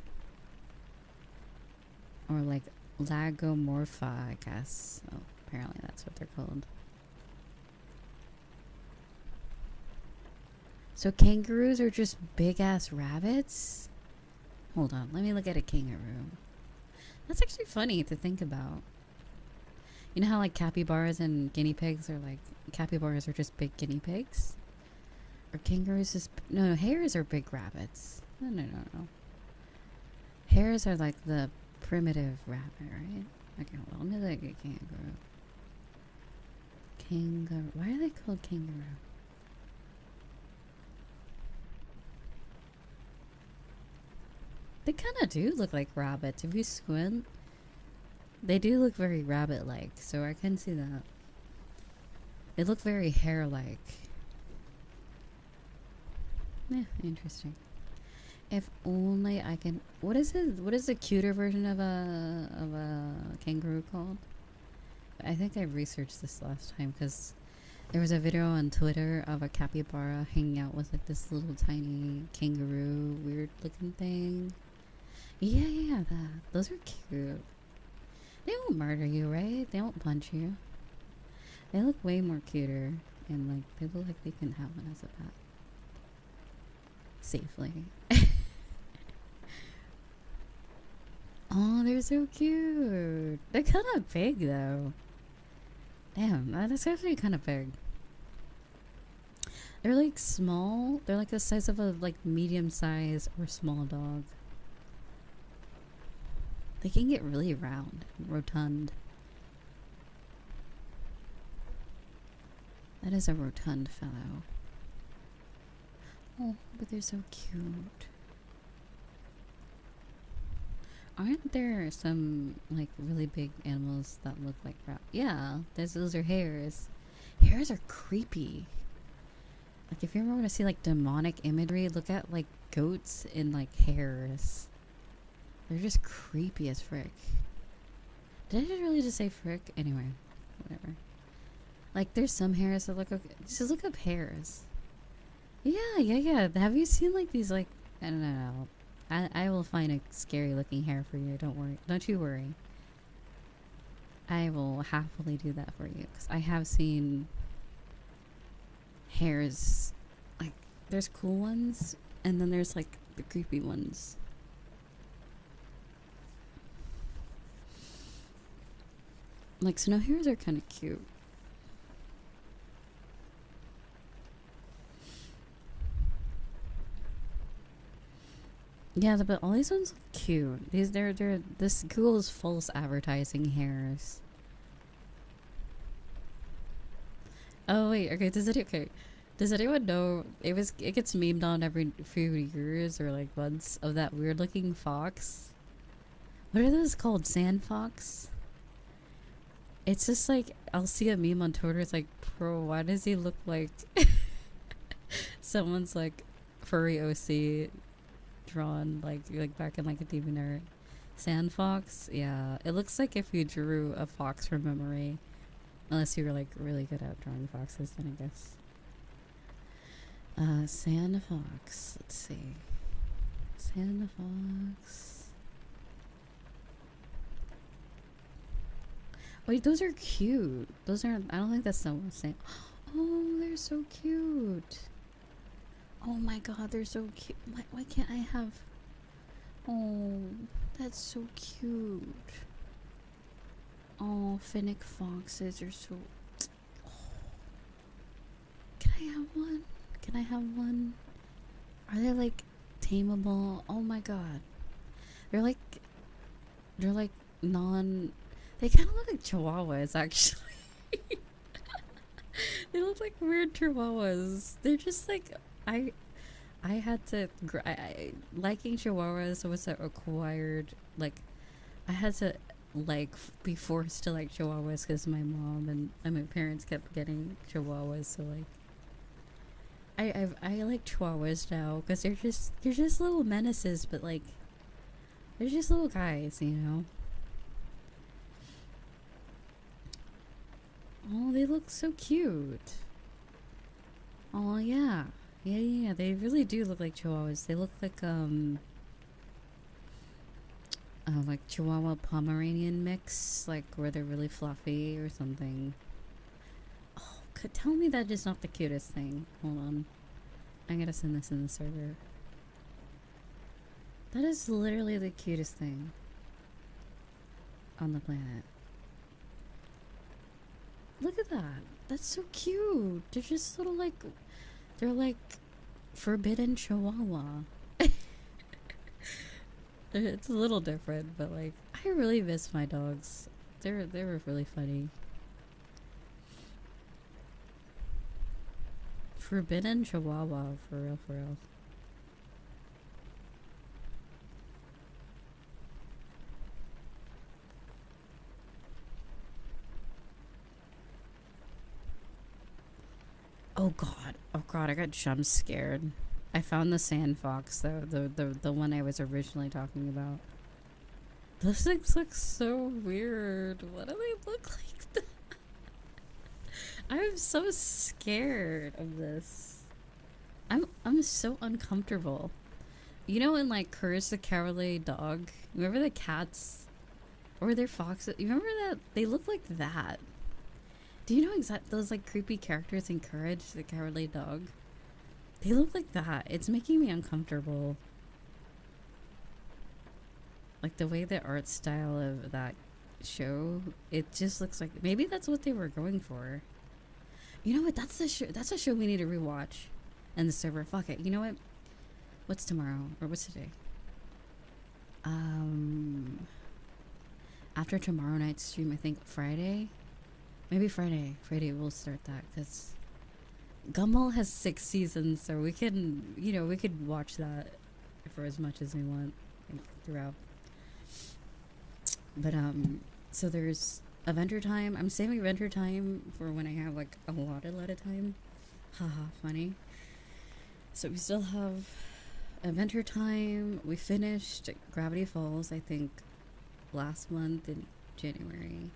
Or like Lagomorpha, I guess. Oh, apparently that's what they're called. So kangaroos are just big ass rabbits? Hold on, let me look at a kangaroo. That's actually funny to think about. You know how like capybaras and guinea pigs are like capybaras are just big guinea pigs, or kangaroos is no hares are big rabbits. No. Hares are like the primitive rabbit, right? Okay, hold on. Let me look at kangaroo. Kangaroo. Why are they called kangaroo? They kind of do look like rabbits. If you squint, they do look very rabbit-like, so I can see that. They look very hare-like. Yeah, interesting. If only I can. What is it? What is the cuter version of a kangaroo called? I think I researched this last time because there was a video on Twitter of a capybara hanging out with like this little tiny kangaroo, weird-looking thing. Yeah, that. Those are cute. They won't murder you, right? They won't punch you. They look way more cuter, and like they look like they can have one as a pet safely. Oh, they're so cute. They're kind of big though. Damn, that's actually kind of big. They're like small. They're like the size of a like medium size or small dog. They can get really round, rotund. That is a rotund fellow. Oh, but they're so cute. Aren't there some like really big animals that look like rabbits? Yeah, those are hares. Hares are creepy. Like if you ever want to see like demonic imagery, look at like goats and like hares. They're just creepy as frick. Did I just really just say frick? Anyway, whatever. Like there's some hares that look okay. Just look up hares. Yeah. Have you seen like these like I don't know. I will find a scary looking hair for you. Don't worry. Don't you worry. I will happily do that for you because I have seen hairs. Like there's cool ones and then there's like the creepy ones. Like snow hares are kind of cute. Yeah, but all these ones look cute. They're this Google's false advertising hairs. Oh wait, okay. Does anyone know it gets memed on every few years or like months of that weird looking fox? What are those called? Sand fox? It's just like I'll see a meme on Twitter. It's like, bro, why does he look like someone's like furry OC drawn like back in like a demon era? Sand fox? Yeah, it looks like if you drew a fox from memory. Unless you were like really good at drawing foxes, then I guess. Sand fox. Let's see. Sand fox. Wait, those are cute. Those aren't. I don't think that's the same. Oh, they're so cute. Oh my god, they're so cute. Why can't I have? Oh, that's so cute. Oh, Finnick foxes are so. Oh. Can I have one? Can I have one? Are they like tameable? Oh my god, they're like non. They kind of look like chihuahuas, actually. They look like weird chihuahuas. They're just like I had to. Liking chihuahuas was an acquired like. I had to like be forced to like chihuahuas because my mom and my parents kept getting chihuahuas. So like. I like chihuahuas now because they're just little menaces, but like they're just little guys, you know. Oh, they look so cute. Oh yeah, yeah. They really do look like chihuahuas. They look like Chihuahua Pomeranian mix, like where they're really fluffy or something. Tell me that is not the cutest thing. Hold on. I'm gonna send this in the server. That is literally the cutest thing on the planet. Look at that. That's so cute. They're just little like, they're like forbidden chihuahua. It's a little different, but like I really miss my dogs. They were really funny. Forbidden chihuahua, for real, for real. Oh god, I got jump scared. I found the sand fox though, the one I was originally talking about. Those things look so weird. What do they look like? I'm so scared of this. I'm so uncomfortable. You know, in like Courage the Cowardly Dog, remember the cats or their foxes? You remember that they look like that? Do you know exactly those like creepy characters in Courage the Cowardly Dog? They look like that. It's making me uncomfortable. Like the way the art style of that show, it just looks like maybe that's what they were going for. You know what? That's the show. That's a show we need to rewatch. And the server. Fuck it. You know what? What's tomorrow or what's today? After tomorrow night's stream, I think Friday. Maybe Friday. Friday we'll start that because Gumball has 6 seasons, so we can, you know, we could watch that for as much as we want, like, throughout. But so there's Adventure Time. I'm saving Adventure Time for when I have like a lot of time. Haha, funny. So we still have Adventure Time. We finished Gravity Falls, I think, last month in January.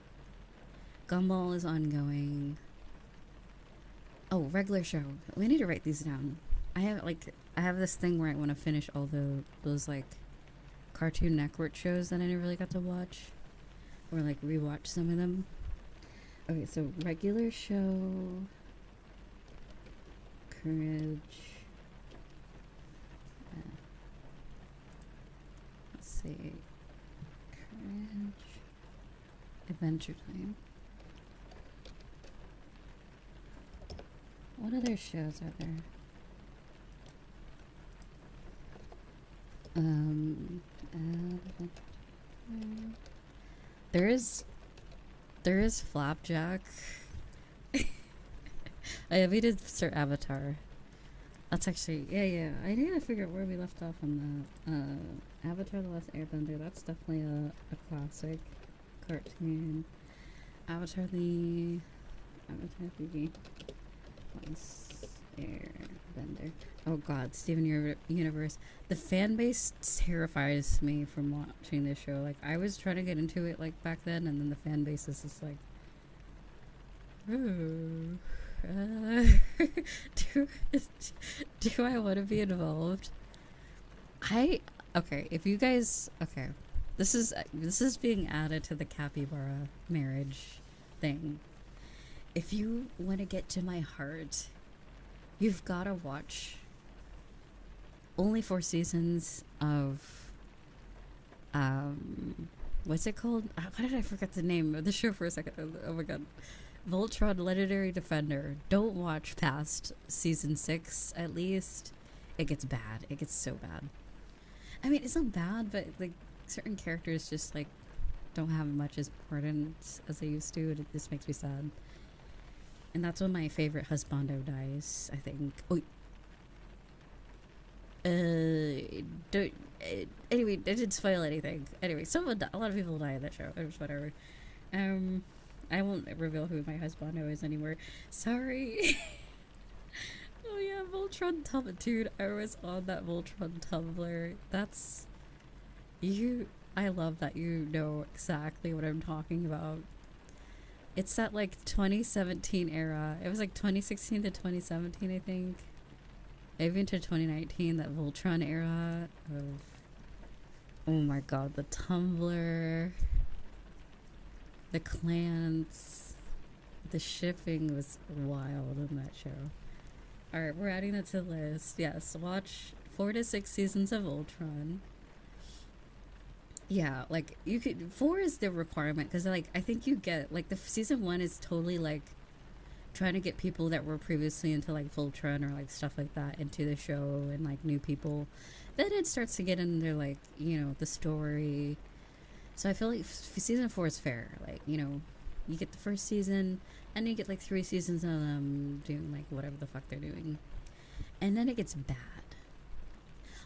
Gumball is ongoing. Oh, regular show. We need to write these down. I have this thing where I want to finish all those like Cartoon Network shows that I never really got to watch, or like rewatch some of them. Okay, so regular show, Courage. Let's see, Courage, Adventure Time. What other shows are there? There is Flapjack. I need to start Avatar. That's actually yeah. I need to figure out where we left off on the Avatar: The Last Airbender. That's definitely a classic cartoon. Avatar 3D. Last Airbender. Oh god, Steven Universe. The fan base terrifies me from watching this show. Like, I was trying to get into it like back then, and then the fan base is just like, ooh, do I want to be involved? Okay, if you guys, okay, this is being added to the capybara marriage thing. If you want to get to my heart, you've got to watch only 4 seasons of, what's it called? Why did I forget the name of the show for a second? Oh my god. Voltron Legendary Defender. Don't watch past season 6, at least. It gets bad. It gets so bad. I mean, it's not bad, but like certain characters just like don't have much importance as they used to. It just makes me sad. And that's when my favorite husbando dies, I think. Oh, anyway, I didn't spoil anything. Anyway, a lot of people die in that show. It was whatever. I won't reveal who my husbando is anymore. Sorry. Oh yeah, Voltron Tumblr. Dude, I was on that Voltron Tumblr. That's... I love that you know exactly what I'm talking about. It's that like 2017 era. It was like 2016 to 2017, I think. Even to 2019, that Voltron era of... Oh my god, the Tumblr. The clans. The shipping was wild in that show. Alright, we're adding that to the list. Yes, watch 4 to 6 seasons of Voltron. Yeah, like, you could... 4 is the requirement, because, like, I think you get... Like, the season 1 is totally, like... trying to get people that were previously into like Voltron or like stuff like that into the show, and like new people. Then it starts to get into like, you know, the story. So I feel like season 4 is fair. Like, you know, you get the first season, and you get like 3 seasons of them doing like whatever the fuck they're doing, and then it gets bad.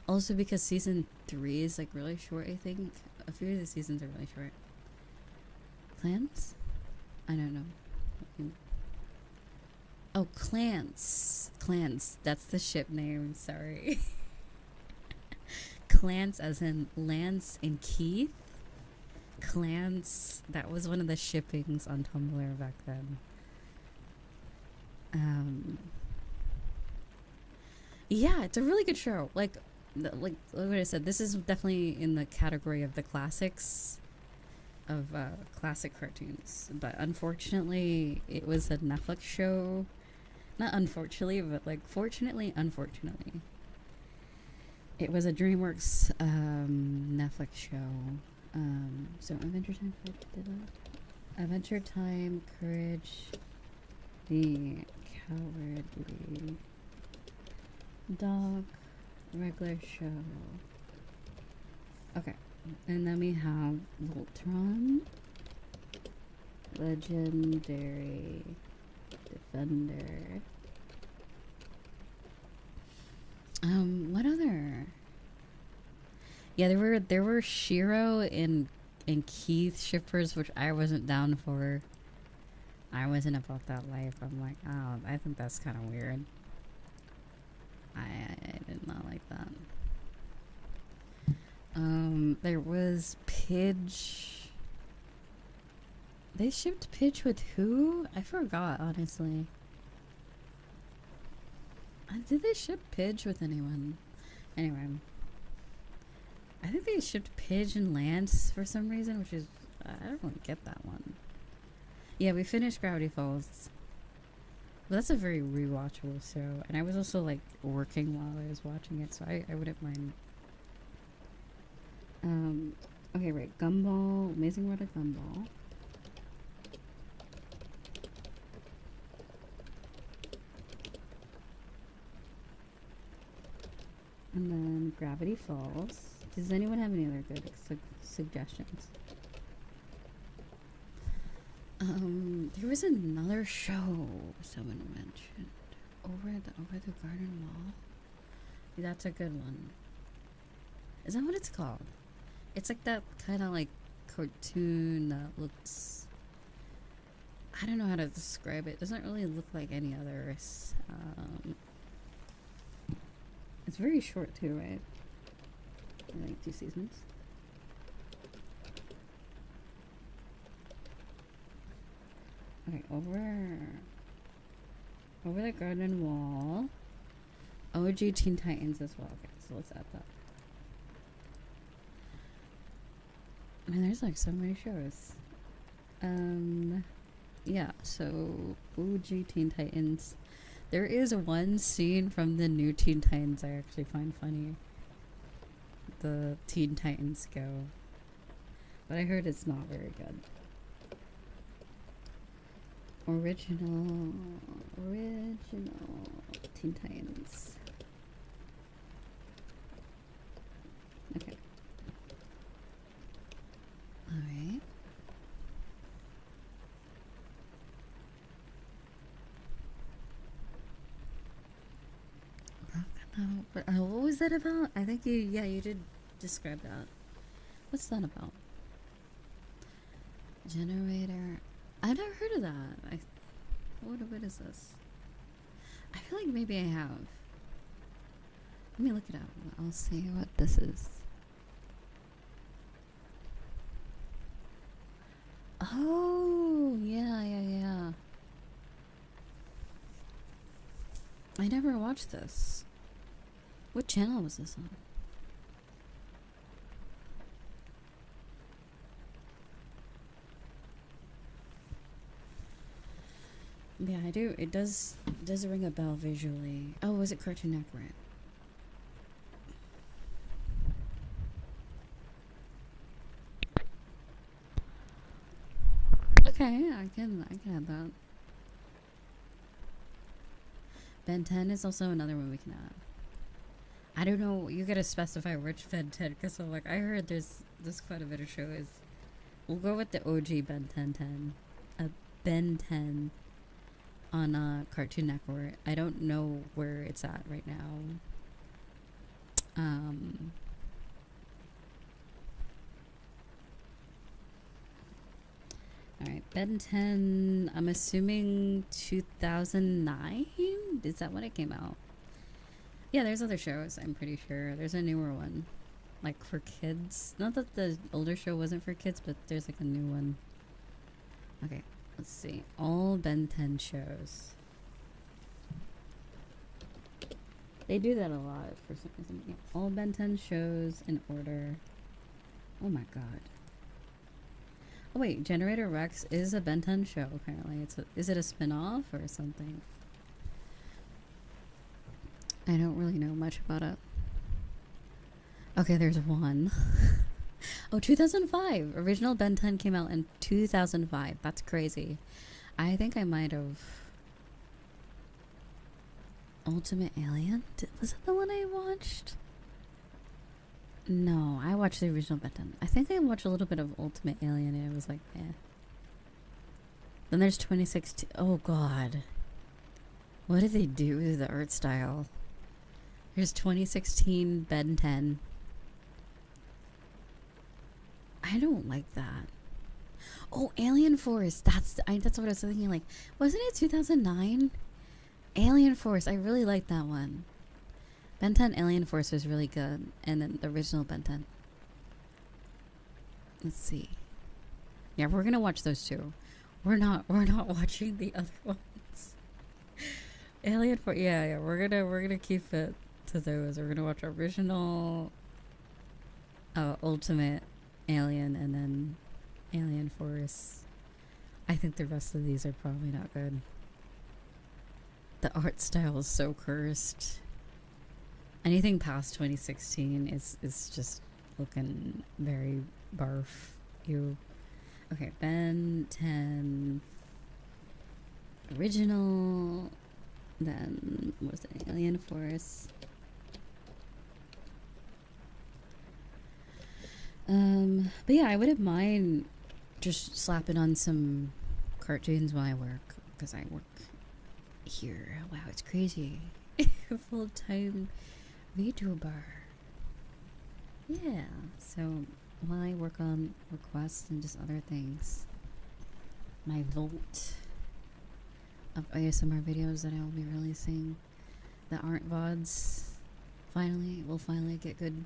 Also because season 3 is like really short. I think a few of the seasons are really short. Clans? I don't know. Oh, Clans. Clans. That's the ship name. Sorry. Clans as in Lance and Keith. Clans. That was one of the shippings on Tumblr back then. Yeah, it's a really good show. Like what I said, this is definitely in the category of the classics of classic cartoons. But unfortunately, it was a Netflix show. Not unfortunately, but like fortunately, unfortunately. It was a DreamWorks Netflix show. So Adventure Time, Courage, did that? Adventure Time, Courage, the Cowardly Dog, regular show. Okay, and then we have Voltron, Legendary Defender. What other? Yeah, there were Shiro and Keith shippers, which I wasn't down for. I wasn't about that life. I'm like, oh, I think that's kind of weird. I did not like that. There was Pidge. They shipped Pidge with who? I forgot, honestly. Did they ship Pidge with anyone? Anyway. I think they shipped Pidge and Lance for some reason, which is... I don't really get that one. Yeah, we finished Gravity Falls. But that's a very rewatchable show. And I was also, like, working while I was watching it, so I wouldn't mind. Okay, right. Gumball. Amazing World of Gumball. And then Gravity Falls. Does anyone have any other good suggestions? There was another show someone mentioned. Over the garden wall. That's a good one. Is that what it's called? It's like that kind of like cartoon that looks... I don't know how to describe it. It doesn't really look like any others. It's very short too, right? Like 2 seasons. Okay, over the garden wall. OG Teen Titans as well. Okay, so let's add that. I mean, there's like so many shows. Yeah, so OG Teen Titans. There is one scene from the new Teen Titans I actually find funny. The Teen Titans Go. But I heard it's not very good. Original Teen Titans. Okay. Alright. What was that about? I think you did describe that. What's that about? Generator. I've never heard of that. What is this? I feel like maybe I have. Let me look it up. I'll see what this is. Oh, yeah. I never watched this. What channel was this on? Yeah, I do. It does ring a bell visually. Oh, was it Cartoon Network? Okay, I can add that. Ben 10 is also another one we can add. I don't know. You gotta specify which Ben 10, because I'm like, I heard there's quite a bit of shows. We'll go with the OG Ben 10. Ben 10 on Cartoon Network. I don't know where it's at right now. Alright, Ben 10, I'm assuming 2009? Is that when it came out? Yeah, there's other shows, I'm pretty sure. There's a newer one. Like, for kids. Not that the older show wasn't for kids, but there's like a new one. Okay, let's see. All Ben 10 shows. They do that a lot for some reason. Yeah. All Ben 10 shows in order. Oh my god. Oh wait, Generator Rex is a Ben 10 show apparently. Is it a spin-off or something? I don't really know much about it. Okay, there's one. Oh, 2005. Original Ben 10 came out in 2005. That's crazy. I think I might have... Ultimate Alien? Was that the one I watched? No, I watched the original Ben 10. I think I watched a little bit of Ultimate Alien and it was like, eh. Then there's 2016. Oh god. What did they do with the art style? Here's 2016 Ben 10. I don't like that. Oh, Alien Force. That's what I was thinking. Like, wasn't it 2009? Alien Force. I really liked that one. Ben 10 Alien Force was really good, and then the original Ben 10. Let's see. Yeah, we're gonna watch those two. We're not watching the other ones. Alien Force. Yeah. We're gonna keep it to those. We're gonna watch original, Ultimate Alien, and then Alien Force. I think the rest of these are probably not good. The art style is so cursed. Anything past 2016 is just looking very barf. Ew. Okay, Ben 10 original. Then what was it? Alien Force. But yeah, I wouldn't mind just slapping on some cartoons while I work, because I work here. Wow, it's crazy. Full-time VTuber. Yeah, so while I work on requests and just other things, my vault of ASMR videos that I will be releasing, the aren't VODs, will finally get good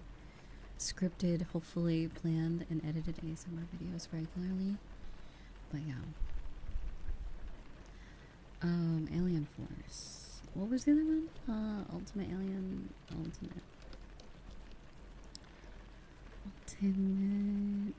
scripted, hopefully planned and edited ASMR videos regularly. But yeah. Alien Force. What was the other one? Ultimate Alien. Ultimate Alien.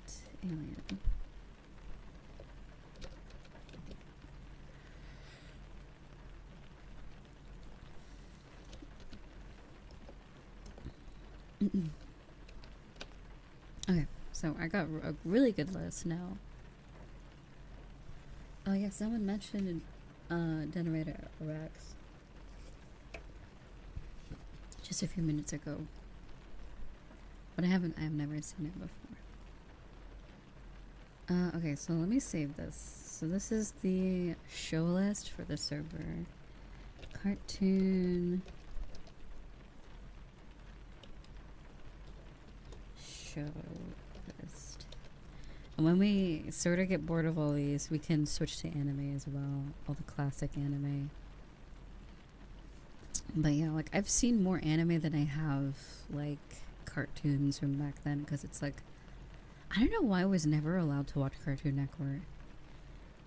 Okay, so I got a really good list now. Oh yeah, someone mentioned Generator Rex just a few minutes ago, but I've never seen it before. Okay, so let me save this. So this is the show list for the server. Cartoon show list. And when we sort of get bored of all these, we can switch to anime as well. All the classic anime. But yeah, like I've seen more anime than I have like cartoons from back then, because it's like, I don't know why I was never allowed to watch Cartoon Network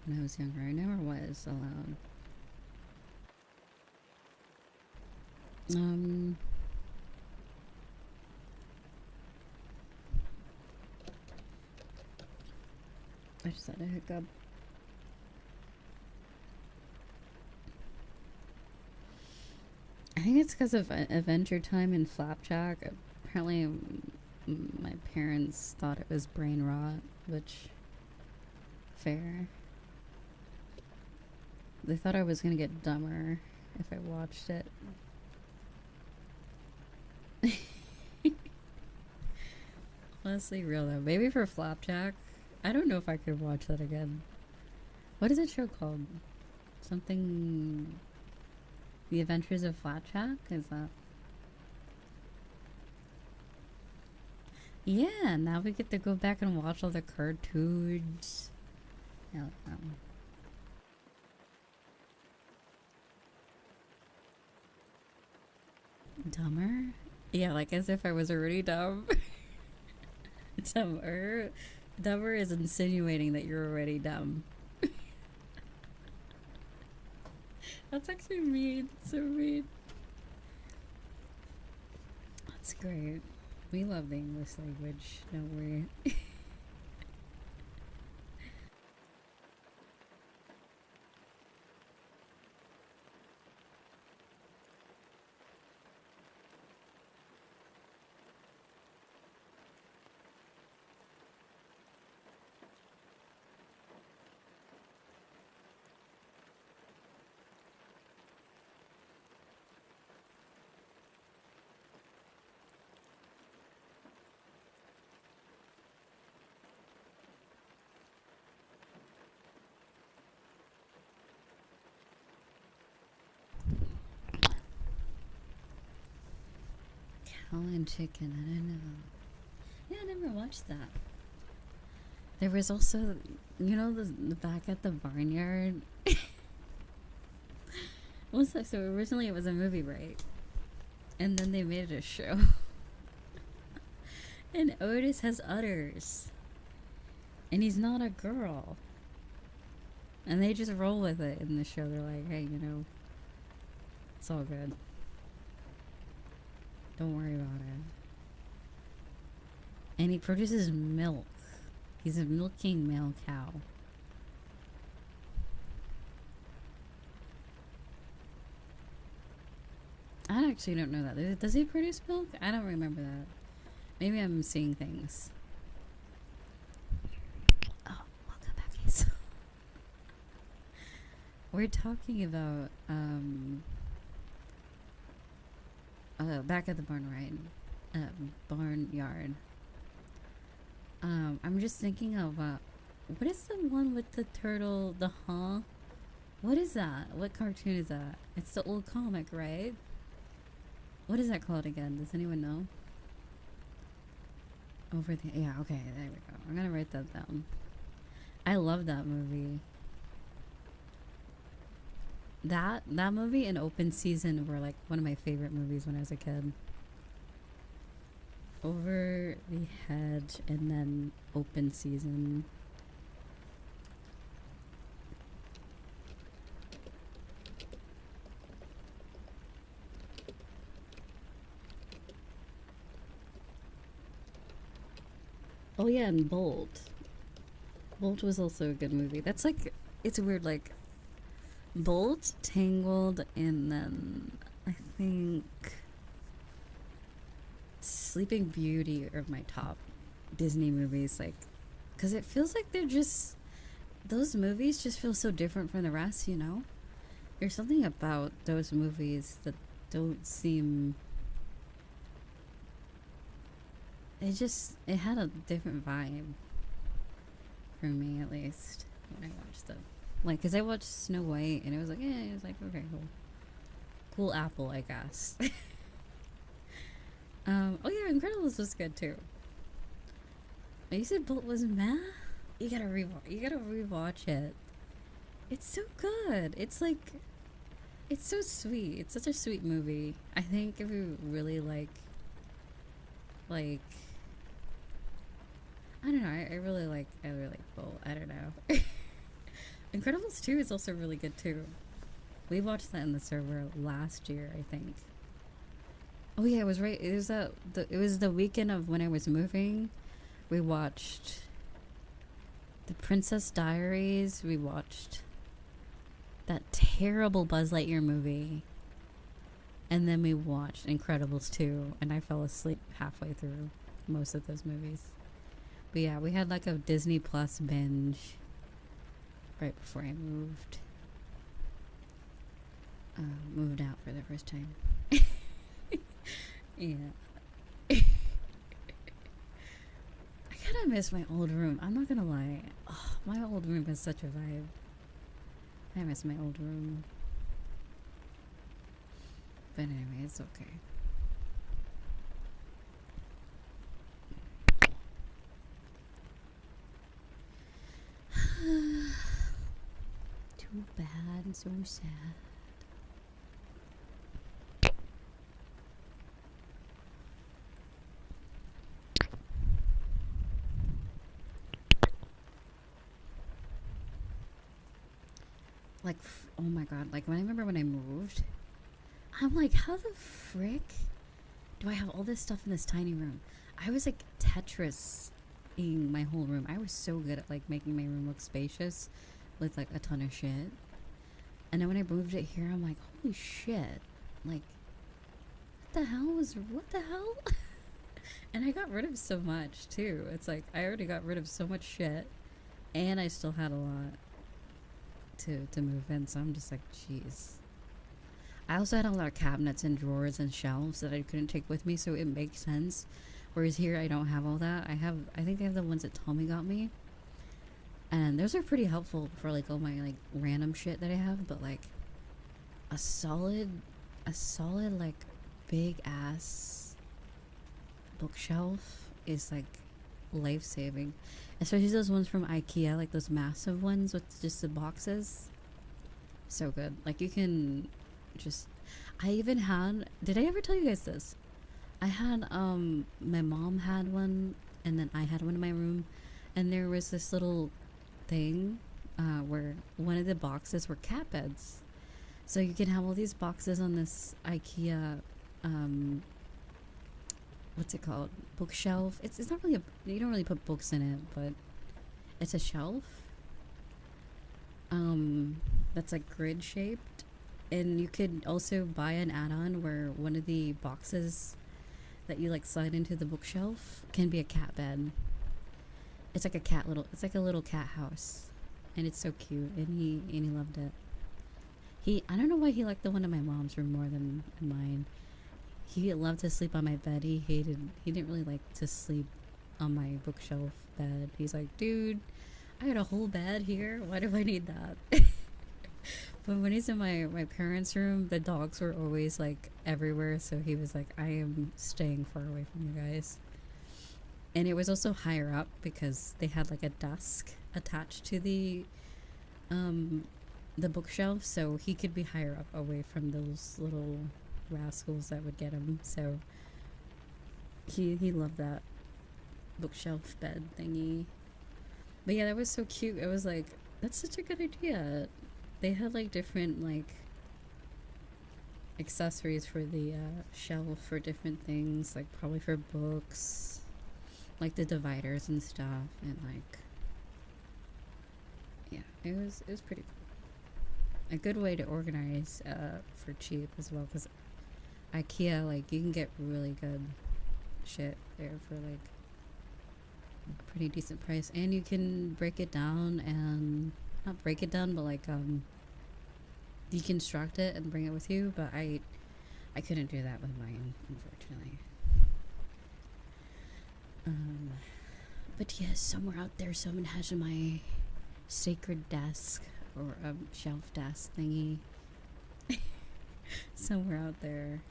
when I was younger. I never was allowed. I just had a hiccup. I think it's because of Adventure Time and Flapjack. Apparently, my parents thought it was brain rot, which, fair. They thought I was gonna get dumber if I watched it. Honestly, real though. Maybe for Flapjack. I don't know if I could watch that again. What is that show called? Something. The Adventures of Flapjack? Is that? Yeah, now we get to go back and watch all the cartoons. Yeah, Dumber? Yeah, like as if I was already dumb. Dumber. Dumber is insinuating that you're already dumb. That's actually mean. So mean. That's great. We love the English language, don't we? Cow and chicken, I don't know. Yeah, I never watched that. There was also, you know, the back at the barnyard. What's that? So originally it was a movie, right? And then they made it a show. And Otis has udders. And he's not a girl. And they just roll with it in the show. They're like, hey, you know, it's all good. Don't worry about it. And he produces milk. He's a milking male cow. I actually don't know that. Does he produce milk? I don't remember that. Maybe I'm seeing things. Oh, welcome back, guys. We're talking about back at the barnyard. I'm just thinking of what is the one with the turtle, the huh? What is that? What cartoon is that? It's the old comic, right? What is that called again? Does anyone know? Over the yeah, okay, there we go. I'm gonna write that down. I love that movie. That movie and Open Season were like one of my favorite movies when I was a kid. Over the Hedge and then Open Season. Oh yeah, and Bolt. Bolt was also a good movie. That's like, it's weird, like Bolt, Tangled, and then I think Sleeping Beauty are my top Disney movies, like, because it feels like they're just, those movies just feel so different from the rest, you know? There's something about those movies that don't seem, it had a different vibe for me, at least, when I watched them. Like, because I watched Snow White and it was like, it was like, okay, cool apple, I guess. Oh yeah, Incredibles was good too. You said Bolt was meh? You gotta rewatch it. It's so good. It's like, it's so sweet. It's such a sweet movie. I think if you really like, I don't know, I really like Bolt. I don't know. Incredibles 2 is also really good too. We watched that in the server last year, I think. Oh yeah, it was right. It was the weekend of when I was moving. We watched The Princess Diaries. We watched that terrible Buzz Lightyear movie. And then we watched Incredibles 2, and I fell asleep halfway through most of those movies. But yeah, we had like a Disney Plus binge right before I moved. moved out for the first time. Yeah. I kind of miss my old room. I'm not gonna lie. Oh, my old room is such a vibe. I miss my old room. But anyway, it's okay. Too bad and so sad. Like, oh my god, like when I remember when I moved, I'm like, how the frick do I have all this stuff in this tiny room? I was like Tetris in my whole room. I was so good at like making my room look spacious with like a ton of shit. And then when I moved it here, I'm like, holy shit. Like, what the hell? And I got rid of so much too. It's like, I already got rid of so much shit. And I still had a lot to move in. So I'm just like, jeez. I also had a lot of cabinets and drawers and shelves that I couldn't take with me. So it makes sense. Whereas here, I don't have all that. I think I have the ones that Tommy got me. And those are pretty helpful for like all my like random shit that I have, but like a solid like big ass bookshelf is like life saving. Especially those ones from IKEA, like those massive ones with just the boxes. So good. Like you can just I even had did I ever tell you guys this? I had my mom had one and then I had one in my room and there was this little thing where one of the boxes were cat beds, so you can have all these boxes on this IKEA what's it called, bookshelf. It's not really you don't really put books in it, but it's a shelf that's like grid shaped, and you could also buy an add-on where one of the boxes that you like slide into the bookshelf can be a cat bed. It's like a little cat house, and it's so cute, and he loved it. I don't know why he liked the one in my mom's room more than mine. He loved to sleep on my bed. He didn't really like to sleep on my bookshelf bed. He's like, dude, I got a whole bed here. Why do I need that? But when he's in my parents' room, the dogs were always like everywhere, so he was like, I am staying far away from you guys. And it was also higher up because they had like a desk attached to the bookshelf, so he could be higher up away from those little rascals that would get him. So he loved that bookshelf bed thingy. But yeah, that was so cute. It was like, that's such a good idea. They had like different like accessories for the shelf for different things, like probably for books, like the dividers and stuff, and like yeah, it was pretty cool. A good way to organize for cheap as well, because IKEA, like you can get really good shit there for like a pretty decent price, and you can break it down and not break it down, but like deconstruct it and bring it with you. But I couldn't do that with mine, unfortunately. But yes, somewhere out there someone has my sacred desk or a shelf desk thingy. Somewhere out there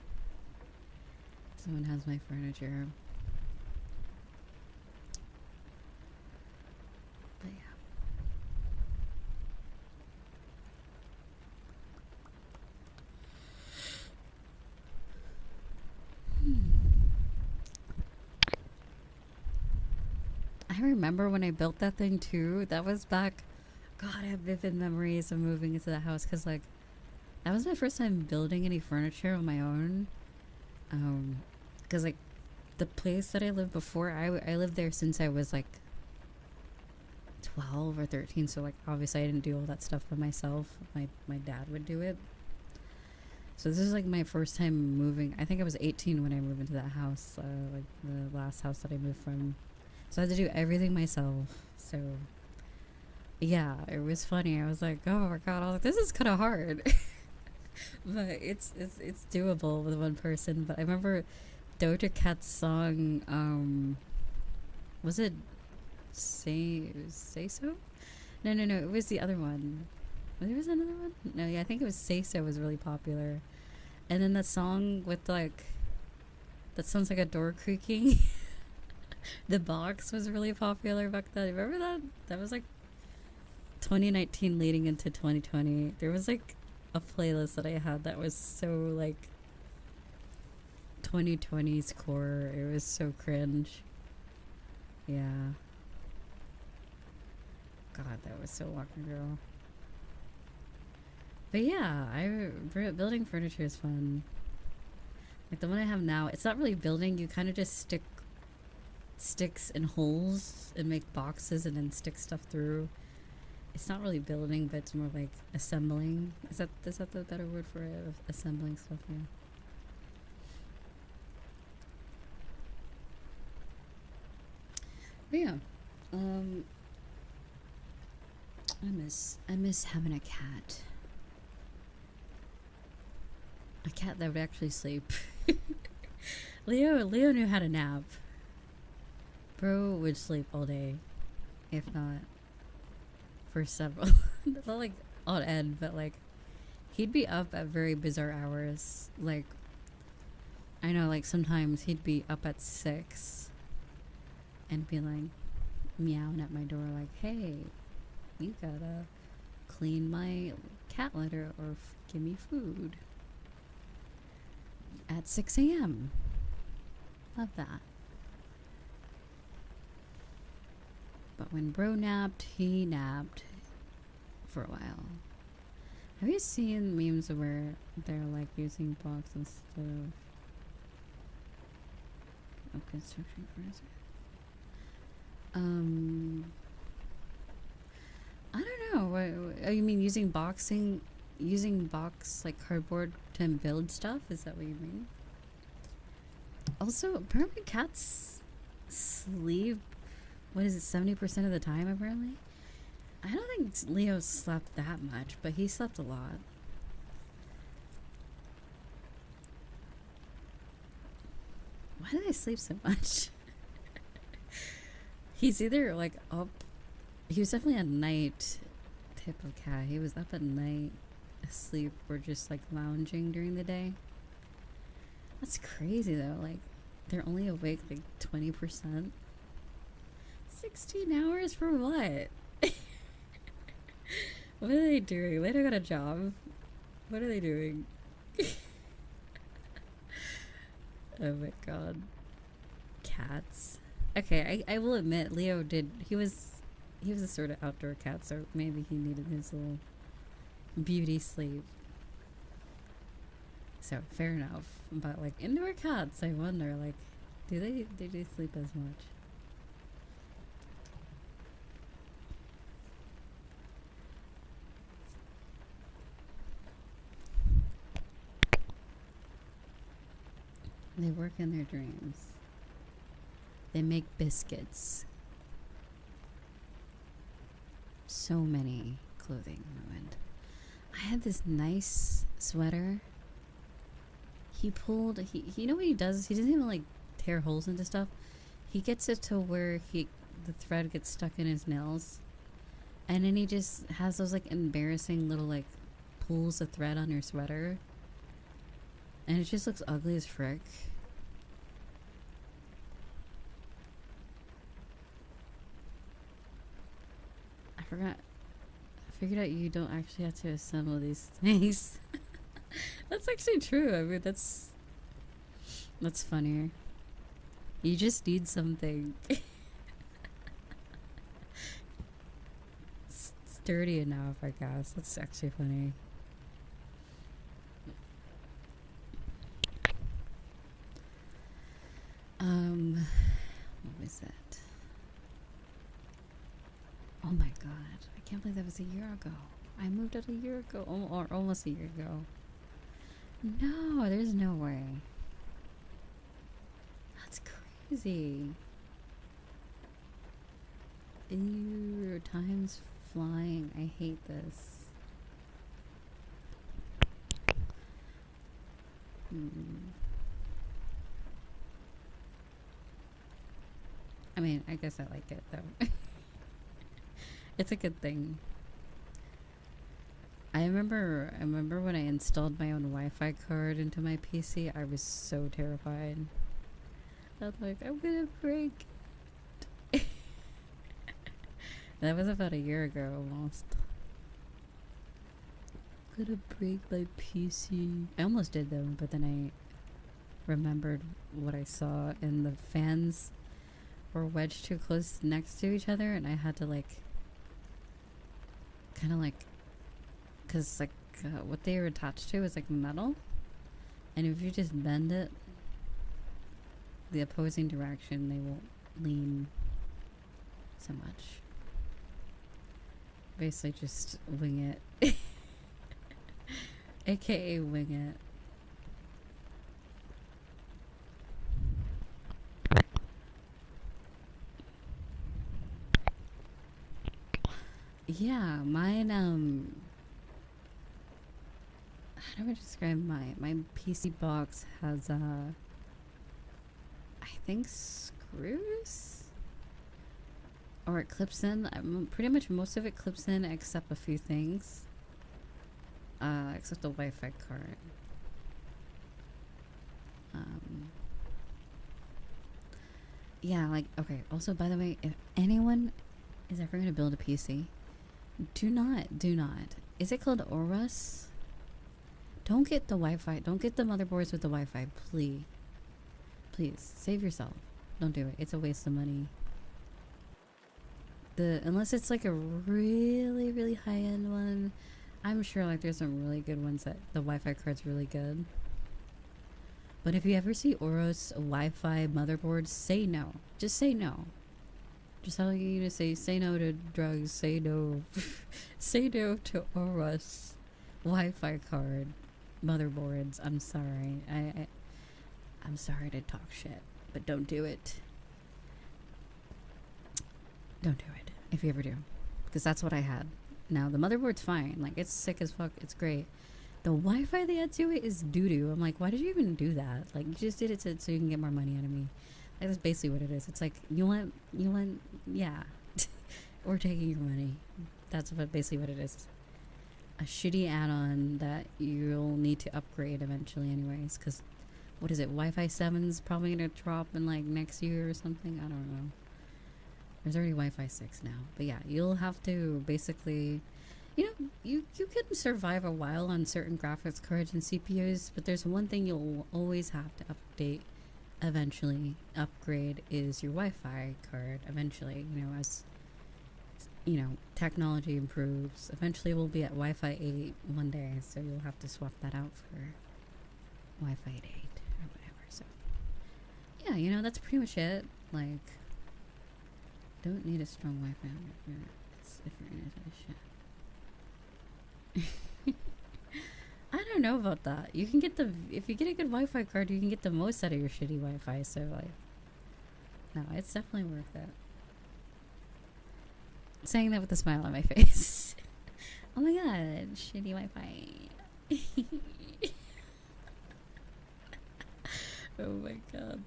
someone has my furniture. But yeah. I remember when I built that thing too. That was back, God, I have vivid memories of moving into that house, because like that was my first time building any furniture on my own. Because like the place that I lived before, I lived there since I was like 12 or 13, so like obviously I didn't do all that stuff by myself. My dad would do it. So this is like my first time moving. I think I was 18 when I moved into that house, like the last house that I moved from. So I had to do everything myself. So yeah, it was funny. I was like, oh my god, I was like, this is kind of hard. But it's doable with one person. But I remember Doja Cat's song. Was it Say So? No, no, no. It was the other one. There was another one. No, yeah, I think it was Say So was really popular. And then that song with like, that sounds like a door creaking. The Box was really popular back then. Remember that? That was like 2019 leading into 2020. There was like a playlist that I had that was so like 2020's core. It was so cringe. Yeah. God, that was so long ago. But yeah, building furniture is fun. Like the one I have now, it's not really building. You kind of just stick sticks in holes and make boxes and then stick stuff through. It's not really building, but it's more like assembling. Is that the better word for it? Assembling stuff, yeah. But yeah, I miss having a cat. A cat that would actually sleep. Leo knew how to nap. Bro would sleep all day, if not for several. Not like on end, but like he'd be up at very bizarre hours. Like I know, like sometimes he'd be up at 6 and be like meowing at my door, like, "Hey, you gotta clean my cat litter or give me food." At 6 a.m. Love that. But when bro napped, he napped for a while. Have you seen memes where they're like using blocks instead of construction furniture? I don't know. What you mean, using box like cardboard to build stuff? Is that what you mean? Also, apparently cats sleep, what is it, 70% of the time apparently? I don't think Leo slept that much, but he slept a lot. Why do they sleep so much? He's either like up, he was definitely a night type of cat. He was up at night asleep or just like lounging during the day. That's crazy though. Like they're only awake like 20%. 16 hours for what? What are they doing? They don't got a job. What are they doing? Oh my god. Cats. Okay, I will admit Leo did, he was a sort of outdoor cat, so maybe he needed his little beauty sleep. So fair enough. But like indoor cats, I wonder, like, do they sleep as much? They work in their dreams. They make biscuits. So many clothing ruined. I had this nice sweater. He pulled, you know what he does? He doesn't even like tear holes into stuff. He gets it to where the thread gets stuck in his nails. And then he just has those like embarrassing little like pulls of thread on your sweater. And it just looks ugly as frick. I figured out you don't actually have to assemble these things. That's actually true. I mean, that's funnier. You just need something sturdy enough, I guess. That's actually funny. What was that? Oh my god, I can't believe that was a year ago. I moved out a year ago, or almost a year ago. No, there's no way. That's crazy. Ew, time's flying. I hate this. I mean, I guess I like it though. It's a good thing. I remember when I installed my own Wi-Fi card into my PC, I was so terrified. I was like, I'm gonna break it. That was about a year ago almost. I'm gonna break my PC. I almost did though, but then I remembered what I saw, and the fans were wedged too close next to each other, and I had to like kind of like, because like what they were attached to is like metal, and if you just bend it the opposing direction, they won't lean so much. Basically just wing it. AKA wing it. Yeah, mine, how do I describe my PC box has, I think screws? Or it clips in. Pretty much most of it clips in except a few things. Except the Wi-Fi card. Yeah, like, okay, also, by the way, if anyone is ever going to build a PC, do not. Is it called Aorus? Don't get the Wi-Fi. Don't get the motherboards with the Wi-Fi, please. Please, save yourself. Don't do it. It's a waste of money. Unless it's like a really, really high-end one. I'm sure like there's some really good ones that the Wi-Fi card's really good. But if you ever see Aorus Wi-Fi motherboards, say no. Just say no. Just telling you to say no to drugs, say no. Say no to Aorus Wi-Fi card motherboards. I'm sorry. I'm sorry to talk shit, but don't do it. Don't do it if you ever do, because that's what I had. Now the motherboard's fine, like it's sick as fuck, it's great. The Wi-Fi they had to it is doo-doo. I'm like, why did you even do that? Like, you just did it so you can get more money out of me. Like, that's basically what it is. It's like, you want, yeah. We're taking your money. That's basically what it is. A shitty add-on that you'll need to upgrade eventually anyways, because, what is it, Wi-Fi 7's probably going to drop in like next year or something? I don't know. There's already Wi-Fi 6 now. But yeah, you'll have to basically, you know, you can survive a while on certain graphics cards and CPUs, but there's one thing you'll always have to update eventually, upgrade, is your Wi-Fi card eventually, you know, as, you know, technology improves. Eventually we'll be at Wi-Fi 8 one day, so you'll have to swap that out for Wi-Fi 8 or whatever. So yeah, you know, that's pretty much it. Like, don't need a strong Wi-Fi if you're into this shit. I don't know about that. You can get if you get a good Wi-Fi card, you can get the most out of your shitty Wi-Fi. So like, no, it's definitely worth it. Saying that with a smile on my face. Oh my god, shitty Wi-Fi. Oh my god.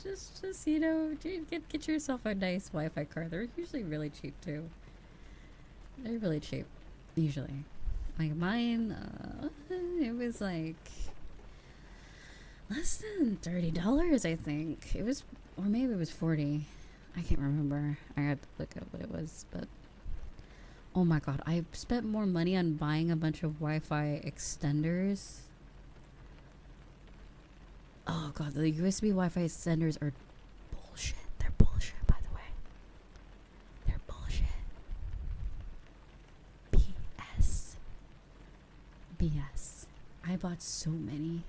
Just you know, get yourself a nice Wi-Fi card. They're usually really cheap too. They're really cheap, usually. Like mine, it was like less than $30, I think. It was, or maybe it was 40. I can't remember. I had to look up what it was, but oh my god, I spent more money on buying a bunch of Wi-Fi extenders. Oh god, the USB Wi-Fi extenders are bullshit. They're bullshit, by the way. They're bullshit. BS. I bought so many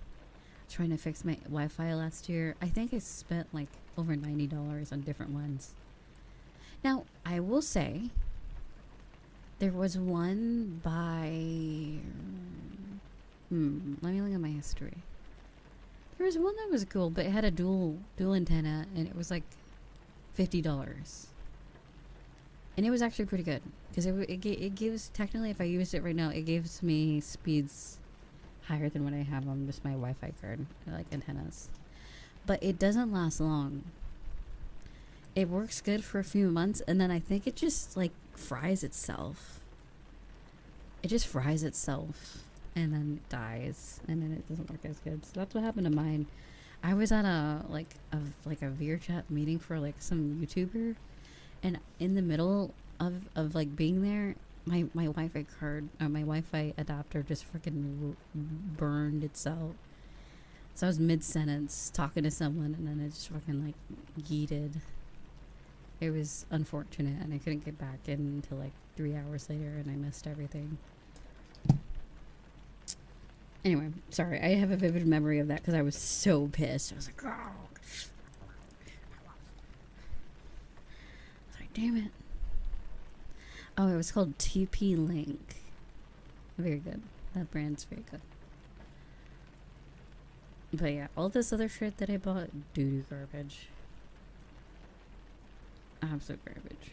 trying to fix my Wi-Fi last year. I think I spent like over $90 on different ones. Now, I will say, there was one by... let me look at my history. There was one that was cool, but it had a dual antenna, and it was like $50. And it was actually pretty good, because it gives, technically if I used it right now, it gives me speeds higher than what I have on just my Wi-Fi card, like antennas. But it doesn't last long. It works good for a few months, and then I think it just like fries itself. It just fries itself, and then it dies, and then it doesn't work as good. So that's what happened to mine. I was at a VRChat meeting for like some YouTuber, and in the middle of like being there, my Wi-Fi card or my Wi-Fi adapter just freaking burned itself. So I was mid-sentence talking to someone, and then it just fucking like yeeted. It was unfortunate, and I couldn't get back in until like 3 hours later, and I missed everything. Anyway, sorry. I have a vivid memory of that because I was so pissed. I was like, oh. I was like, damn it. Oh, it was called TP Link. Very good. That brand's very good. But yeah, all this other shit that I bought, doo-doo garbage. Absolute garbage.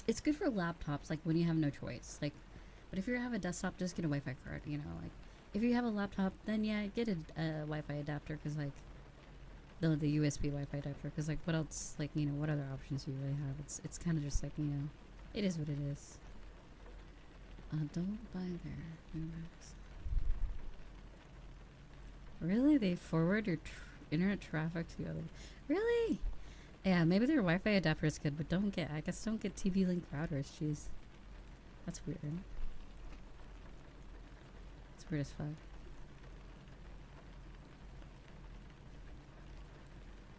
It's good for laptops, like when you have no choice. Like, but if you have a desktop, just get a Wi-Fi card. You know, like if you have a laptop, then yeah, get a Wi-Fi adapter, because like the USB Wi-Fi adapter. Because like, what else? Like, you know, what other options do you really have? It's kind of just like, you know, it is what it is. Don't buy there. Really? They forward your internet traffic to the other. Really? Yeah, maybe their Wi-Fi adapter is good, but don't get TP Link routers. Jeez, that's weird. It's weird as fuck.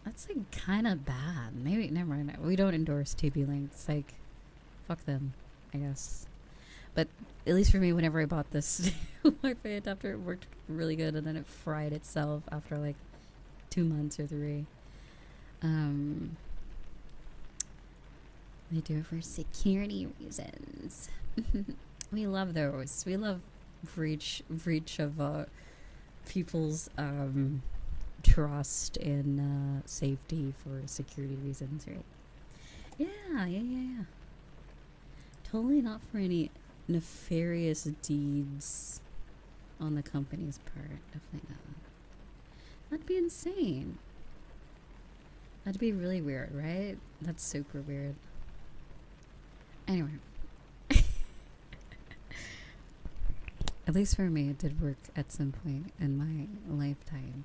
That's like kind of bad. Maybe never mind. We don't endorse TP Link. It's like, fuck them, I guess. But at least for me, whenever I bought this Wi-Fi adapter, it worked really good, and then it fried itself after like 2 months or 3. They do it for security reasons. We love those. We love breach of people's trust and safety for security reasons, right? Yeah. Totally not for any nefarious deeds on the company's part. Definitely not. That'd be insane. That'd be really weird, right? That's super weird. Anyway. At least for me, it did work at some point in my lifetime.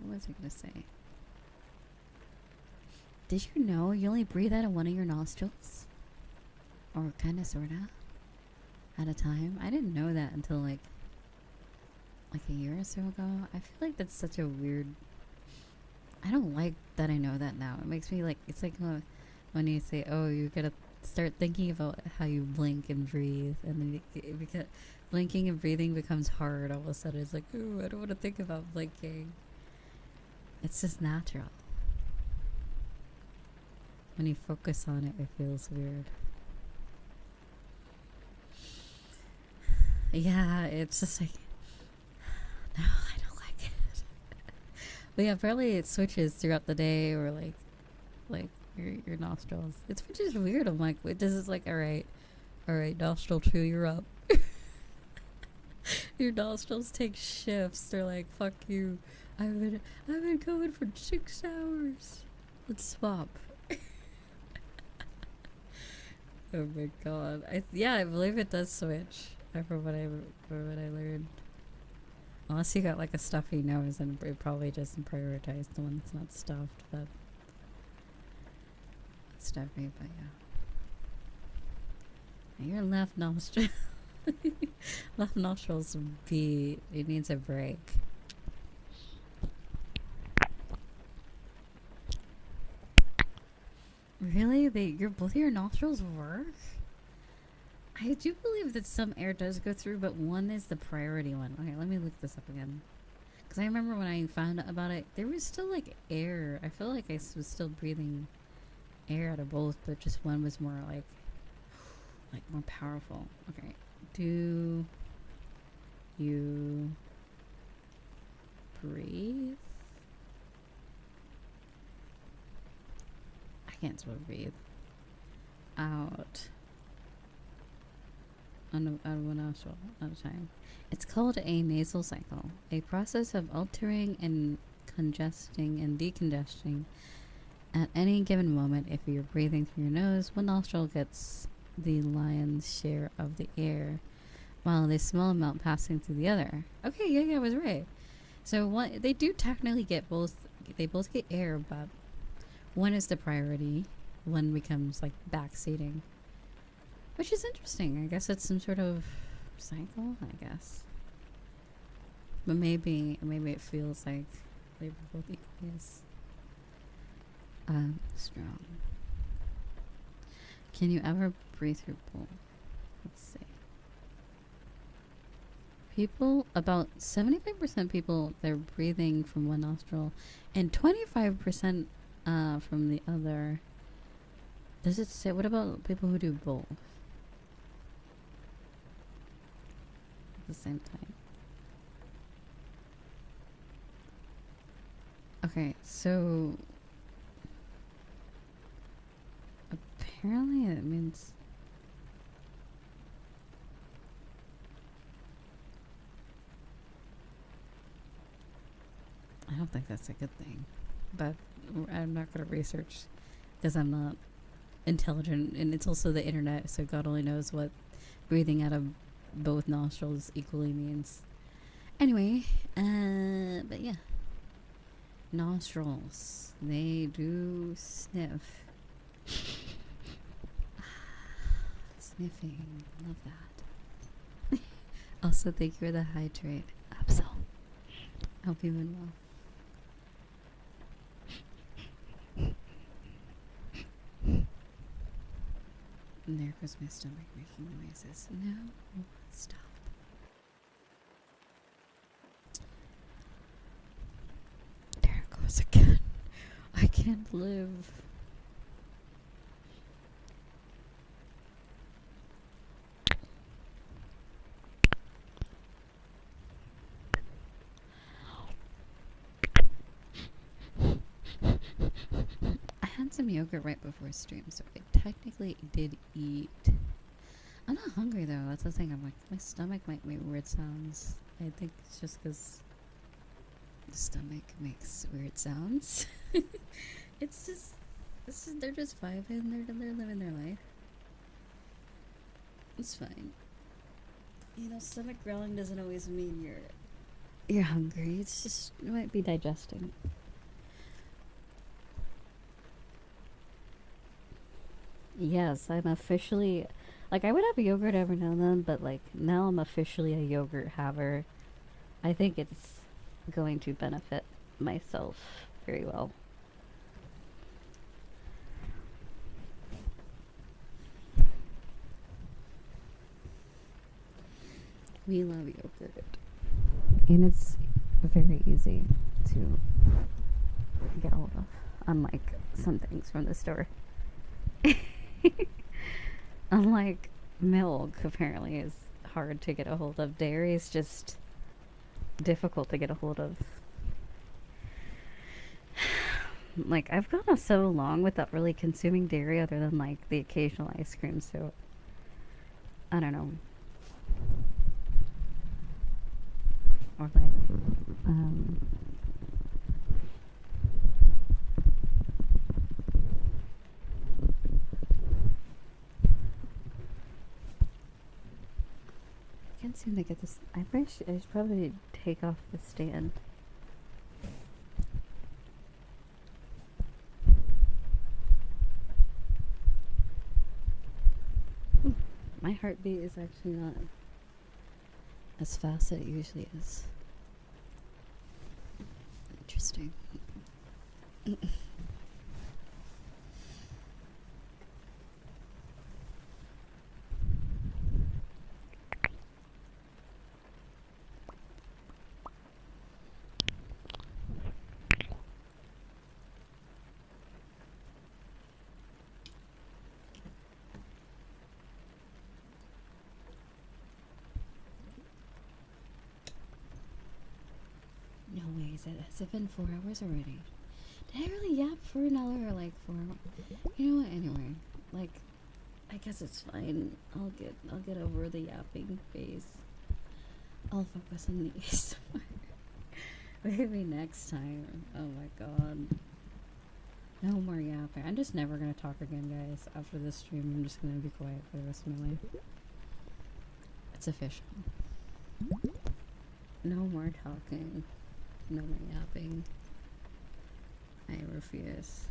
What was I gonna say? Did you know you only breathe out of one of your nostrils? Or kinda sorta at a time? I didn't know that until like a year or so ago. I feel like that's such a weird. I don't like that I know that now. It makes me like, it's like when you say, oh, you gotta start thinking about how you blink and breathe, and then because blinking and breathing becomes hard all of a sudden. It's like, ooh, I don't want to think about blinking. It's just natural. When you focus on it, it feels weird. Yeah, it's just like, no, I don't like it. But yeah, apparently it switches throughout the day, or like your nostrils. It's just weird. I'm like, this is like, all right, nostril 2, you're up. Your nostrils take shifts. They're like, fuck you. I've been going for 6 hours. Let's swap. Oh my god. I believe it does switch. From what I learned. Unless you got like a stuffy nose, and it probably just prioritize the one that's not stuffed, but stuffy. But yeah, your left nostril. Left nostril's it needs a break. Really? Both of your nostrils work? I do believe that some air does go through, but one is the priority one. Okay, let me look this up again. Because I remember when I found out about it, there was still like air. I feel like I was still breathing air out of both, but just one was more like more powerful. Okay. Do you breathe? I can't spell breathe. Out on one nostril at a time. It's called a nasal cycle, a process of altering and congesting and decongesting at any given moment. If you're breathing through your nose, one nostril gets the lion's share of the air, while a small amount passing through the other. Okay, yeah, I was right. So one, they do technically get both. They both get air, but one is the priority. One becomes like backseating, which is interesting. I guess it's some sort of cycle. I guess, but maybe it feels like they were both equally as strong. Can you ever breathe through both? Let's see. People, about 75% people, they're breathing from one nostril, and 25% from the other. Does it say, what about people who do both at the same time? Okay, so apparently it means I don't think that's a good thing, but I'm not going to research because I'm not intelligent, and it's also the internet, so God only knows what breathing out of both nostrils equally means. Anyway, but yeah, nostrils, they do sniff. Sniffing, love that. Also, thank you for the hydrate, Absol. Hope you've been well. And there goes my stomach making noises. No, stop. There it goes again. I can't live. I had some yogurt right before stream, so I technically did eat. I'm not hungry though, that's the thing. I'm like, my stomach might make weird sounds. I think it's just because the stomach makes weird sounds. It's just, they're just vibing, they're living their life. It's fine. You know, stomach growling doesn't always mean you're hungry. It's just, you might be digesting. Yes, I'm officially, like, I would have yogurt every now and then, but like now I'm officially a yogurt haver. I think it's going to benefit myself very well. We love yogurt, and it's very easy to get hold of, unlike some things from the store. Unlike milk, apparently, is hard to get a hold of. Dairy is just difficult to get a hold of. Like, I've gone so long without really consuming dairy other than, like, the occasional ice cream, so I don't know. Or, like, I can't seem to get this. I should probably take off the stand. My heartbeat is actually not as fast as it usually is. Interesting. Has it been 4 hours already? Did I really yap for an hour or like 4 hours? You know what? Anyway, like, I guess it's fine. I'll get over the yapping phase. I'll focus on the ASMR. Maybe next time. Oh my god. No more yapping. I'm just never gonna talk again, guys. After this stream, I'm just gonna be quiet for the rest of my life. It's official. No more talking. No more yapping. I refuse.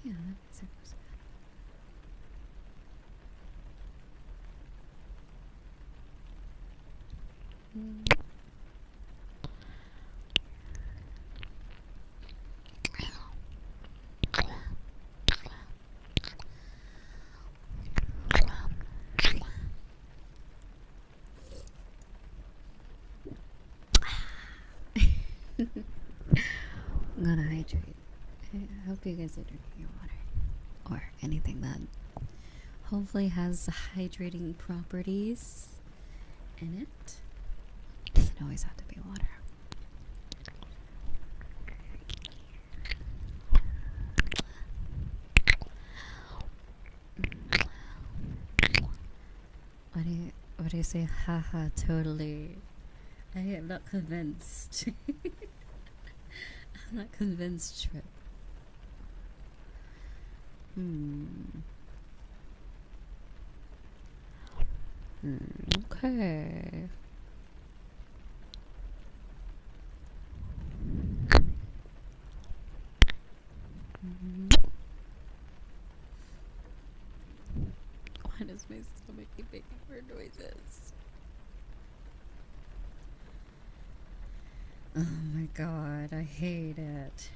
Yeah, that makes sense. I'm gonna hydrate. I hope you guys are drinking your water. Or anything that hopefully has hydrating properties in it. Doesn't always have to be water. What do you say? Haha, totally. I am not convinced. I'm not convinced, Trip. Okay. Why does my stomach keep making weird noises? Oh my god, I hate it.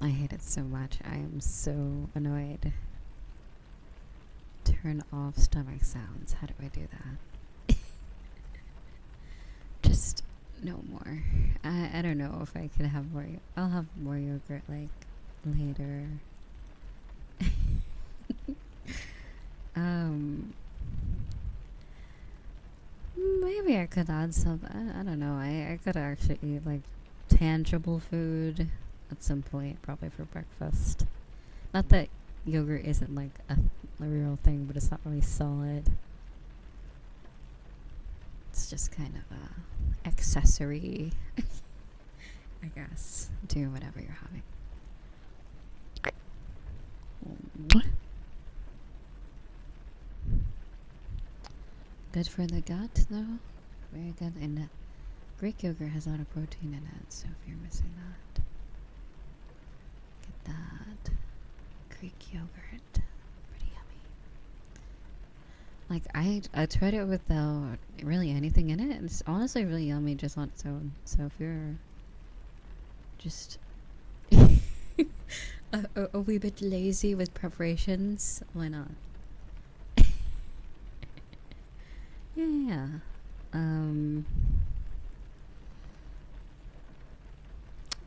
I hate it so much. I am so annoyed. Turn off stomach sounds. How do I do that? Just no more. I don't know if I could have more. I'll have more yogurt like later. Maybe I could add some. I don't know. I could actually eat like tangible food at some point, probably for breakfast. Not that yogurt isn't like a real thing, but it's not really solid. It's just kind of a accessory, I guess, to whatever you're having. Good for the gut, though. Very good. And Greek yogurt has a lot of protein in it, so if you're missing that, get that. Greek yogurt, pretty yummy. Like I tried it without really anything in it, and it's honestly really yummy just on its own. So if you're just a wee bit lazy with preparations, why not? Yeah.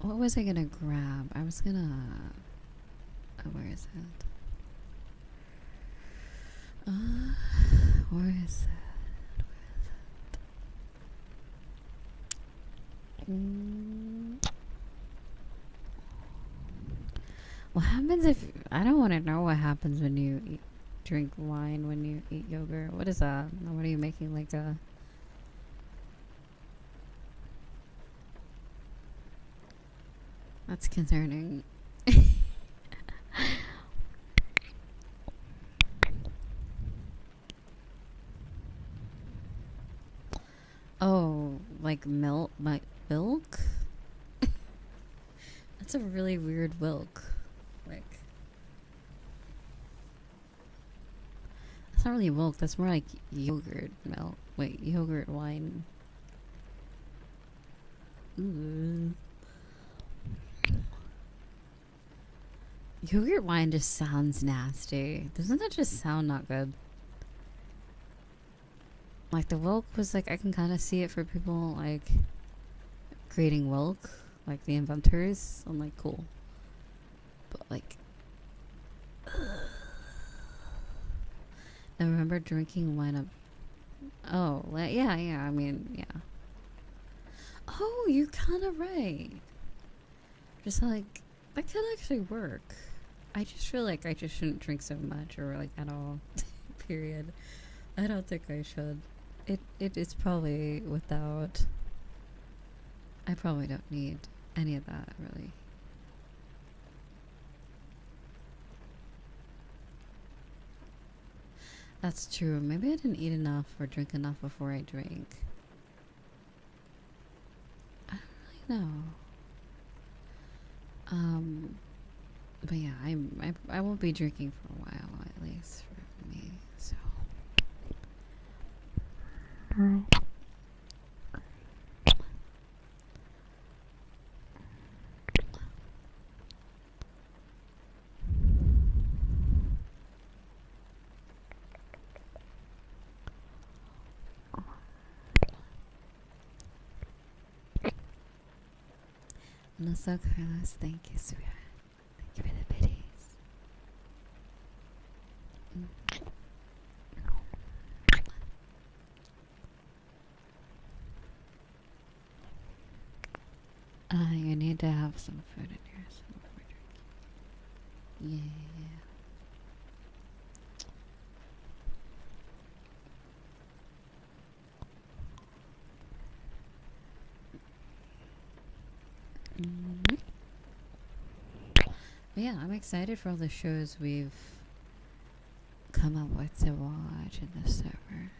What was I gonna grab? I was gonna. Where is it? Where is it? What happens if I don't want to know what happens when you drink wine when you eat yogurt? What is that? What are you making, like a? That's concerning. Oh, like milk? My milk? That's a really weird milk. Like, that's not really milk. That's more like yogurt milk. Wait, yogurt wine. Ooh. Yogurt wine just sounds nasty. Doesn't that just sound not good? Like the Wilk was like, I can kind of see it for people like creating Wilk, like the inventors. I'm like, cool. But like, I remember drinking wine up. Oh, yeah. I mean, yeah. Oh, you're kind of right. Just like, that could actually work. I just feel like I just shouldn't drink so much or like at all. Period. I don't think I should. It is probably without. I probably don't need any of that, really. That's true. Maybe I didn't eat enough or drink enough before I drank. I don't really know. But yeah, I won't be drinking for a while, at least for me. So. Naso Carlos, thank you, sweetheart. Thank you for the biddies. You need to have some food in here. Yeah. But yeah, I'm excited for all the shows we've come up with to watch in the server.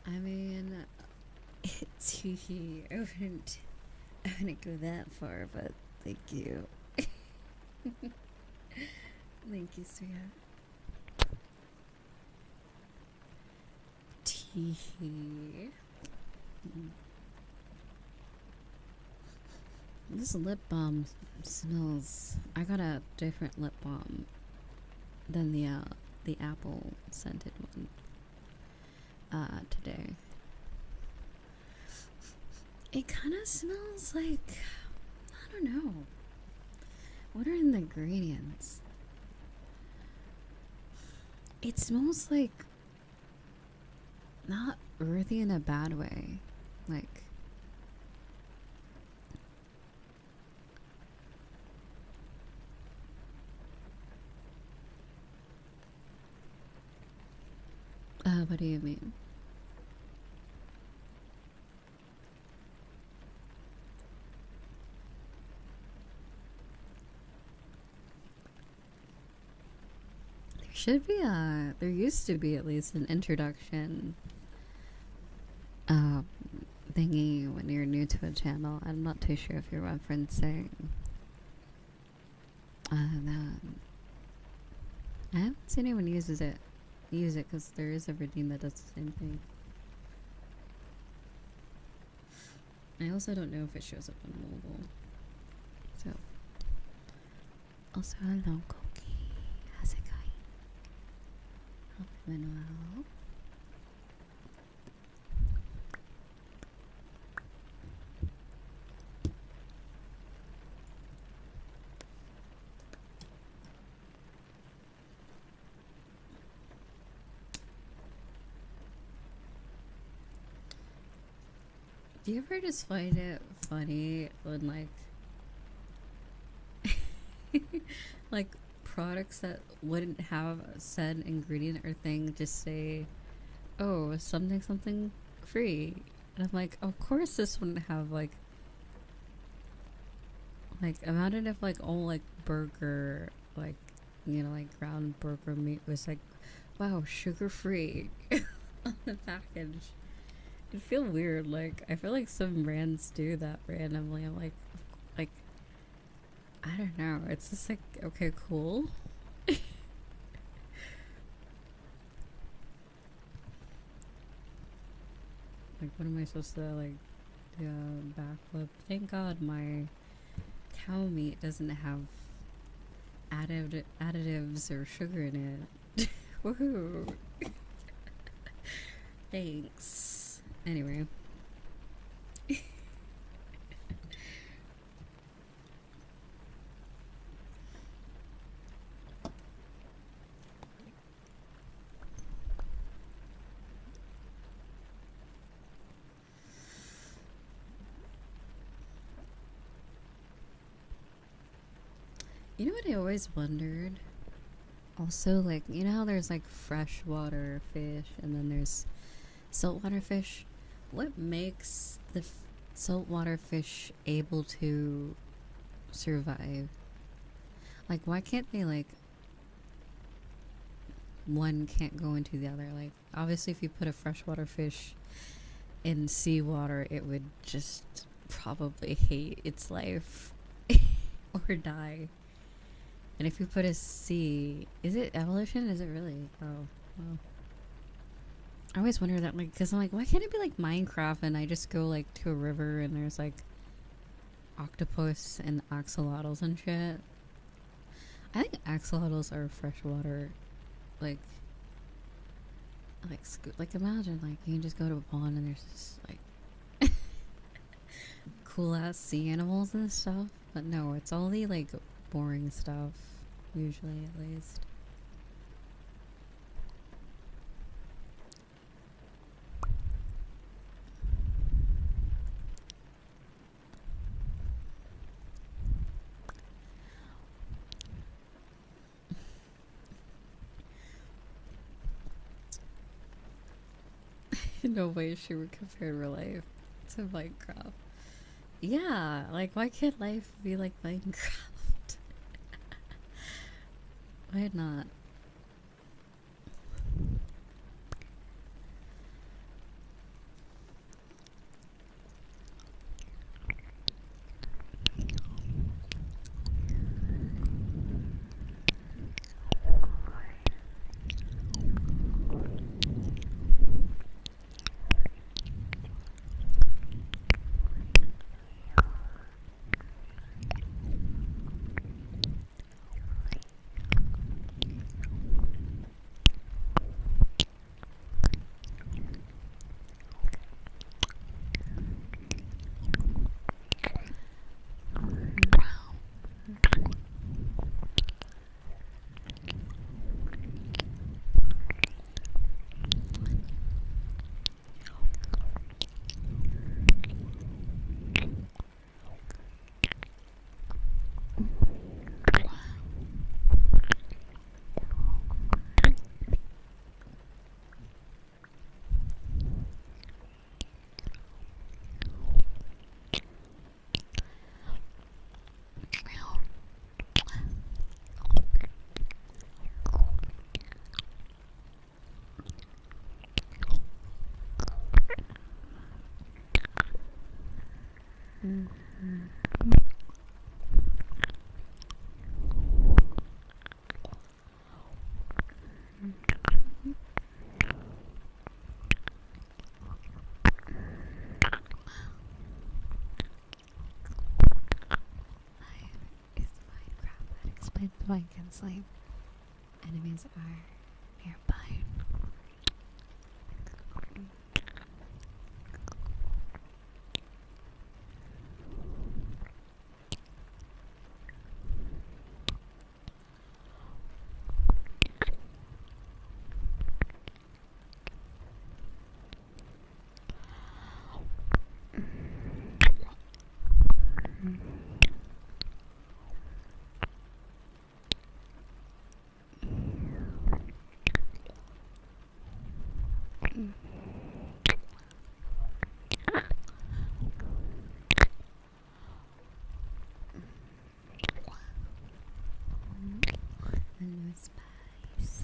I mean, it's I wouldn't go that far, but thank you. Thank you, sweetheart. Teehee. This lip balm smells. I got a different lip balm than the apple scented one today. It kind of smells like, I don't know. What are in the ingredients? It smells like not earthy in a bad way. Like, what do you mean? There used to be at least an introduction thingy when you're new to a channel. I'm not too sure if you're referencing that. I haven't seen anyone use it because there is a redeem that does the same thing. I also don't know if it shows up on mobile. So, also hello, Koki. How's it going? Hope it went well. Do you ever just find it funny when like products that wouldn't have said ingredient or thing just say, oh, something free, and I'm like, of course this wouldn't have like imagine if like all like burger, like, you know, like ground burger meat was like, wow, sugar free on the package. It'd feel weird. Like, I feel like some brands do that randomly. I'm like, I don't know. It's just like, okay, cool. Like, what am I supposed to, like, do a backflip? Thank God my cow meat doesn't have additives or sugar in it. Woohoo! Thanks. Anyway. You know what I always wondered? Also, like, you know how there's like freshwater fish and then there's saltwater fish? What makes the saltwater fish able to survive? Like, why can't they, like, one can't go into the other? Like, obviously if you put a freshwater fish in seawater, it would just probably hate its life or die. And if you put a sea, is it evolution? Is it really? Oh, well. I always wonder that, like, because I'm like, why can't it be like Minecraft and I just go like to a river and there's like octopus and axolotls and shit? I think axolotls are freshwater, like like imagine like you can just go to a pond and there's just like cool ass sea animals and stuff. But no, it's all the like boring stuff, usually at least. No way she would compare real life to Minecraft. Yeah, like why can't life be like Minecraft? Why not? Why I can sleep. Enemies are nearby. The new spice.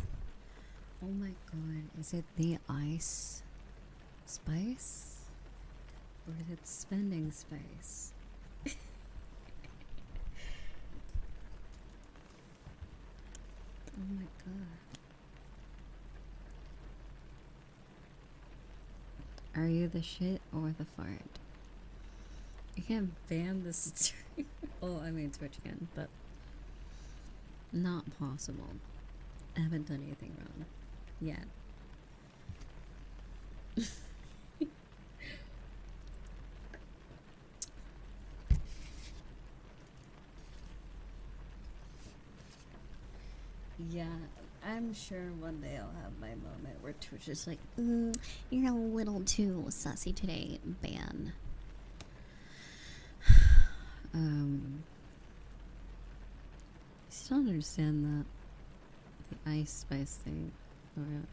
Oh my god, is it the ice spice? Or is it spending space? Oh my god. Are you the shit or the fart? You can't ban the stream. Oh, I mean Twitch again, but not possible. I haven't done anything wrong yet. Yeah, I'm sure one day I'll have my moment where Twitch is like, you're a little too sassy today, ban. I still don't understand that. The ice spice thing. Oh, yeah.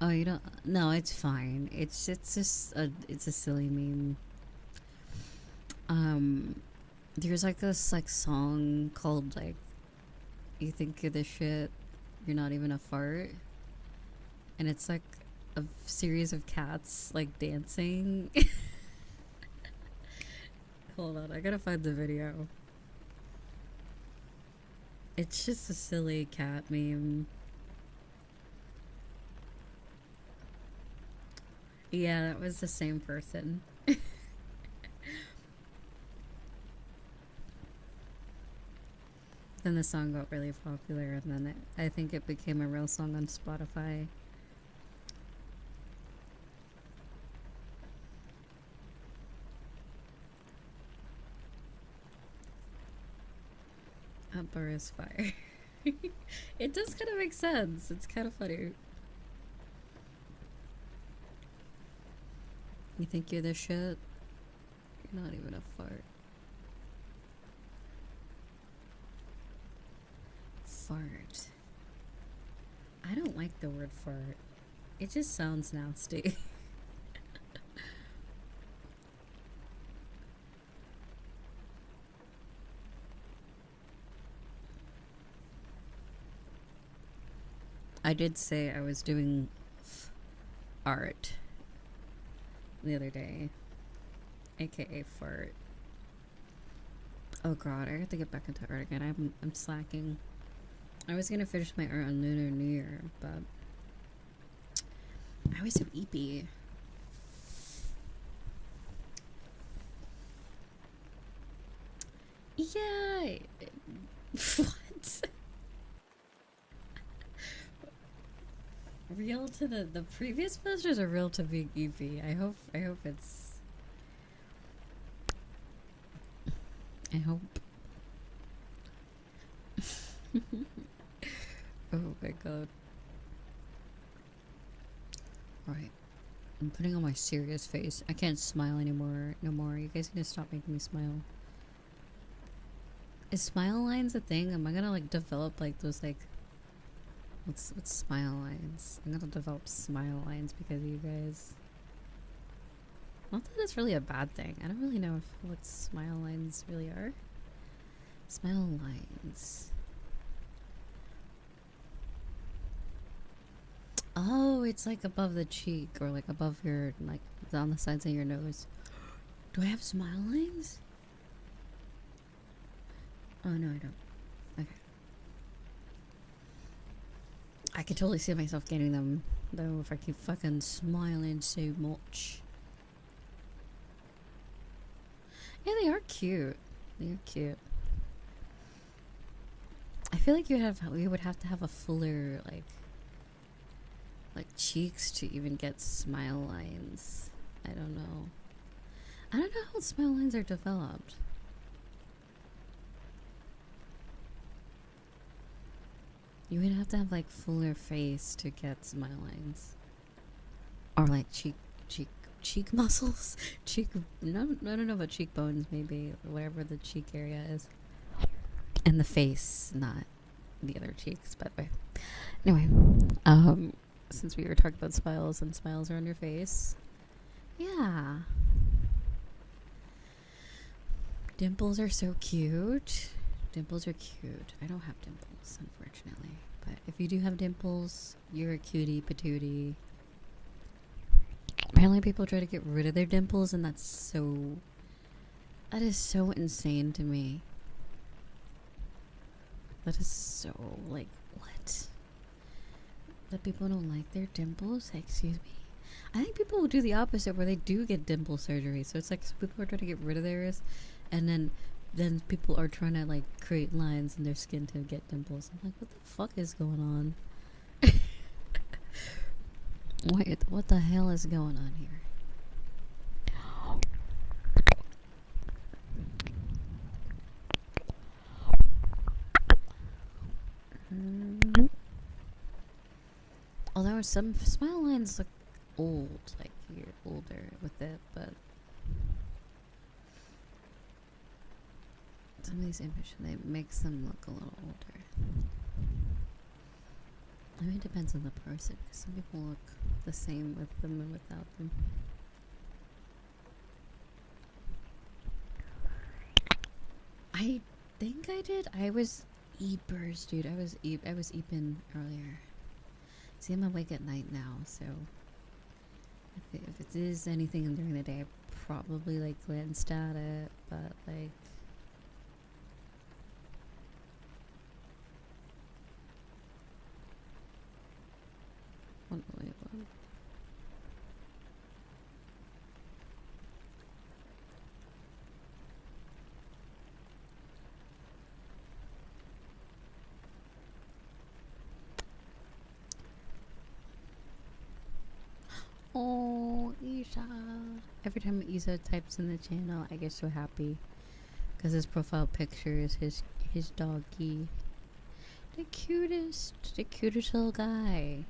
Oh, you don't? No, it's fine. It's just it's a silly meme. There's like this like song called like, "You think you're the shit, you're not even a fart," and it's like a series of cats like dancing. Hold on, I gotta find the video. It's just a silly cat meme. Yeah, that was the same person. Then the song got really popular, and then I think it became a real song on Spotify. Outdoor is fire. It does kind of make sense. It's kind of funny. You think you're the shit? You're not even a fart. Fart. I don't like the word fart. It just sounds nasty. I did say I was doing art the other day, aka fart. Oh god, I have to get back into art again. I'm slacking. I was gonna finish my art on Lunar New Year, but I was so eepy. Yeah. What? Real to the previous posters are real to being eepy. I hope it's. I hope. Oh my god. Alright. I'm putting on my serious face. I can't smile anymore. No more. You guys need to stop making me smile. Is smile lines a thing? Am I gonna like develop like those like what's smile lines? I'm gonna develop smile lines because of you guys. Not that it's really a bad thing. I don't really know what smile lines really are. Smile lines. Oh, it's like above the cheek or like above your, like on the sides of your nose. Do I have smile lines? Oh, no, I don't. Okay. I could totally see myself getting them, though, if I keep fucking smiling so much. Yeah, they are cute. They are cute. I feel like we would have to have a fuller, like cheeks to even get smile lines. I don't know. I don't know how smile lines are developed. You would have to have like fuller face to get smile lines, or like cheek muscles. Cheek. No, I don't know about cheekbones. Maybe whatever the cheek area is, and the face, not the other cheeks. By the way. Anyway, since we were talking about smiles and smiles are on your face, yeah. Dimples are so cute. Dimples are cute. I don't have dimples, unfortunately. But if you do have dimples, you're a cutie patootie. Apparently people try to get rid of their dimples, and that is so insane to me. That is so, like, what? That people don't like their dimples? Excuse me. I think people will do the opposite, where they do get dimple surgery. So it's like people are trying to get rid of theirs, and then people are trying to like create lines in their skin to get dimples. I'm like, what the fuck is going on? What the hell is going on here? Although some smile lines look old, like you're older with it, but some of these images, they makes them look a little older. I mean, it depends on the person, because some people look the same with them and without them. I think I did. I was eepers, dude. I was eeping earlier. See, I'm awake at night now, so if it is anything during the day, I probably like glanced at it, but like. Wait, what? Riza. Every time Isa types in the channel, I get so happy because his profile picture is his doggy. The cutest little guy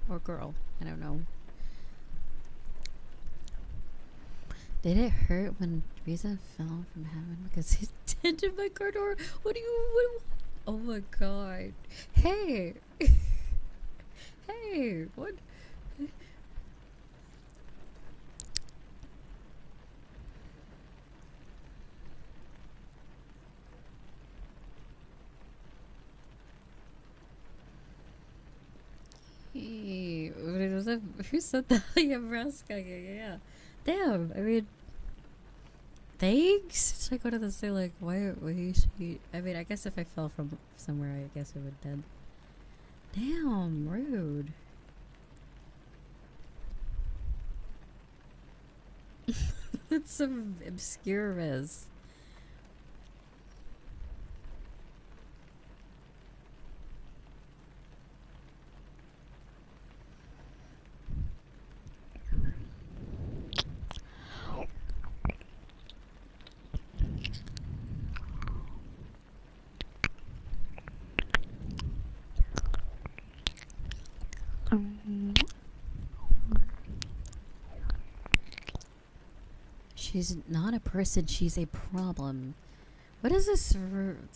or girl. I don't know. Did it hurt when Riza fell from heaven because he dented my car door? What do you? What? Oh my god! Hey, hey, what? Hey, was that, who said that? Yeah, Braska. Yeah. Damn. I mean, thanks. It's like one of those things. Like, why you say? I mean, I guess if I fell from somewhere, I guess I would dead. Damn, rude. That's some obscure res. She's not a person, she's a problem. What is this?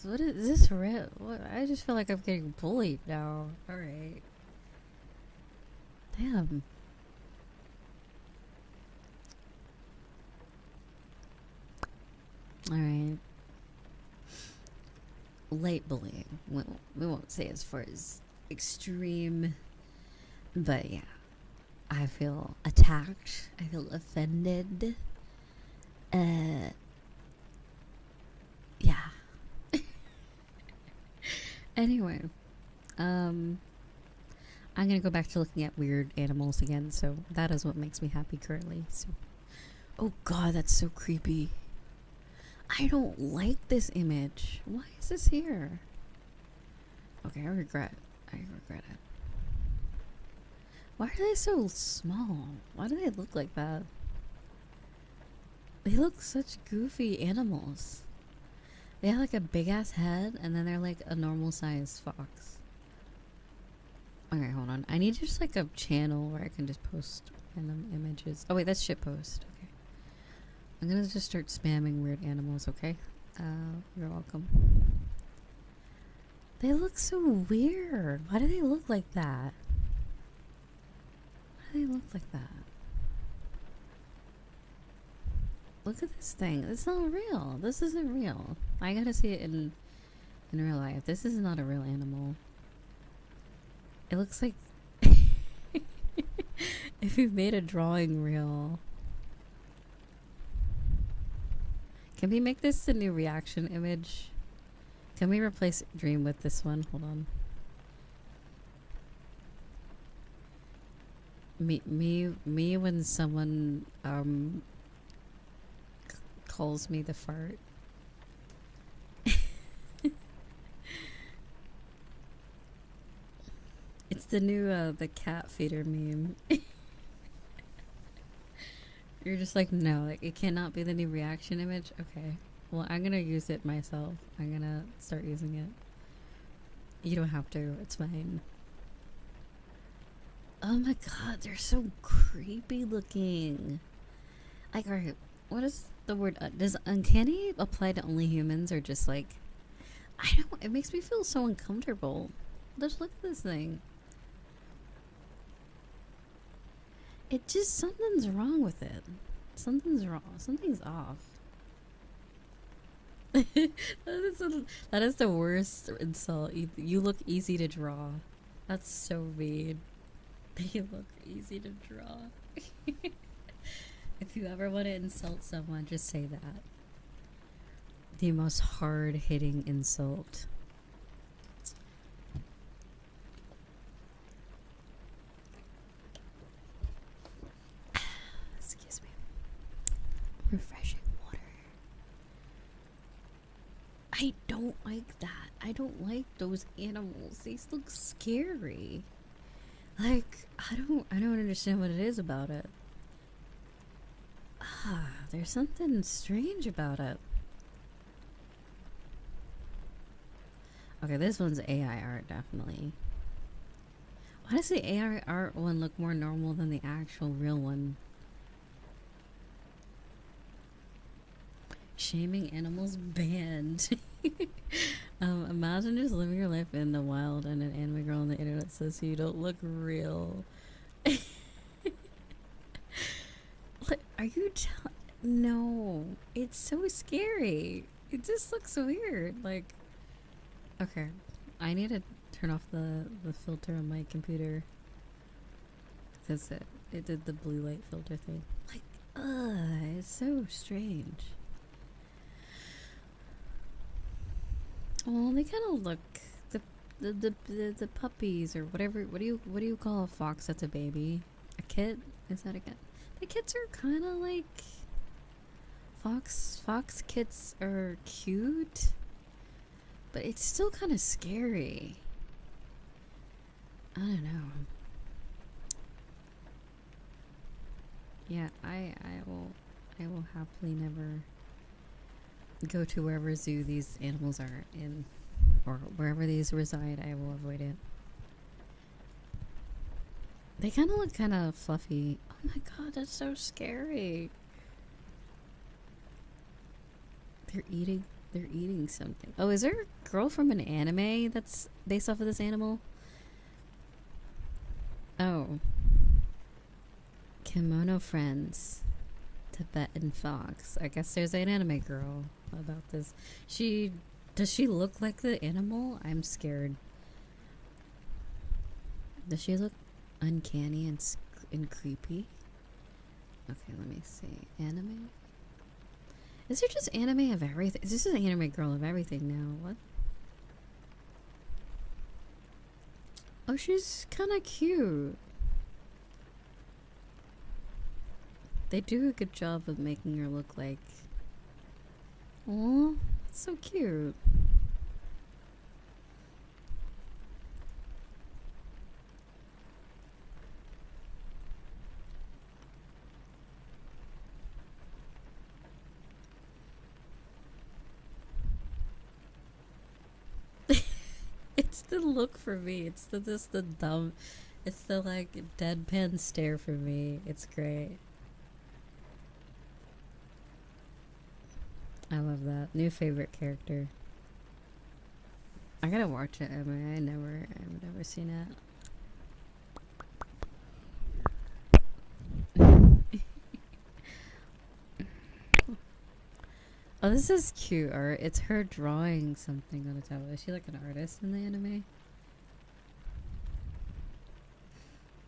What is this? What? I just feel like I'm getting bullied now. Alright. Damn. Alright. Light bullying. We won't say as far as extreme, but yeah. I feel attacked. I feel offended. Yeah. Anyway, I'm gonna go back to looking at weird animals again, so that is what makes me happy currently. So, oh god, that's so creepy. I don't like this image. Why is this here? Okay, I regret it. Why are they so small? Why do they look like that? They look such goofy animals. They have like a big ass head and then they're like a normal sized fox. Okay, hold on. I need just like a channel where I can just post random images. Oh wait, that's shitpost. Okay. I'm gonna just start spamming weird animals, okay? You're welcome. They look so weird. Why do they look like that? Why do they look like that? Look at this thing. It's not real. This isn't real. I gotta see it in real life. This is not a real animal. It looks like if you made a drawing real. Can we make this the new reaction image? Can we replace Dream with this one? Hold on. Me when someone calls me the fart. It's the new the cat feeder meme. You're just like, no, like it cannot be the new reaction image. Okay, well I'm gonna use it myself. I'm gonna start using it. You don't have to, it's fine. Oh my god, they're so creepy looking. Like, alright, what is the word? Does uncanny apply to only humans or just like, I don't, it makes me feel so uncomfortable. Just look at this thing. It just, something's wrong with it. Something's wrong. Something's off. That is the worst insult. You look easy to draw. That's so mean. They look easy to draw. If you ever want to insult someone, just say that. The most hard-hitting insult. Excuse me. Refreshing water. I don't like that. I don't like those animals. These look scary. Like, I don't understand what it is about it. There's something strange about it. Okay, this one's AI art, definitely. Why does the AI art one look more normal than the actual real one? Shaming animals banned. Imagine just living your life in the wild and an anime girl on the internet says you don't look real. Like, are you no, it's so scary. It just looks weird. Like, okay, I need to turn off the filter on my computer because it did the blue light filter thing. Like, it's so strange. Oh, they kind of look the puppies or whatever. What do you call a fox that's a baby? A kit? Is that a kit? The kits are kind of like fox kits are cute, but it's still kind of scary. I don't know. Yeah, I will happily never go to wherever zoo these animals are in, or wherever these reside. I will avoid it. They kind of look kind of fluffy. Oh my god, that's so scary. They're eating something. Oh, is there a girl from an anime that's based off of this animal? Oh. Kimono Friends. Tibetan Fox. I guess there's an anime girl about this. Does she look like the animal? I'm scared. Does she look uncanny and creepy? Okay, let me see. Anime? Is there just anime of everything? This is an anime girl of everything now. What? Oh, she's kind of cute. They do a good job of making her look like... Aw, that's so cute. It's the look for me. It's the dumb... It's the, like, deadpan stare for me. It's great. I love that. New favorite character. I gotta watch it, Emma. I've never seen it. Oh, this is cute art. It's her drawing something on the tablet. Is she like an artist in the anime?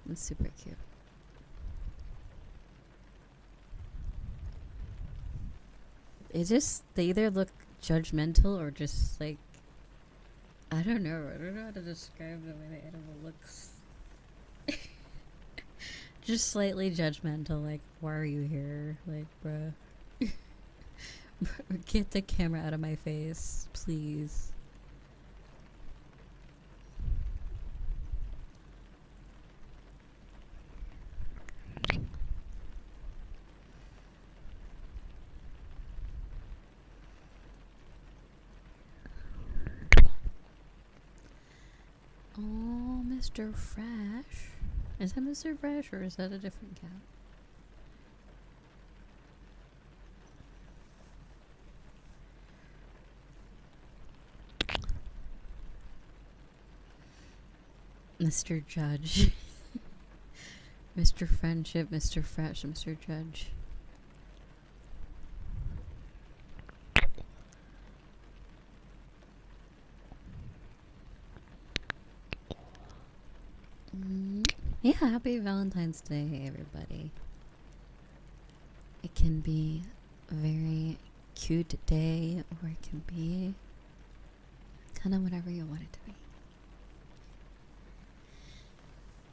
That's super cute. It just, they either look judgmental or just like, I don't know how to describe the way the animal looks. Just slightly judgmental, like, why are you here? Like, bruh. Get the camera out of my face, please. Oh, Mr. Fresh. Is that Mr. Fresh or is that a different cat? Mr. Judge. Mr. Friendship, Mr. Fresh, Mr. Judge. Yeah, happy Valentine's Day, everybody. It can be a very cute day, or it can be kind of whatever you want it to be.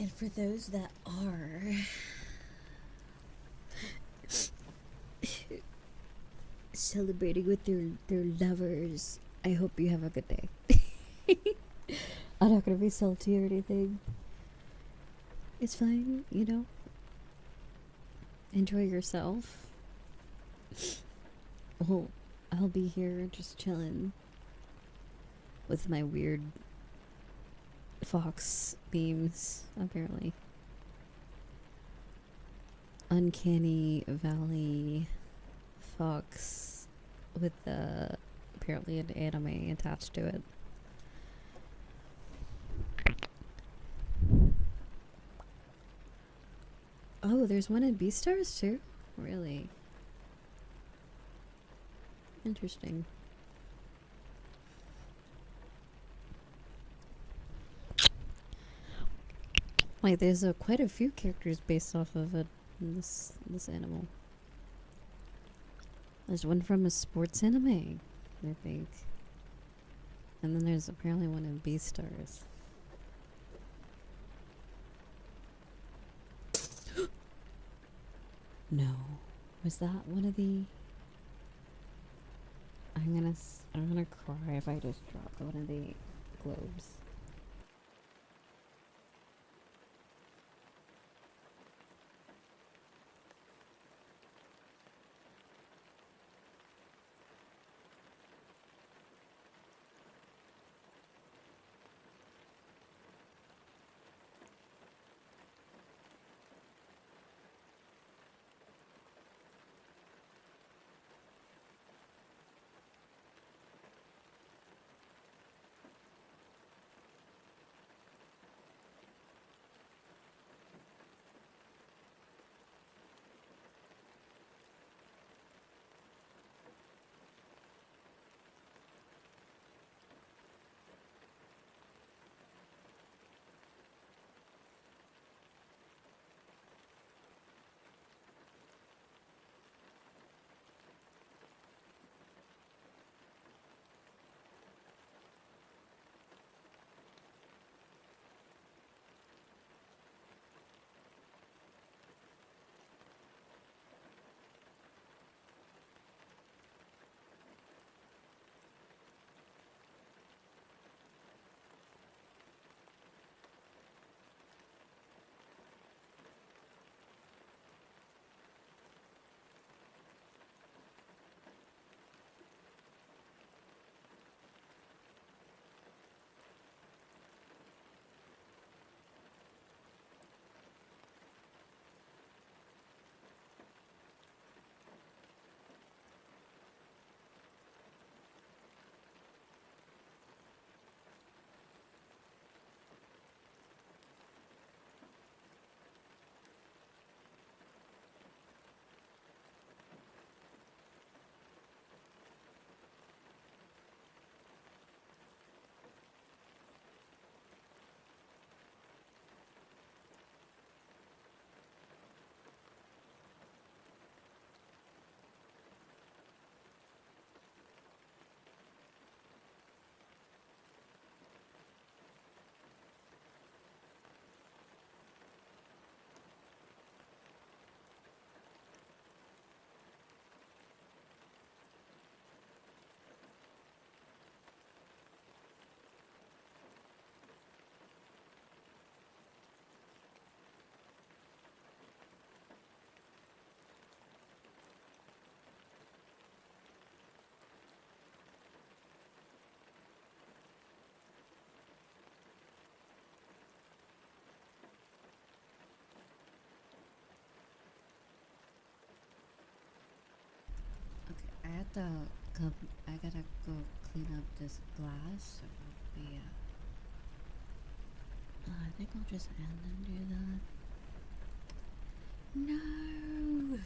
And for those that are celebrating with their lovers, I hope you have a good day. I'm not gonna be salty or anything. It's fine, you know. Enjoy yourself. Oh, I'll be here just chilling with my weird fox beams, apparently. Uncanny Valley fox with apparently an anime attached to it. Oh, there's one in Beastars too? Really? Interesting. Wait, there's quite a few characters based off of this animal. There's one from a sports anime, I think. And then there's apparently one in Beastars. No. Was that one of the... I'm gonna cry if I just drop one of the globes. I gotta go clean up this glass. So I'll be, I think I'll just end and do that. No!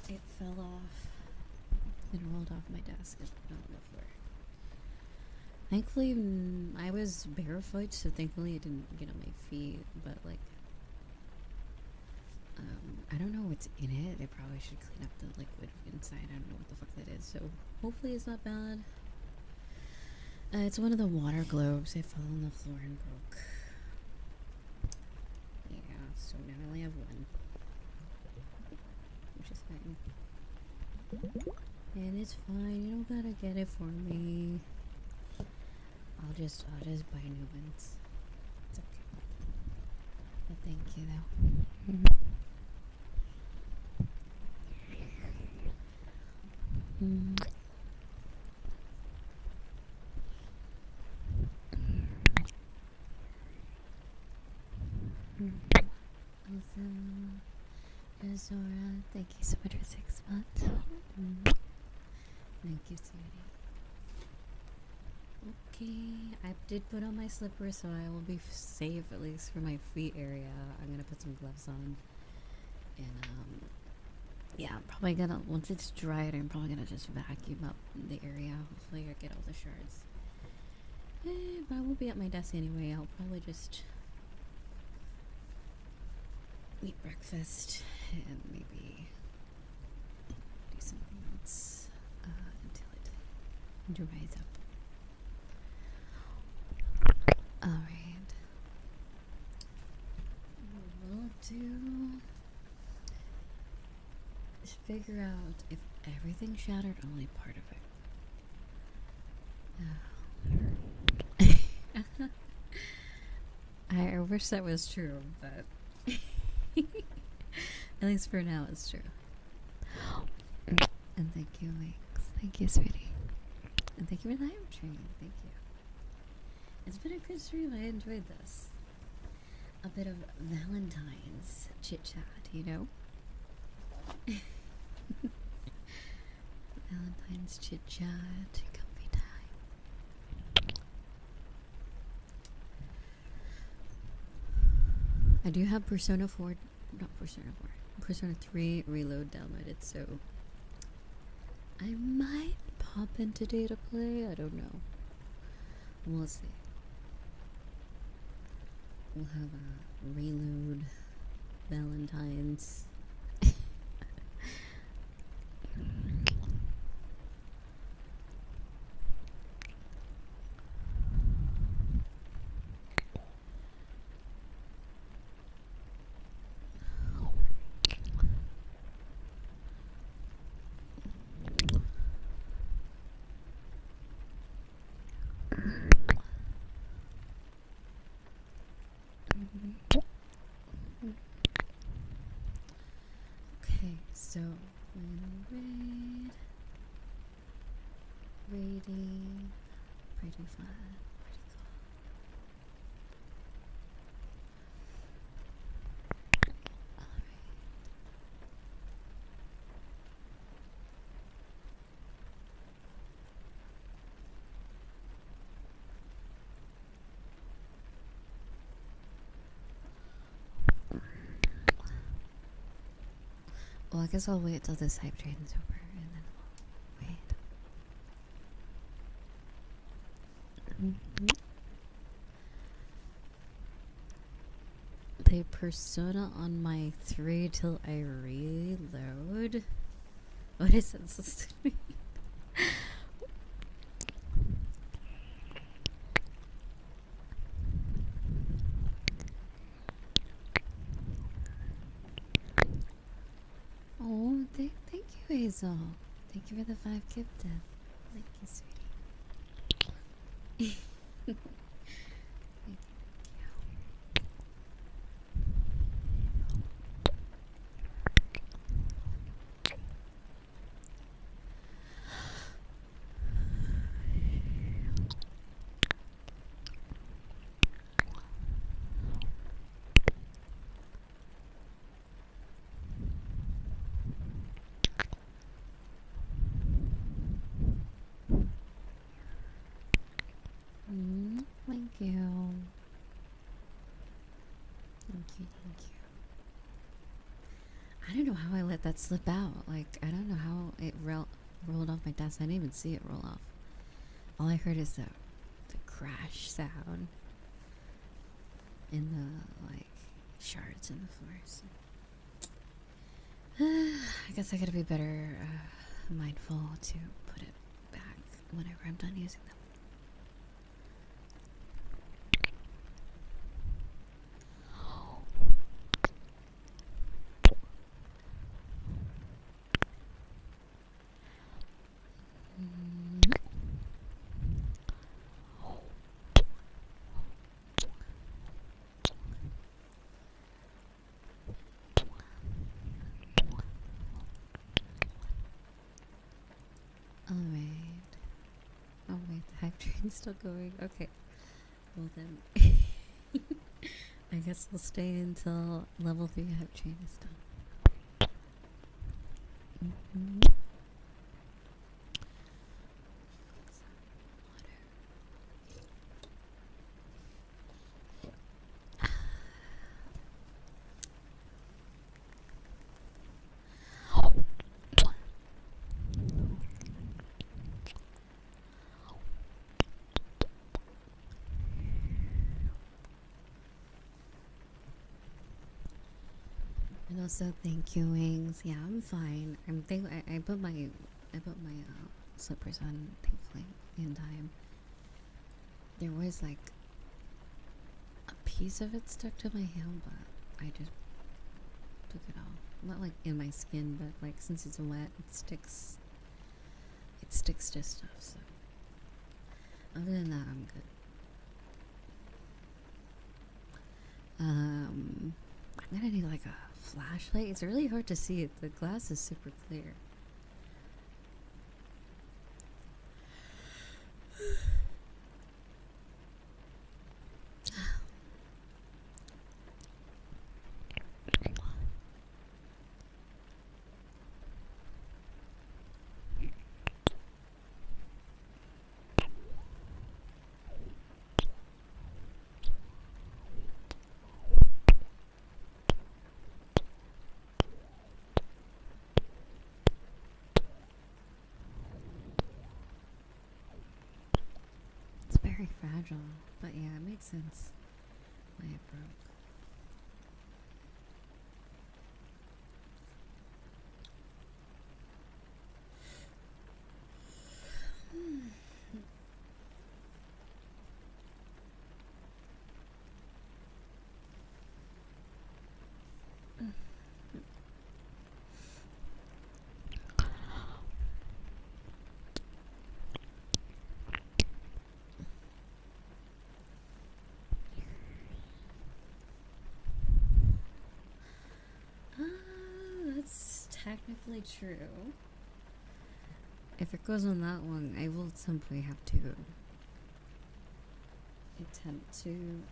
It fell off. It rolled off my desk and fell on the floor. Thankfully, I was barefoot, so thankfully it didn't get on my feet, but like, I don't know what's in it. They probably should clean up the liquid inside. I don't know what the fuck that is, so hopefully it's not bad. It's one of the water globes. They fell on the floor and broke. Yeah, so now I only have one, which is fine. And it's fine. You don't gotta get it for me. I'll just buy new ones. It's okay. But thank you though. Also, Zora, thank you so much for 6 months. Thank you, sweetie. Okay, I did put on my slippers, so I will be safe at least for my feet area. I'm gonna put some gloves on, and yeah, I'm probably gonna, once it's dried, I'm probably gonna just vacuum up the area. Hopefully, I get all the shards. But I won't be at my desk anyway. I'll probably just eat breakfast and maybe do something else until it dries up. Alright. We'll just figure out if everything shattered, only part of it. I wish that was true, but at least for now it's true. And thank you, Winx. Thank you, sweetie. And thank you for the hype train. Thank you. It's been a good stream. I enjoyed this. A bit of Valentine's chit chat, you know? Valentine's chit chat, comfy time. I do have Persona 4, not Persona 4, Persona 3 Reload downloaded, so I might pop into data play. I don't know. We'll see. We'll have a Reload Valentine's. Okay, so we're gonna rating, pretty fun, pretty cool. Alright. Well, I guess I'll wait till this hype train's over and then we'll wait. Play Persona on my 3 till I reload? What is that supposed to mean? Oh, thank you, Hazel. Thank you for the 5 gifted. Thank you, sweetie. Thank you. Thank you. Thank you, thank you. I don't know how I let that slip out. Like, I don't know how it rolled off my desk. I didn't even see it roll off. All I heard is the crash sound and the, like, shards in the floor. So. I guess I gotta be better mindful to put it back whenever I'm done using them. Alright. Oh wait, the hype train's still going. Okay. Well then, I guess we'll stay until level 3 hype train is done. And also, thank you, Wings. Yeah, I'm fine. I put my slippers on, thankfully, in time. There was like a piece of it stuck to my heel, but I just took it off. Not like in my skin, but like since it's wet, it sticks. It sticks to stuff. So other than that, I'm good. I'm gonna need like a flashlight. It's really hard to see it. The glass is super clear. It's very fragile, but yeah, it makes sense why it broke. That's technically true. If it goes on that long, I will simply have to attempt to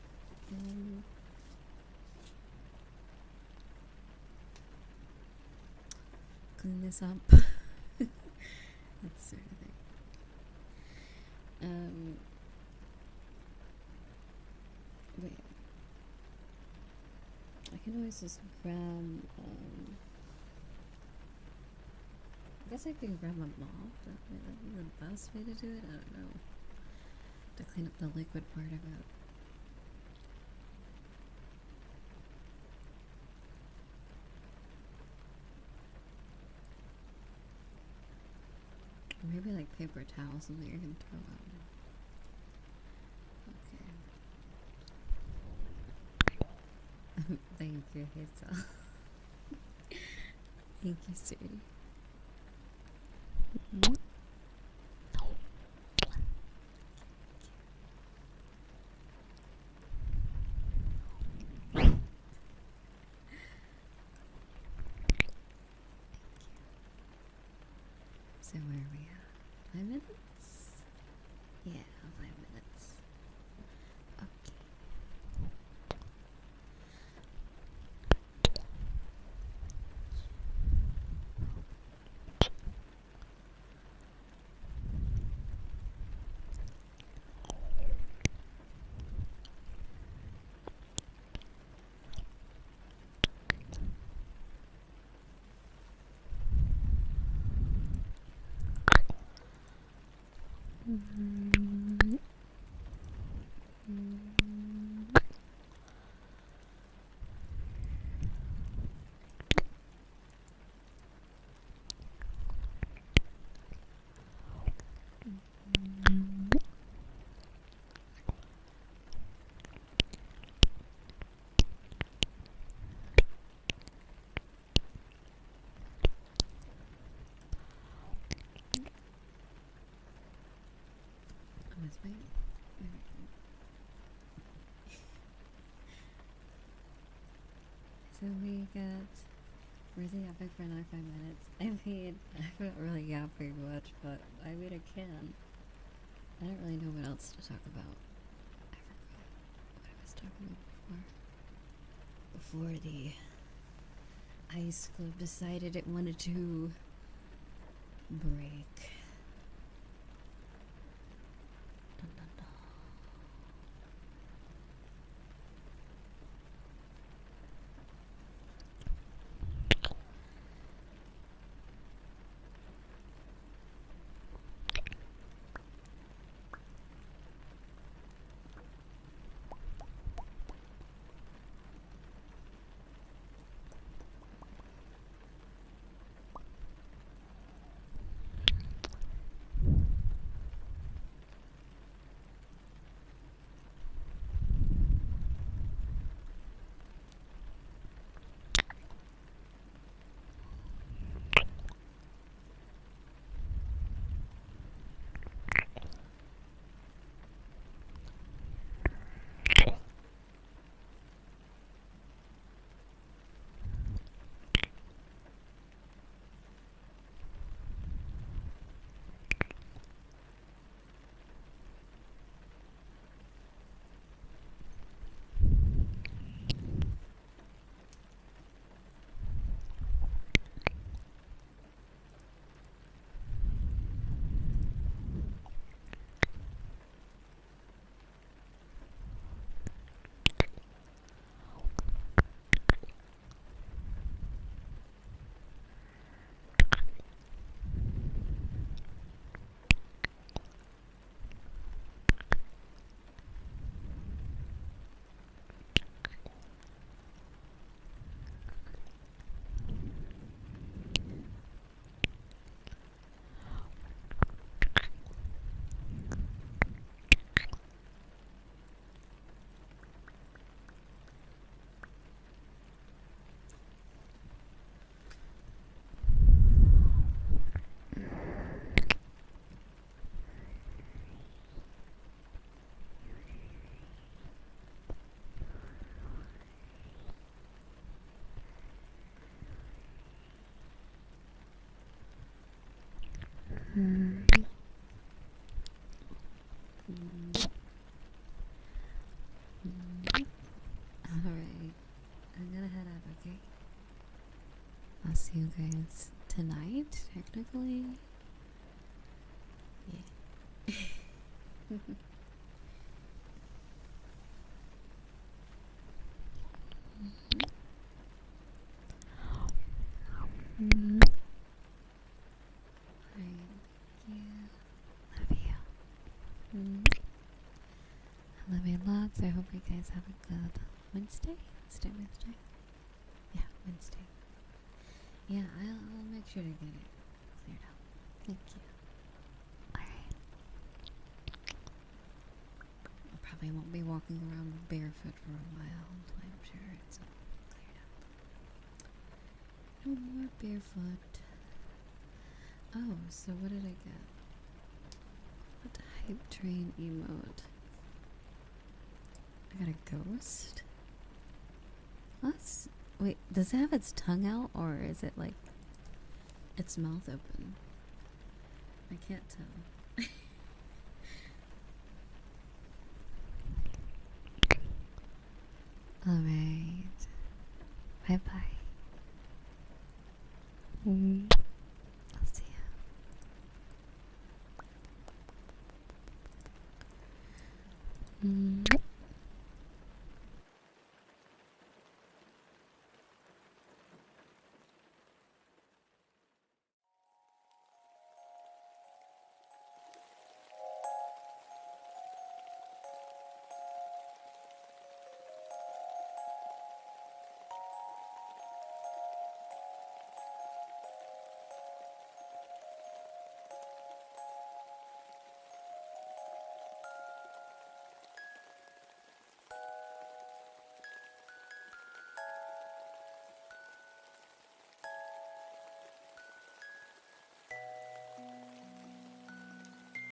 clean this up. That sort of thing. But yeah. I can always just grab, I guess I can grab a mop. That might be the best way to do it. I don't know. To clean up the liquid part of it. Or maybe like paper towels, something you can throw out. Okay. Thank you, Hazel. Thank you, sweetie. So where are we at? 5 minutes? Yeah, 5 minutes. Okay. Wait. So we got We're yapping for another 5 minutes. I mean, I'm not really yapping much, but I mean, I can. I don't really know what else to talk about. I forgot what I was talking about before the Ice Club decided it wanted to break. Dun, dun, dun. Alright, I'm gonna head out, okay? I'll see you guys tonight, technically. Yeah. I love you lots. I hope you guys have a good Wednesday. Wednesday. Yeah, Wednesday. Yeah, I'll make sure to get it cleared out. Thank you. Alright. I probably won't be walking around barefoot for a while until I'm sure it's all cleared out. No more barefoot. Oh, so what did I get? What hype train emote? I got a ghost? What's... Wait, does it have its tongue out, or is it like its mouth open? I can't tell. Alright. Bye bye.